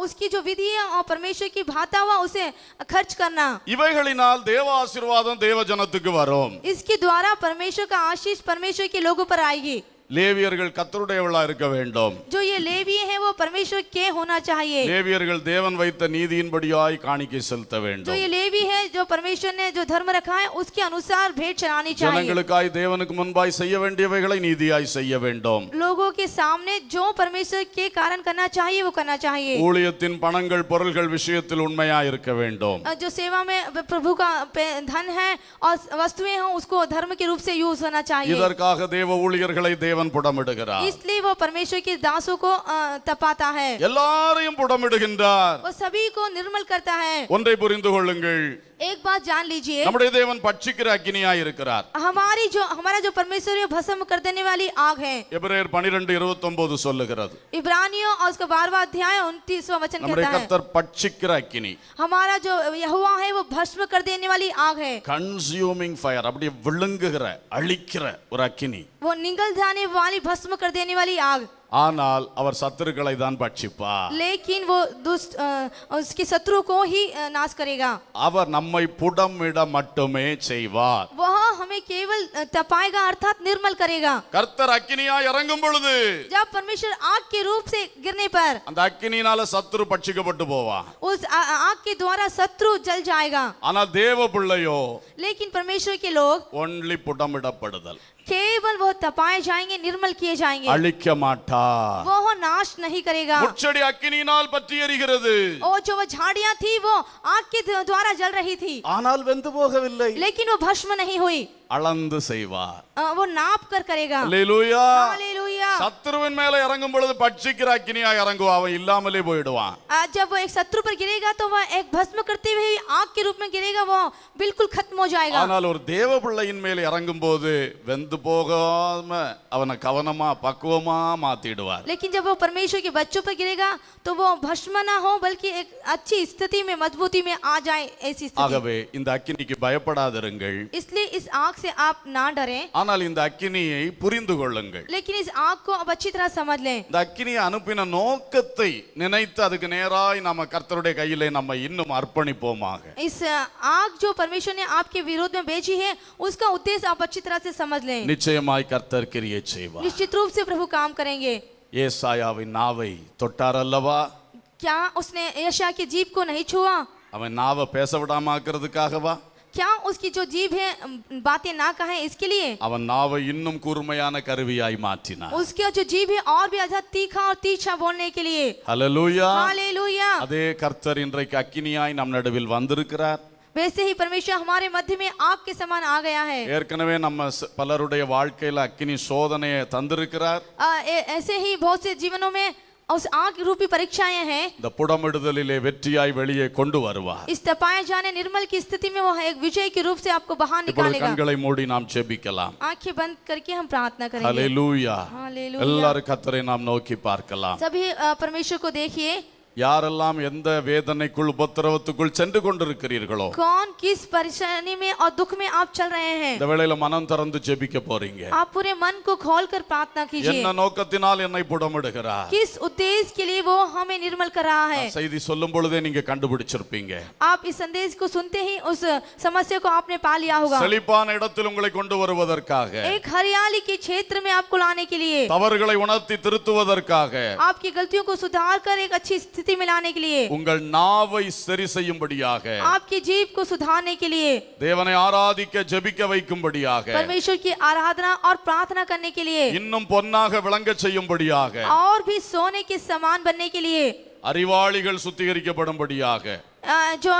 उसकी जो विधि है और परमेश्वर की भाता हुआ उसे खर्च करना, இவைகளினால் தேவ ஆசீர்வாதம் தேவ ஜனத்துக்கு வரும். इसके द्वारा परमेश्वर का आशीष परमेश्वर के लोगों पर आएगी. லேவியர்கள் கர்த்தருடையவளா இருக்க வேண்டும். जो ये लेवी है वो परमेश्वर के होना चाहिए. லேவியர்கள் தேவன் வைத்த நீதியின்படியாய் காணிக்கை செலுத்த जो வேண்டும். ये लेवी है जो परमेश्वर ने जो धर्म रखा है उसके अनुसार भेंट चढ़ानी चाहिए. ஜனங்களுக்காய் தேவனுக்கு முன்பாய் செய்ய வேண்டியவைகளை நீதியாய் செய்ய வேண்டும். लोगों के सामने जो परमेश्वर के कारण करना चाहिए वो करना चाहिए. ஊழியத்தின் பணங்கள் பொருள்கள் விஷயத்தில் உண்மையாய் இருக்க வேண்டும். जो सेवा में प्रभु का धन है और वस्तुएं हैं उसको धर्म के रूप से यूज होना चाहिए. இதற்காக தேவ ஊழியர்களை தேவன் தேவன் புடமிடுகிறார். इसलिए वो परमेश्वर के दासों को तपाता है, எல்லாரையும் புடமிடுகின்றார். वो सभी को निर्मल करता है। ஒன்றை புரிந்து கொள்ளுங்கள், एक बात जान लीजिए, நம்முடைய தேவன் பட்சிக்கிற அக்கினியாய் இருக்கிறார். हमारा जो परमेश्वर है भस्म कर देने वाली आग है। எபிரேயர் 12:29 சொல்லுகிறது. इब्रानियों और उसका 12वां अध्याय 29वां वचन நம்முடைய कहता है, கர்த்தர் பட்சிக்கிற அக்கினி, हमारा जो यहोवा है वो भस्म कर देने वाली आग है। கன்சியூமிங் ஃபயர், அப்படியே விழுங்குகிற அழிக்கிற ஒரு அக்கினி. वो निगल जाने वाली भस्म कर देने वाली आग। ஆனால் அவர் சத்துருக்களை தான் பட்சிப்பார். लेकिन वो दुष्ट उसके शत्रु को ही नाश करेगा। அவர் நம்மை புடமிட மட்டுமே செய்வார். वह हमें केवल तपाएगा अर्थात निर्मल करेगा। கர்த்தர் அக்கினியாய் இறங்கும் பொழுது, जब परमेश्वर आग के रूप से गिरने पर அந்த அக்கினியினால சத்துரு பட்சிக்கப்பட்டு போவா. उस आग के द्वारा शत्रु जल जाएगा। ஆனால் தேவ பிள்ளையோ लेकिन परमेश्वर के लोग ஒன்லி புடமிடப்படுதல், केवल वो तपाए जाएंगे, निर्मल किए जाएंगे, அழிக்க மாட்டார். वो नाश नहीं करेगा। முச்செடி அக்கினியினால் பற்றி எரிகிறது, और जो वो झाड़ियां थी वो आग के द्वारा जल रही थी, ஆனால் வெந்து போகவில்லை. लेकिन वो भस्म नहीं हुई। அளந்து செய்வார். वो नाप कर करेगा। அல்லேலூயா. हालेलुया। சத்துருவின் மேல இறங்கும் பொழுது பட்சிக்கிற அக்கினியாய் இறங்குவா, அவன் இல்லாமலே போயிடுவான். जब वो एक शत्रु पर गिरेगा तो वह एक भस्म करते हुए आग के रूप में गिरेगा, वो बिल्कुल खत्म हो जाएगा। ஆனால் ஒரு தேவ பிள்ளையின் மேல இறங்கும் போது வெந்து போகாம அவனை கவனமா பக்குவமா மாத்திடுவார். लेकिन जब वो परमेश्वर के बच्चों पर गिरेगा तो वो भस्म ना हो बल्कि एक अच्छी स्थिति में, मजबूती में आ जाए, ऐसी स्थिति। ஆகவே இந்த அக்கினிக்கு பயப்படாதிருங்கள், इसलिए इस आग से आप ना डरें, ஆனால் இந்த அக்கினியை புரிந்து கொள்ளுங்கள். लेकिन इस आग को अब अच्छी तरह समझ लें। இந்த அக்கினியை அனுப்பின நோக்கத்தை நினைத்து அதுக்கு நேராய் நாம கர்த்தருடைய கையிலே நம்ம இன்னும் அர்ப்பணிப்போமாக. इस आग जो परमेश्वर ने आपके विरोध में भेजी है उसका उद्देश्य आप अच्छी तरह से समझ लें। நிச்சயமாய் கர்த்தர் கிரியை செய்வார். निश्चित रूप से प्रभु काम करेंगे। ஏசாயாவின் நாவை தொட்டார் அல்லவா? क्या उसने यशायाह की जीभ को नहीं छुआ? அவன் நாவை பேச விடாம ஆக்குறதுக்காகவா? क्या उसकी जो जीभ है बातें ना कहे इसके लिए? அவன் நாவை இன்னும் கூர்மையான கருவியாய் மாற்றினார். उसका जो जीभ है और भी ज्यादा तीखा और तीक्ष्ण बोलने के लिए। ஹல்லேலூயா. हालेलुया। அதே கர்த்தர் இன்றைக்கு அக்கினியாய் நம் நடுவில் வந்திருக்கிறார். वैसे ही परमेश्वर हमारे मध्य में आग के समान आ गया है। ஏற்கனவே நம்ம பலருடைய வாழ்க்கையில அக்கினி சோதனையை தந்திருக்கிறார். ऐसे ही बहुत से जीवनों में उस आग रूपी परीक्षाएं हैं। இந்த புடமிடுதலிலே வெற்றியாய் வெளியே கொண்டு வருவார். इस तपाए जाने निर्मल की स्थिति में वो एक विजय के रूप से आपको बाहर இப்பொழுது निकालेगा। கண்களை மூடி நாம் ஜெபிக்கலாம். आंखें बंद करके हम प्रार्थना करेंगे। ஹல்லேலூயா. हालेलुया। எல்லாரும் கர்த்தரை நாம் நோக்கி பார்க்கலாம். सभी परमेश्वर को देखिए। யாரெல்லாம் எந்த வேதனைக்குள் உபத்திரவத்துக்குள் சென்று கொண்டிருக்கிறீர்களோ, कौन किस परेशानी में और दुख में आप चल रहे हैं, இந்த வேளையில மனம் திறந்து ஜெபிக்க போறீங்க. आप पूरे मन को खोलकर प्रार्थना कीजिए। என்ன நோக்கத்தினால் என்னை புடமிடுகிறார்? किस उद्देश्य के लिए वो हमें निर्मल कर रहा है? செய்தி சொல்லும் பொழுதே நீங்க கண்டுபிடிச்சிருப்பீங்க. आप इस संदेश को सुनते ही उस समस्या को आपने पा लिया होगा। செழிப்பான இடத்தில் உங்களை கொண்டு வருவதற்காக, एक हरियाली के क्षेत्र में आपको लाने के लिए, தவறுகளை உணர்த்தி திருத்துவதற்காக, आपकी गलतियों को सुधार कर एक अच्छी स्थिति में लाने के लिए, உங்கள் நாவை சரி செய்யும்படியாக, आपकी जीभ को सुधारने के लिए, தேவனை ஆராதிக்க ஜெபிக்க வைக்கும்படியாக, परमेश्वर की आराधना और प्रार्थना करने के लिए, இன்னும் பொன்னாக விளங்க செய்யும்படியாக, और भी सोने के समान बनने के लिए, அறிவாளிகள் சுத்திகரிக்கப்படும்படியாக, जो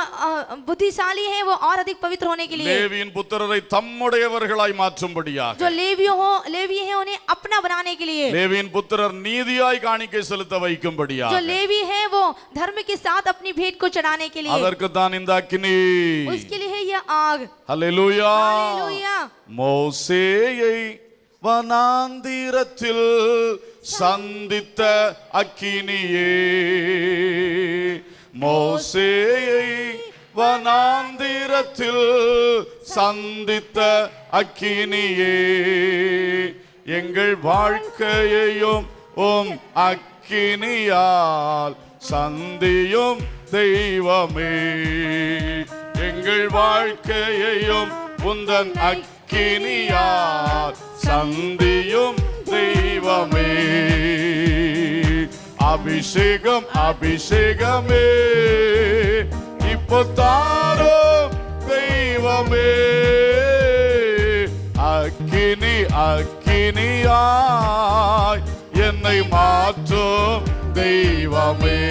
बुद्धिशाली है वो और अधिक पवित्र होने के लिए, லேவியின் புத்திரரை தம்முடையவர்களாய் மாற்றும்படியாக, जो लेवी है उन्हें अपना बनाने के लिए, லேவியின் புத்திரர் நீதியாய் காணிக்கை செலுத்த जो வைக்கும்படியாக, लेवी है वो धर्म के साथ अपनी भेंट को चढ़ाने के लिए, அதற்கு தான் இந்த அக்கினி. उसके लिए है यह आग। ஹல்லேலூயா. हालेलुया। மோசேயை வனாந்திரத்தில் சந்தித்த அக்கினியே, மோசேயை வனாந்திரத்தில் சந்தித்த அக்கினியே, எங்கள் வாழ்க்கையையும் அக்கினியால் சந்தியும் தெய்வமே, எங்கள் வாழ்க்கையையும் உந்தன் அக்கினியால் சந்தியும் தெய்வமே, அபிஷேகம் அபிஷேகமே இப்போ தாரும் தெய்வமே, அக்கினி அக்கினியாய் என்னை மாற்றும் தெய்வமே,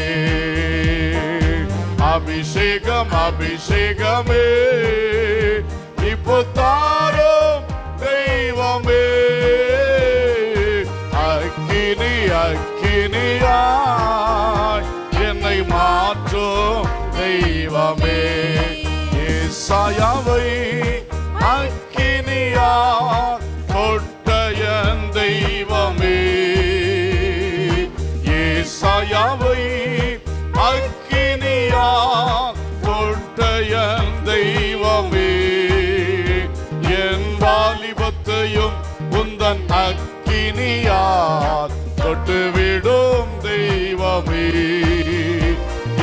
அபிஷேகம் அபிஷேகமே இப்போ தாரும் தெய்வமே, தெய்வமே ஏசாயாவை அக்கினியால் தொட்ட என் தெய்வமே ஏசாயாவை அக்கினியால் தொட்ட என் தெய்வமே என் வாலிபத்தையும் உந்தன் அக்கினியால் தொட்டுவிடும் தெய்வமே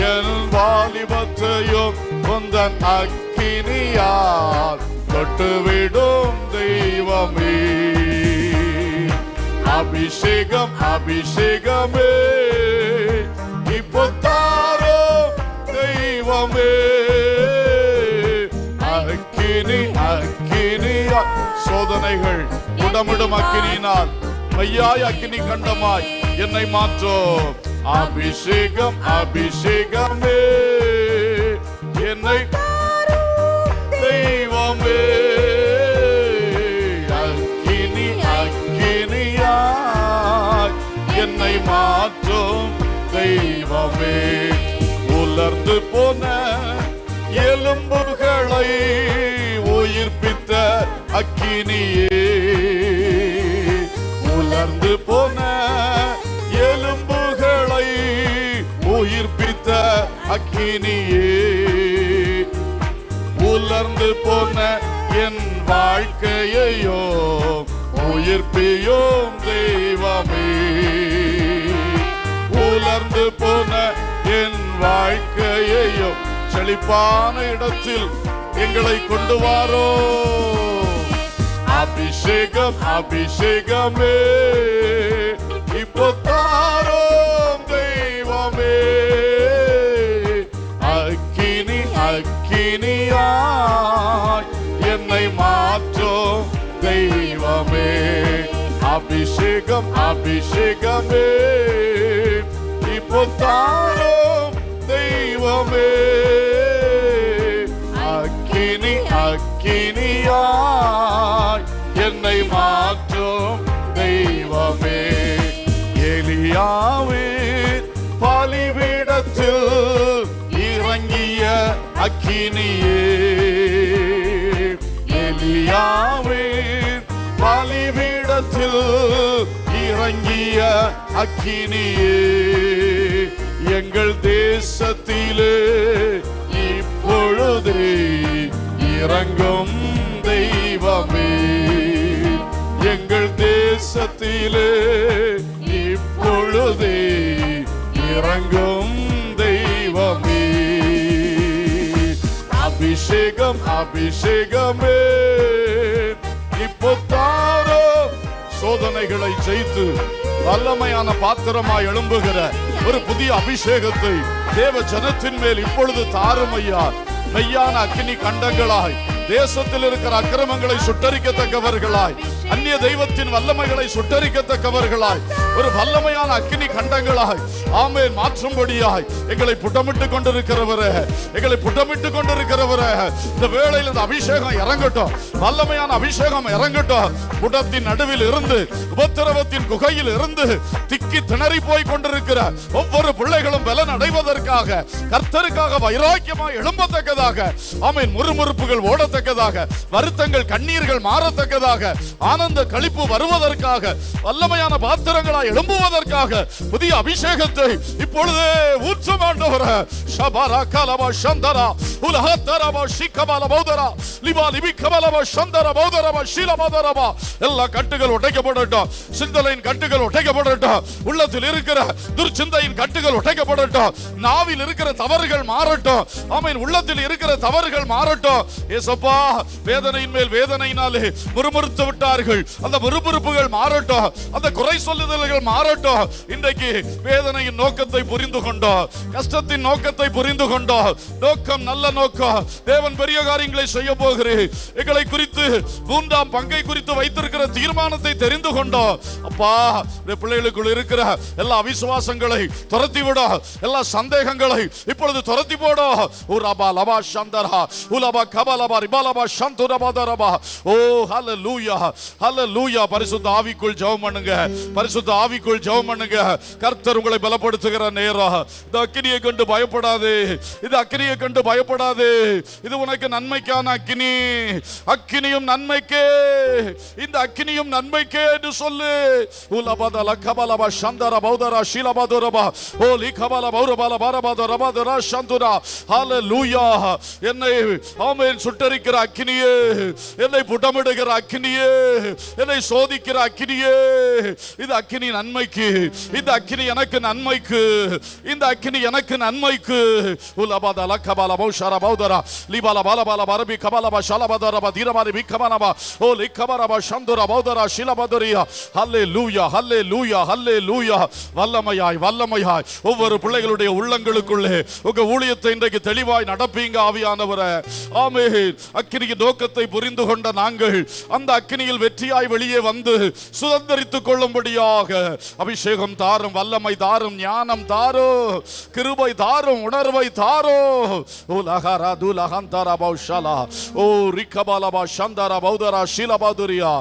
என் வாலிபத்தையும் உந்தன் அக்கினியால் தொட்டுவிடும் தெய்வமே அபிஷேகம் அபிஷேகமே இப்போ தாரும் தெய்வமே அக்கினி அக்கினியா சோதனைகள் உடமிடும் அக்கினியினால் மையாய் அக்கினி கண்டமாய் என்னை மாற்றும் அபிஷேகம் அபிஷேகமே என்னை தெய்வமே அக்கினி அக்கினியாய் என்னை மாற்றும் தெய்வமே உலர்ந்து போன எலும்புகளை உயிர்ப்பித்த அக்கினியே உலர்ந்து போன எலும்புகளை உயிர்ப்பித்த அக்கினியே உலர்ந்து போன என் வாழ்க்கையையோ உயிர்ப்பியும் தெய்வமே உலர்ந்து போன என் வாழ்க்கையையோ செழிப்பான இடத்தில் எங்களை கொண்டு வாரோ அபிஷேகம் அபிஷேகமே இப்போ தாரும் தெய்வமே அக்கினி அக்கினியாய் என்னை மாற்றும் தெய்வமே அபிஷேகம் அபிஷேகமே இப்போ தாரும் தெய்வமே அக்கினி அக்கினியாய் என்னை மாற்றும் தெய்வமே எலியாவின் பலிபீடத்தில் இறங்கிய அக்கினியே எலியாவின் பலிபீடத்தில் இறங்கிய அக்கினியே எங்கள் தேசத்திலே இப்பொழுதே இறங்கும் தெய்வமே எங்கள் தேசத்திலே இப்பொழுதே இறங்கும் தெய்வமே அபிஷேகம் அபிஷேகமே இப்போ தாரோ சோதனைகளை ஜெயித்து வல்லமையான பாத்திரமாய் எழும்புகிற ஒரு புதிய அபிஷேகத்தை தேவ ஜனத்தின் மேல் இப்பொழுது தாரும் ஐயா மெய்யான அக்கினி கண்டங்களாய் தேசத்தில் இருக்கிற அக்கிரமங்களை சுட்டரிக்கத்தக்கவர்களாய் அந்நிய தெய்வத்தின் வல்லமைகளை சுட்டரிக்கத்தக்கவர்களாய் ஒரு வல்லமையான அக்கினி கண்டங்களாய் ஆமென் மாற்றும்படியாய் எங்களை புட்டமிட்டு கொண்டிருக்கிறவரே எங்களை புட்டமிட்டு கொண்டிருக்கிறவரே இந்த வேளையில் இந்த அபிஷேகம் இறங்கட்டும் வல்லமையான அபிஷேகம் இறங்கட்டும் புடத்தின் நடுவில் இருந்து உபத்திரவத்தின் குகையில் இருந்து திக்கி திணறி போய் கொண்டிருக்கிற ஒவ்வொரு பிள்ளைகளும் பலன் அடைவதற்காக கர்த்தருக்காக வைராக்கியமாய் எழும்பத்தக்கதாக ஆமென் முறுமுறுப்புகள் ஓடத்தக்கதாக வருத்தங்கள் கண்ணீர்கள் மாறத்தக்கதாக ஆனந்த களிப்பு வருவதற்காக வல்லமையான பாத்திரங்களாய் எழும்புவதற்காக புதிய அபிஷேகத்தை இப்பொழுதே ஊற்றும் ஆண்டவரே ஷபரா கலபா சந்தரா உலஹத்தரபா ஷிகபல பௌதரா லிபா லிபிகபலபா சந்தரா பௌதரபா ஷிலபதரபா எல்லா கட்டுகள் உடைக்கப்படட்டும் சிந்தனையின் கட்டுகள் உடைக்கப்படட்டும் உள்ளத்தில் இருக்கிற துர்ச்சிந்தையின் கட்டுகள் உடைக்கப்படட்டும் நாவில் இருக்கிற தவறுகள் மாறட்டும் ஆமென் உள்ளத்தில் இருக்கிற தவறுகள் மாறட்டும் ஏசப்பா வேதனையின் மேல் வேதனையினாலே முறுமுறுத்து விட்டார்கள் அந்த முறுமுறுப்புகள் மாறட்டும் அந்த குறை சொல்லுதல்கள் மாறட்டும் இன்றைக்கு வேதனையின் நோக்கத்தை புரிந்து கொண்டோம் கஷ்டத்தின் நோக்கத்தை புரிந்து கொண்டோம் நோக்கம் நல்ல நோக்கம். தேவன் பெரிய காரியங்களை செய்ய போகிறேன். எங்களை குறித்து 3ஆம் பங்கை குறித்து வைத்திருக்கிற தீர்மானத்தை தெரிந்து கொண்டோம். அப்பா, பிள்ளைகளுக்குள் இருக்கிற எல்லா அவிசுவாசங்களை துரத்தி விட, எல்லா சந்தேகங்களை இப்பொழுது துரத்தி போட. உரபா லபா சந்தரா உலபா கபலபா ரிபலபா சந்துரபதரபா. ஓ ஹல்லேலூயா, ஹல்லேலூயா. பரிசுத்த ஆவிக்குள் ஜெபம் பண்ணுங்க, பரிசுத்த ஆவிக்குள் ஜெபம் பண்ணுங்க. கர்த்தர் உங்களை பலப்படுத்துகிற நேரம். இந்த அக்கினியை கண்டு பயப்படாதே, இது அக்கினியை கண்டு பயப்படாதே. இது உனக்கு நன்மைக்கான அக்கினி. அக்கினியும் நன்மைக்கே, இந்த அக்கினியும் நன்மைக்கே என்று சொல்லு. உலபதல கபலபா சந்தர பௌதரா ஷீலபதுரபா ஓ லிகபல பௌரபல பரபதரபதரா சந்துரா. ஹல்லேலூயா. என்னை ஆமென் சுட்டரிக்கிற அக்கினியே, என்னை புடமிடுகிற அக்கினியே, என்னை சோதிக்கிற அக்கினியே, இது அக்கினி நன்மைக்கு, இந்த அக்கினி எனக்கு நன்மைக்கு, இந்த அக்கினி எனக்கு நன்மைக்கு. உலபதல கபல பௌஷர பௌதரா லிபல பலபல பரபி கபல பஷலபதரப தீரபாரி பிகமனபா ஓ லிகபரப சந்துரா பௌதரா ஷீலபதுரியா. ஹல்லேலூயா, ஹல்லேலூயா, ஹல்லேலூயா. வல்லமையாய், வல்லமையாய் ஒவ்வொரு பிள்ளைகளுடைய உள்ளங்களுக்குள்ளே உங்க ஊழியத்தை இன்றைக்கு தெளிவாய் நடப்பீங்க ஆவியானவரே. ஆமென். அக்கினியின் நோக்கத்தை புரிந்து கொண்ட நாங்கள் அந்த அக்கினியில் வெற்றியாய் வெளியே வந்து சுதந்தரித்துக் கொள்ளும்படியாக அபிஷேகம் தாரும், வல்லமை தாரும், ஞானம் தாரும், கிருபை தாரும், உணர்வை தாரும். ஓ லஹரா துலஹந்தரா பௌஷலா ஓ ரிகபலபா சந்தரா பௌதரா ஷீலபதுரியா.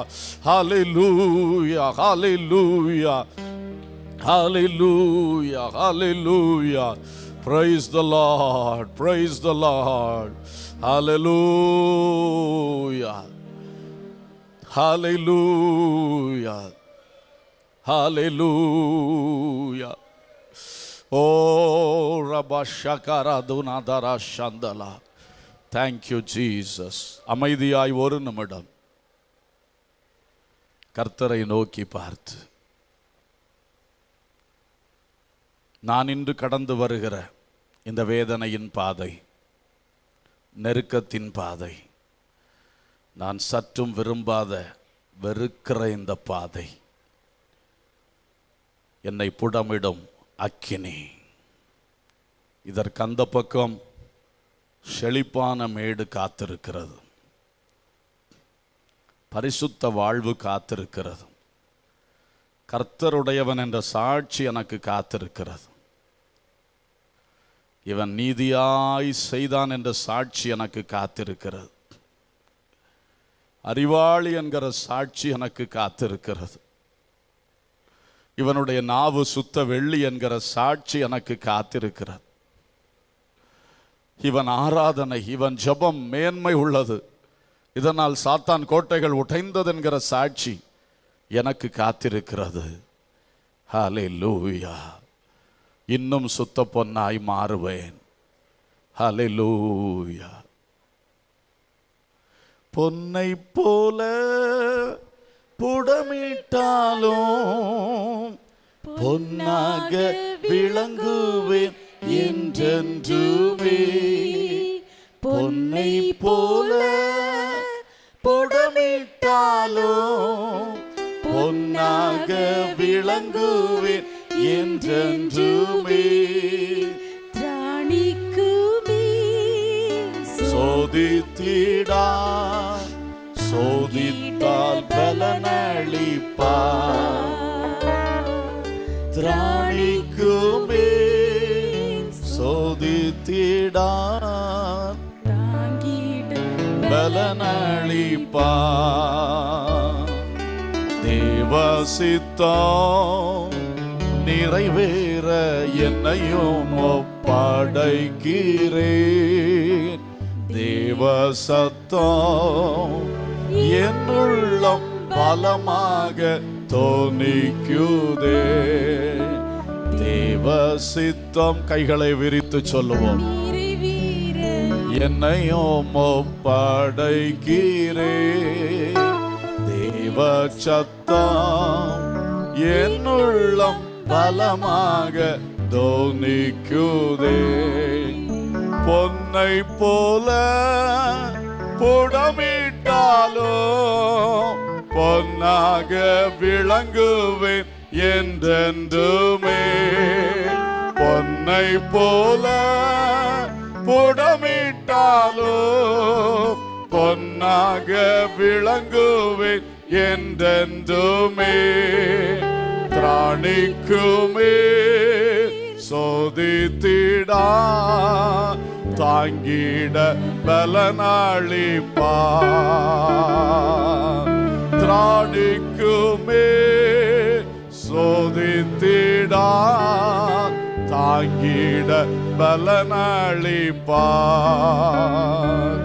ஹல்லேலூயா, ஹல்லேலூயா, hallelujah, hallelujah. Praise the Lord, praise the Lord. Hallelujah, hallelujah, hallelujah. Oh rabashakara dunadara shandala. Thank you Jesus. அமைதியாய் ஒரு நிமிடம் கர்த்தரை நோக்கி பார்த்து, நான் இன்று கடந்து வருகிற இந்த வேதனையின் பாதை, நெருக்கத்தின் பாதை, நான் சற்றும் விரும்பாத வெறுக்கிற இந்த பாதை, என்னை புடமிடும் அக்கினி. இதற்கு அந்த பக்கம் செழிப்பான மேடு காத்திருக்கிறது, பரிசுத்த வாழ்வு காத்திருக்கிறது, கர்த்தருடையவன் என்ற சாட்சி எனக்கு காத்திருக்கிறது, இவன் நீதியாய் செய்தான் என்ற சாட்சி எனக்கு காத்திருக்கிறது, அறிவாளி என்கிற சாட்சி எனக்கு காத்திருக்கிறது, இவனுடைய நாவு சுத்த வெள்ளி என்கிற சாட்சி எனக்கு காத்திருக்கிறது, இவன் ஆராதனை, இவன் ஜெபம் மேன்மை உள்ளது, இதனால் சாத்தான் கோட்டைகள் உடைந்தது என்கிற சாட்சி எனக்கு காத்திருக்கிறது. ஹல்லேலூயா. இன்னும் சுத்த பொன்னாய் மாறுவேன். ஹல்லேலூயா. பொன்னை போல புடமிட்டாலும் பொன்னாக விளங்குவேன் என்றென்றுமே. பொன்னை போல புடமிட்டாலும் பொன்னாக விளங்குவேன் என்றென்றுமே. திராணிக்குமே சோதித்திடா, சோதித்தால் பலனளிப்பா. திராணிக்குமே சோதித்திடா, பலனளிப்பா. தேவசித்தம் நிறைவேற என்னையும் ஒப்படைக்கிறேன். தேவசத்தம் என்னுள்ளம் பலமாக தோணிக்குதே. தேவசித்தம் கைகளை விரித்து சொல்லுவோம். என்னையும் ஒப்படைக்கிறேன். தேவசத்தம் என்னுள்ளம் பலமாக தோணிக்குதே. பொன்னை போல புடமிட்டாலும் பொன்னாக விளங்குவேன் என்றென்றுமே. பொன்னை போல புடமிட்டாலும் பொன்னாக விளங்குவேன் என்றென்றுமே. திராணிக்குமே சோதித்திடா தாங்கிட பலனாளிப்பா. திராணிக்குமே சோதித்திடா தாங்கிட பலனாளிப்பா.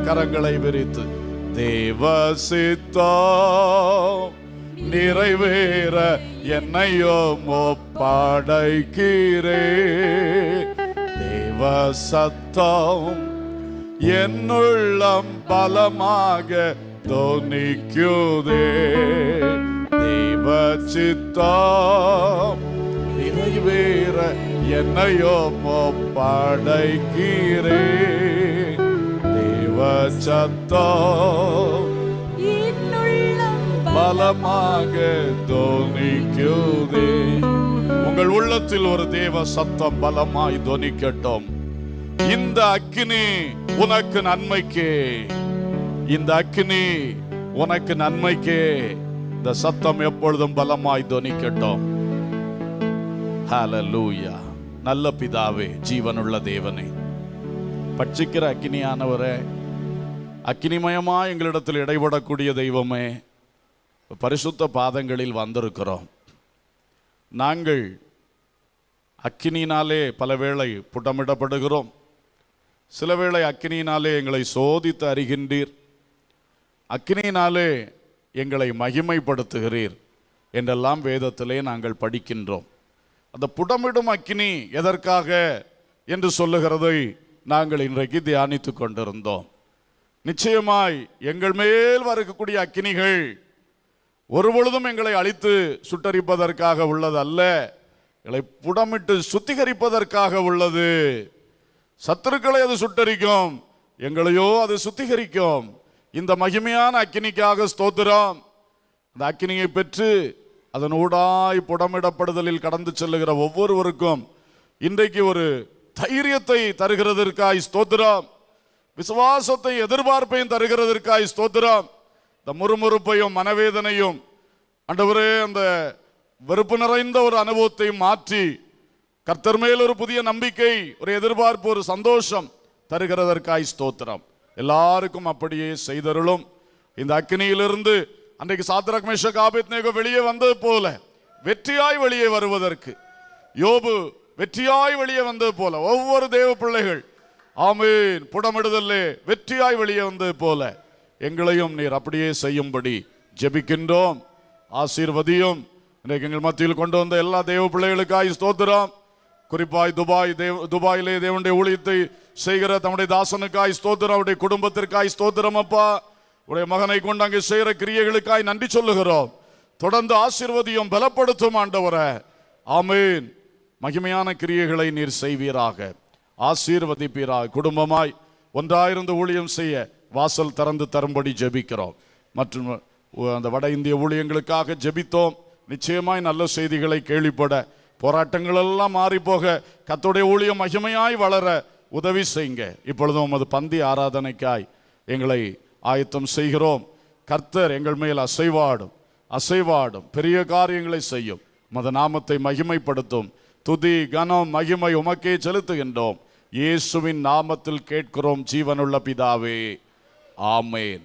கரங்களை விரித்து தேவ சித்தம் நிறைவேற என்னையும் ஒப்படைக்கிறே. தேவ சத்தம் என்னுள்ளம் பலமாக தொனிக்குதே. தேவ சித்தம் நிறைவேற என்னையும் ஒப்படைக்கிறே. தேவ சத்தம் பலமாக தொனிக்குதே. உங்கள் உள்ளத்தில் ஒரு தேவ சத்தம் பலமாய் தொனிக்கட்டும். இந்த அக்கினி உனக்கு நன்மைக்கே, இந்த அக்கினி உனக்கு நன்மைக்கே. இந்த சத்தம் எப்பொழுதும் பலமாய் தொனிக்கட்டும். ஹல்லேலூயா. நல்ல பிதாவே, ஜீவனுள்ள தேவனே, பட்சிக்கிற அக்கினியானவரே, அக்கினிமயமா எங்களிடத்தில் இடைபடக்கூடிய தெய்வமே, பரிசுத்த பாதங்களில் வந்திருக்கிறோம். நாங்கள் அக்கினியினாலே பல வேளை புட்டமிடப்படுகிறோம். சில வேளை அக்கினியினாலே எங்களை சோதித்து அறிகின்றீர், அக்கினியினாலே எங்களை மகிமைப்படுத்துகிறீர் என்றெல்லாம் வேதத்திலே நாங்கள் படிக்கின்றோம். அந்த புடமிடும் அக்கினி எதற்காக என்று சொல்லுகிறதை நாங்கள் இன்றைக்கு தியானித்து கொண்டிருந்தோம். நிச்சயமாய் எங்கள் மேல் வரக்கூடிய அக்கினிகள் ஒருபொழுதும் எங்களை அழித்து சுட்டரிப்பதற்காக உள்ளது அல்ல, எங்களை புடமிட்டு சுத்திகரிப்பதற்காக உள்ளது. சத்துருக்களை அது சுட்டரிக்கும், எங்களையோ அது சுத்திகரிக்கும். இந்த மகிமையான அக்கினிக்காக ஸ்தோத்திரம். இந்த அக்கினியை பெற்று அதன் ஊடாய் புடமிடப்படுதலில் கடந்து செல்லுகிற ஒவ்வொருவருக்கும் இன்றைக்கு ஒரு தைரியத்தை தருகிறதற்காய் ஸ்தோத்திரம். விசுவாசத்தை எதிர்பார்ப்பையும் தருகிறதற்காய் ஸ்தோத்திரம். இந்த முறுமுறுப்பையும் மனவேதனையும் ஆண்டவரே, அந்த வெறுப்பு நிறைந்த ஒரு அனுபவத்தை மாற்றி கர்த்தர் மேல் ஒரு புதிய நம்பிக்கை, ஒரு எதிர்பார்ப்பு, ஒரு சந்தோஷம் தருகிறதற்காய் ஸ்தோத்திரம். எல்லாருக்கும் அப்படியே செய்தருளும். இந்த அக்கினியிலிருந்து அன்றைக்கு சாத்ராக் மேஷக் ஆபேத்நேகோ வெளியே வந்தது போல வெற்றியாய் வெளியே வருவதற்கு, யோபு வெற்றியாய் வெளியே வந்தது போல ஒவ்வொரு தேவ பிள்ளைகள் ஆமீன் புடமிடுதல்லே வெற்றியாய் வெளியே வந்தது போல எங்களையும் நீர் அப்படியே செய்யும்படி ஜெபிக்கின்றோம். ஆசீர்வதியும். இன்றைக்கு எங்கள் மத்தியில் கொண்டு வந்த எல்லா தேவ பிள்ளைகளுக்காய் ஸ்தோத்திரம். குறிப்பாய் துபாயிலே தேவனுடைய ஊழியத்தை செய்கிற தம்முடைய தாசனுக்காய் ஸ்தோத்திரம். அவருடைய குடும்பத்திற்காய் ஸ்தோத்திரம். அப்பா, உடைய மகனை கொண்டு அங்கே செய்கிற கிரியைகளுக்காய் நன்றி சொல்லுகிறோம். தொடர்ந்து ஆசீர்வதியும், பலப்படுத்தும் ஆண்டவரே. ஆமீன். மகிமையான கிரியைகளை நீர் செய்வீராக, ஆசீர்வதிப்பீராக. குடும்பமாய் ஒன்றாயிருந்து ஊழியம் செய்ய வாசல் திறந்து தரும்படி ஜெபிக்கிறோம். மற்றும் அந்த வட இந்திய ஊழியங்களுக்காக ஜெபித்தோம். நிச்சயமாய் நல்ல செய்திகளை கேள்விப்பட, போராட்டங்கள் எல்லாம் மாறி போக, கர்த்தருடைய ஊழியம் மகிமையாய் வளர உதவி செய்யுங்க. இப்பொழுதும் உமது பந்தி ஆராதனைக்காய் எங்களை ஆயத்தம் செய்கிறோம். கர்த்தர் எங்கள் மேல் அசைவாடும் பெரிய காரியங்களை செய்யும். உமது நாமத்தை மகிமைப்படுத்தும். துதி கனம் மகிமை உமக்கே செலுத்துகின்றோம். இயேசுவின் நாமத்தில் கேட்கிறோம் ஜீவனுள்ள பிதாவே, ஆமென்.